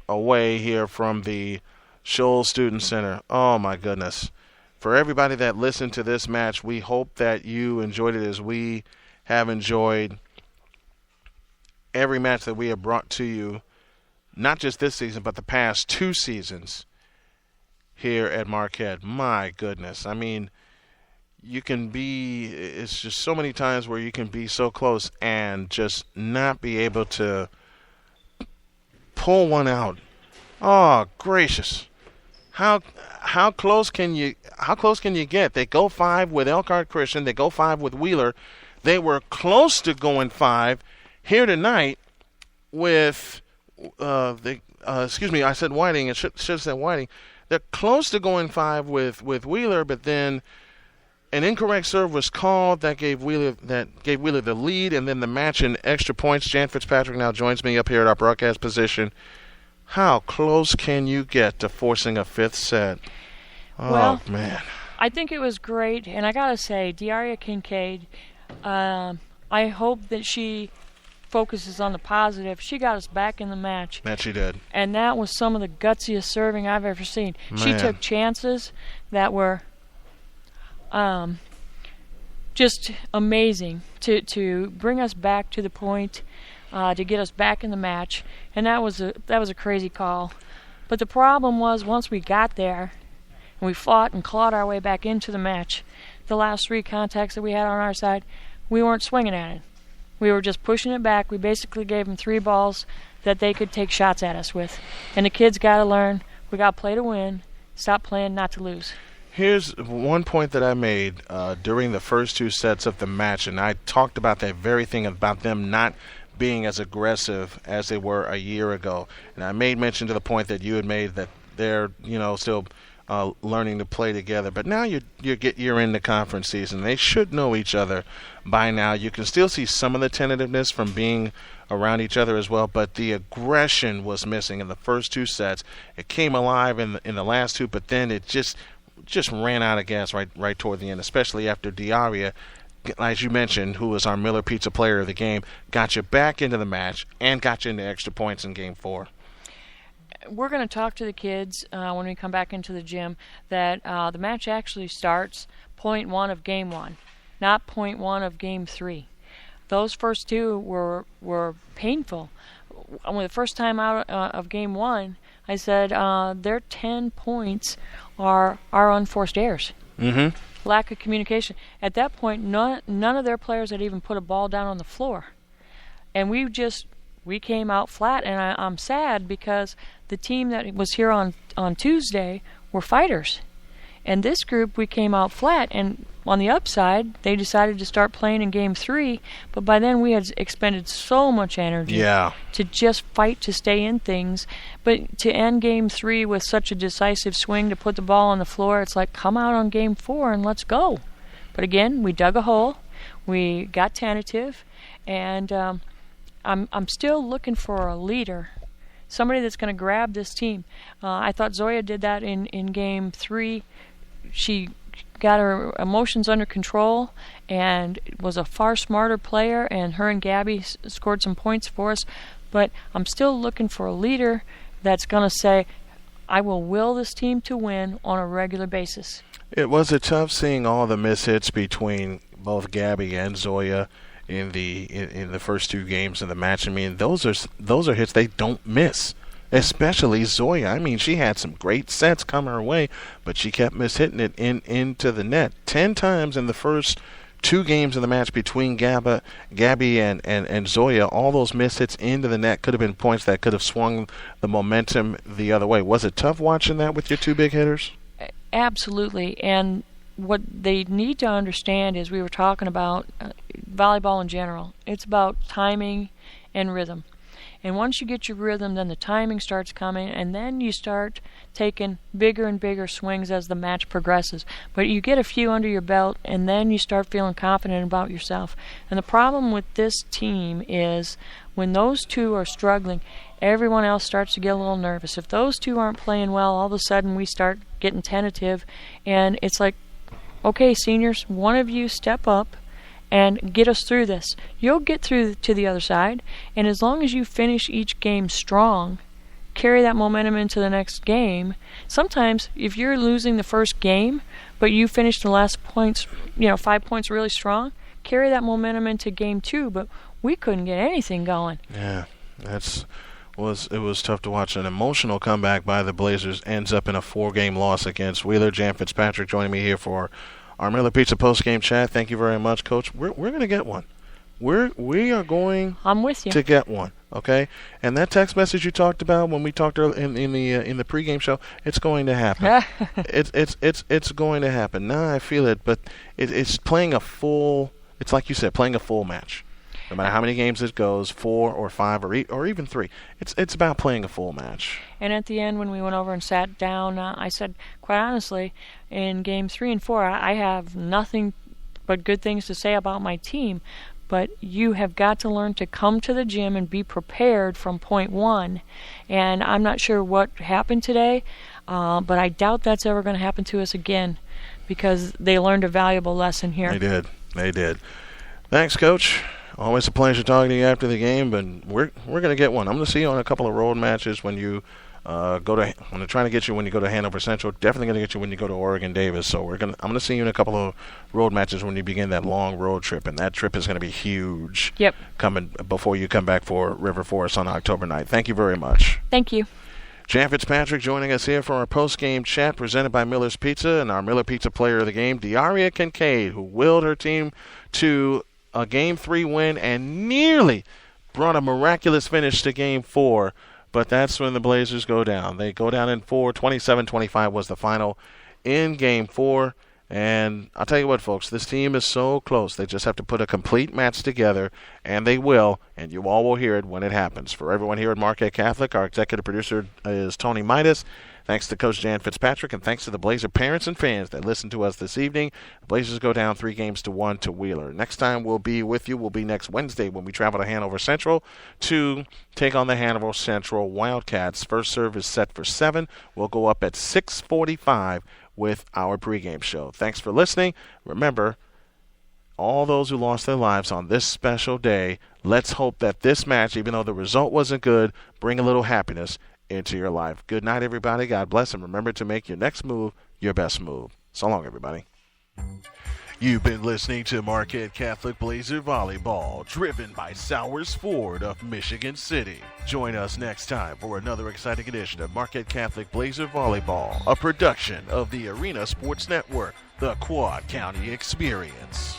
away here from the Shoals Student Center. Oh, my goodness. For everybody that listened to this match, we hope that you enjoyed it as we have enjoyed every match that we have brought to you, not just this season, but the past 2 seasons here at Marquette. My goodness. I mean, it's just so many times where you can be so close and just not be able to pull one out. Oh, gracious. How close can you get? They go 5 with Elkhart Christian. They go 5 with Wheeler. They were close to going 5 here tonight with I said Whiting. I should have said Whiting. They're close to going 5 with Wheeler, but then an incorrect serve was called that gave Wheeler the lead, and then the match in extra points. Jan Fitzpatrick now joins me up here at our broadcast position. How close can you get to forcing a 5th set? Oh, man. I think it was great, and I got to say, Diaria Kincaid, I hope that she focuses on the positive. She got us back in the match. That she did. And that was some of the gutsiest serving I've ever seen. Man. She took chances that were just amazing to bring us back to the point, to get us back in the match. And that was a crazy call. But the problem was, once we got there and we fought and clawed our way back into the match, the last 3 contacts that we had on our side, we weren't swinging at it. We were just pushing it back. We basically gave them 3 balls that they could take shots at us with. And the kids got to learn, we got to play to win, stop playing not to lose. Here's one point that I made during the first 2 sets of the match, and I talked about that very thing about them not being as aggressive as they were a year ago. And I made mention to the point that you had made that they're, still learning to play together. But now you're in the conference season. They should know each other by now. You can still see some of the tentativeness from being around each other as well, but the aggression was missing in the first 2 sets. It came alive in the last 2, but then it just ran out of gas right toward the end, especially after Diaria, as you mentioned, who was our Miller Pizza Player of the game, got you back into the match and got you into extra points in Game 4. We're going to talk to the kids when we come back into the gym that the match actually starts point 1 of Game 1, not point 1 of Game 3. Those first 2 were painful. When the first time out of Game 1, I said their 10 points are unforced errors. Mm-hmm. Lack of communication. At that point, none of their players had even put a ball down on the floor. And we came out flat, and I'm sad because the team that was here on Tuesday were fighters. And this group, we came out flat, and on the upside, they decided to start playing in Game 3, but by then we had expended so much energy to just fight to stay in things. But to end Game 3 with such a decisive swing to put the ball on the floor, it's like, come out on Game 4 and let's go. But again, we dug a hole, we got tentative, and I'm still looking for a leader, somebody that's going to grab this team. I thought Zoya did that in Game 3. She got her emotions under control and was a far smarter player, and her and Gabby scored some points for us. But I'm still looking for a leader that's going to say, I will will this team to win on a regular basis. It was tough seeing all the mishits between both Gabby and Zoya in the first 2 games of the match. I mean, those are hits they don't miss. Especially Zoya. I mean, she had some great sets come her way, but she kept mishitting it into the net. 10 times in the first 2 games of the match between Gabby and Zoya. All those mishits into the net could have been points that could have swung the momentum the other way. Was it tough watching that with your 2 big hitters? Absolutely. And what they need to understand is, we were talking about volleyball in general. It's about timing and rhythm. And once you get your rhythm, then the timing starts coming, and then you start taking bigger and bigger swings as the match progresses. But you get a few under your belt, and then you start feeling confident about yourself. And the problem with this team is, when those 2 are struggling, everyone else starts to get a little nervous. If those 2 aren't playing well, all of a sudden we start getting tentative, and it's like, okay, seniors, one of you step up and get us through this. You'll get through to the other side, and as long as you finish each game strong, carry that momentum into the next game. Sometimes, if you're losing the first game, but you finish the last points, 5 points really strong, carry that momentum into Game 2, but we couldn't get anything going. Yeah, it was tough to watch. An emotional comeback by the Blazers ends up in a 4-game loss against Wheeler. Jan Fitzpatrick joining me here for our Miller Pizza post-game chat. Thank you very much, Coach. We're going to get one. We are going I'm with you. to get one. Okay, and that text message you talked about when we talked in the pregame show, it's going to happen. it's going to happen. Now I feel it, but it's playing a full. It's like you said, playing a full match. No matter how many games it goes, 4 or 5 or even 3, it's about playing a full match. And at the end, when we went over and sat down, I said, quite honestly, in Game 3 and 4, I have nothing but good things to say about my team. But you have got to learn to come to the gym and be prepared from point 1. And I'm not sure what happened today, but I doubt that's ever going to happen to us again because they learned a valuable lesson here. They did. Thanks, Coach. Always a pleasure talking to you after the game, but we're going to get one. I'm going to see you on a couple of road matches when you I'm going to try to get you when you go to Hanover Central. Definitely going to get you when you go to Oregon Davis. So I'm going to see you in a couple of road matches when you begin that long road trip, and that trip is going to be huge. Yep. Coming before you come back for River Forest on October 9th. Thank you very much. Thank you. Jan Fitzpatrick joining us here for our post-game chat presented by Miller's Pizza, and our Miller Pizza player of the game, Diaria Kincaid, who willed her team to a Game 3 win and nearly brought a miraculous finish to Game 4. But that's when the Blazers go down. They go down in 4. 27-25 was the final in Game 4. And I'll tell you what, folks, this team is so close. They just have to put a complete match together, and they will, and you all will hear it when it happens. For everyone here at Marquette Catholic, our executive producer is Tony Midas. Thanks to Coach Jan Fitzpatrick, and thanks to the Blazer parents and fans that listened to us this evening. The Blazers go down 3-1 to Wheeler. Next time we'll be with you will be next Wednesday when we travel to Hanover Central to take on the Hanover Central Wildcats. First serve is set for 7. We'll go up at 6:45 with our pregame show. Thanks for listening. Remember, all those who lost their lives on this special day, let's hope that this match, even though the result wasn't good, bring a little happiness into your life. Good night, everybody. God bless, and remember to make your next move your best move. So long, everybody. You've been listening to Marquette Catholic Blazer Volleyball, driven by Sowers Ford of Michigan City. Join us next time for another exciting edition of Marquette Catholic Blazer Volleyball, a production of the Arena Sports Network, the Quad County Experience.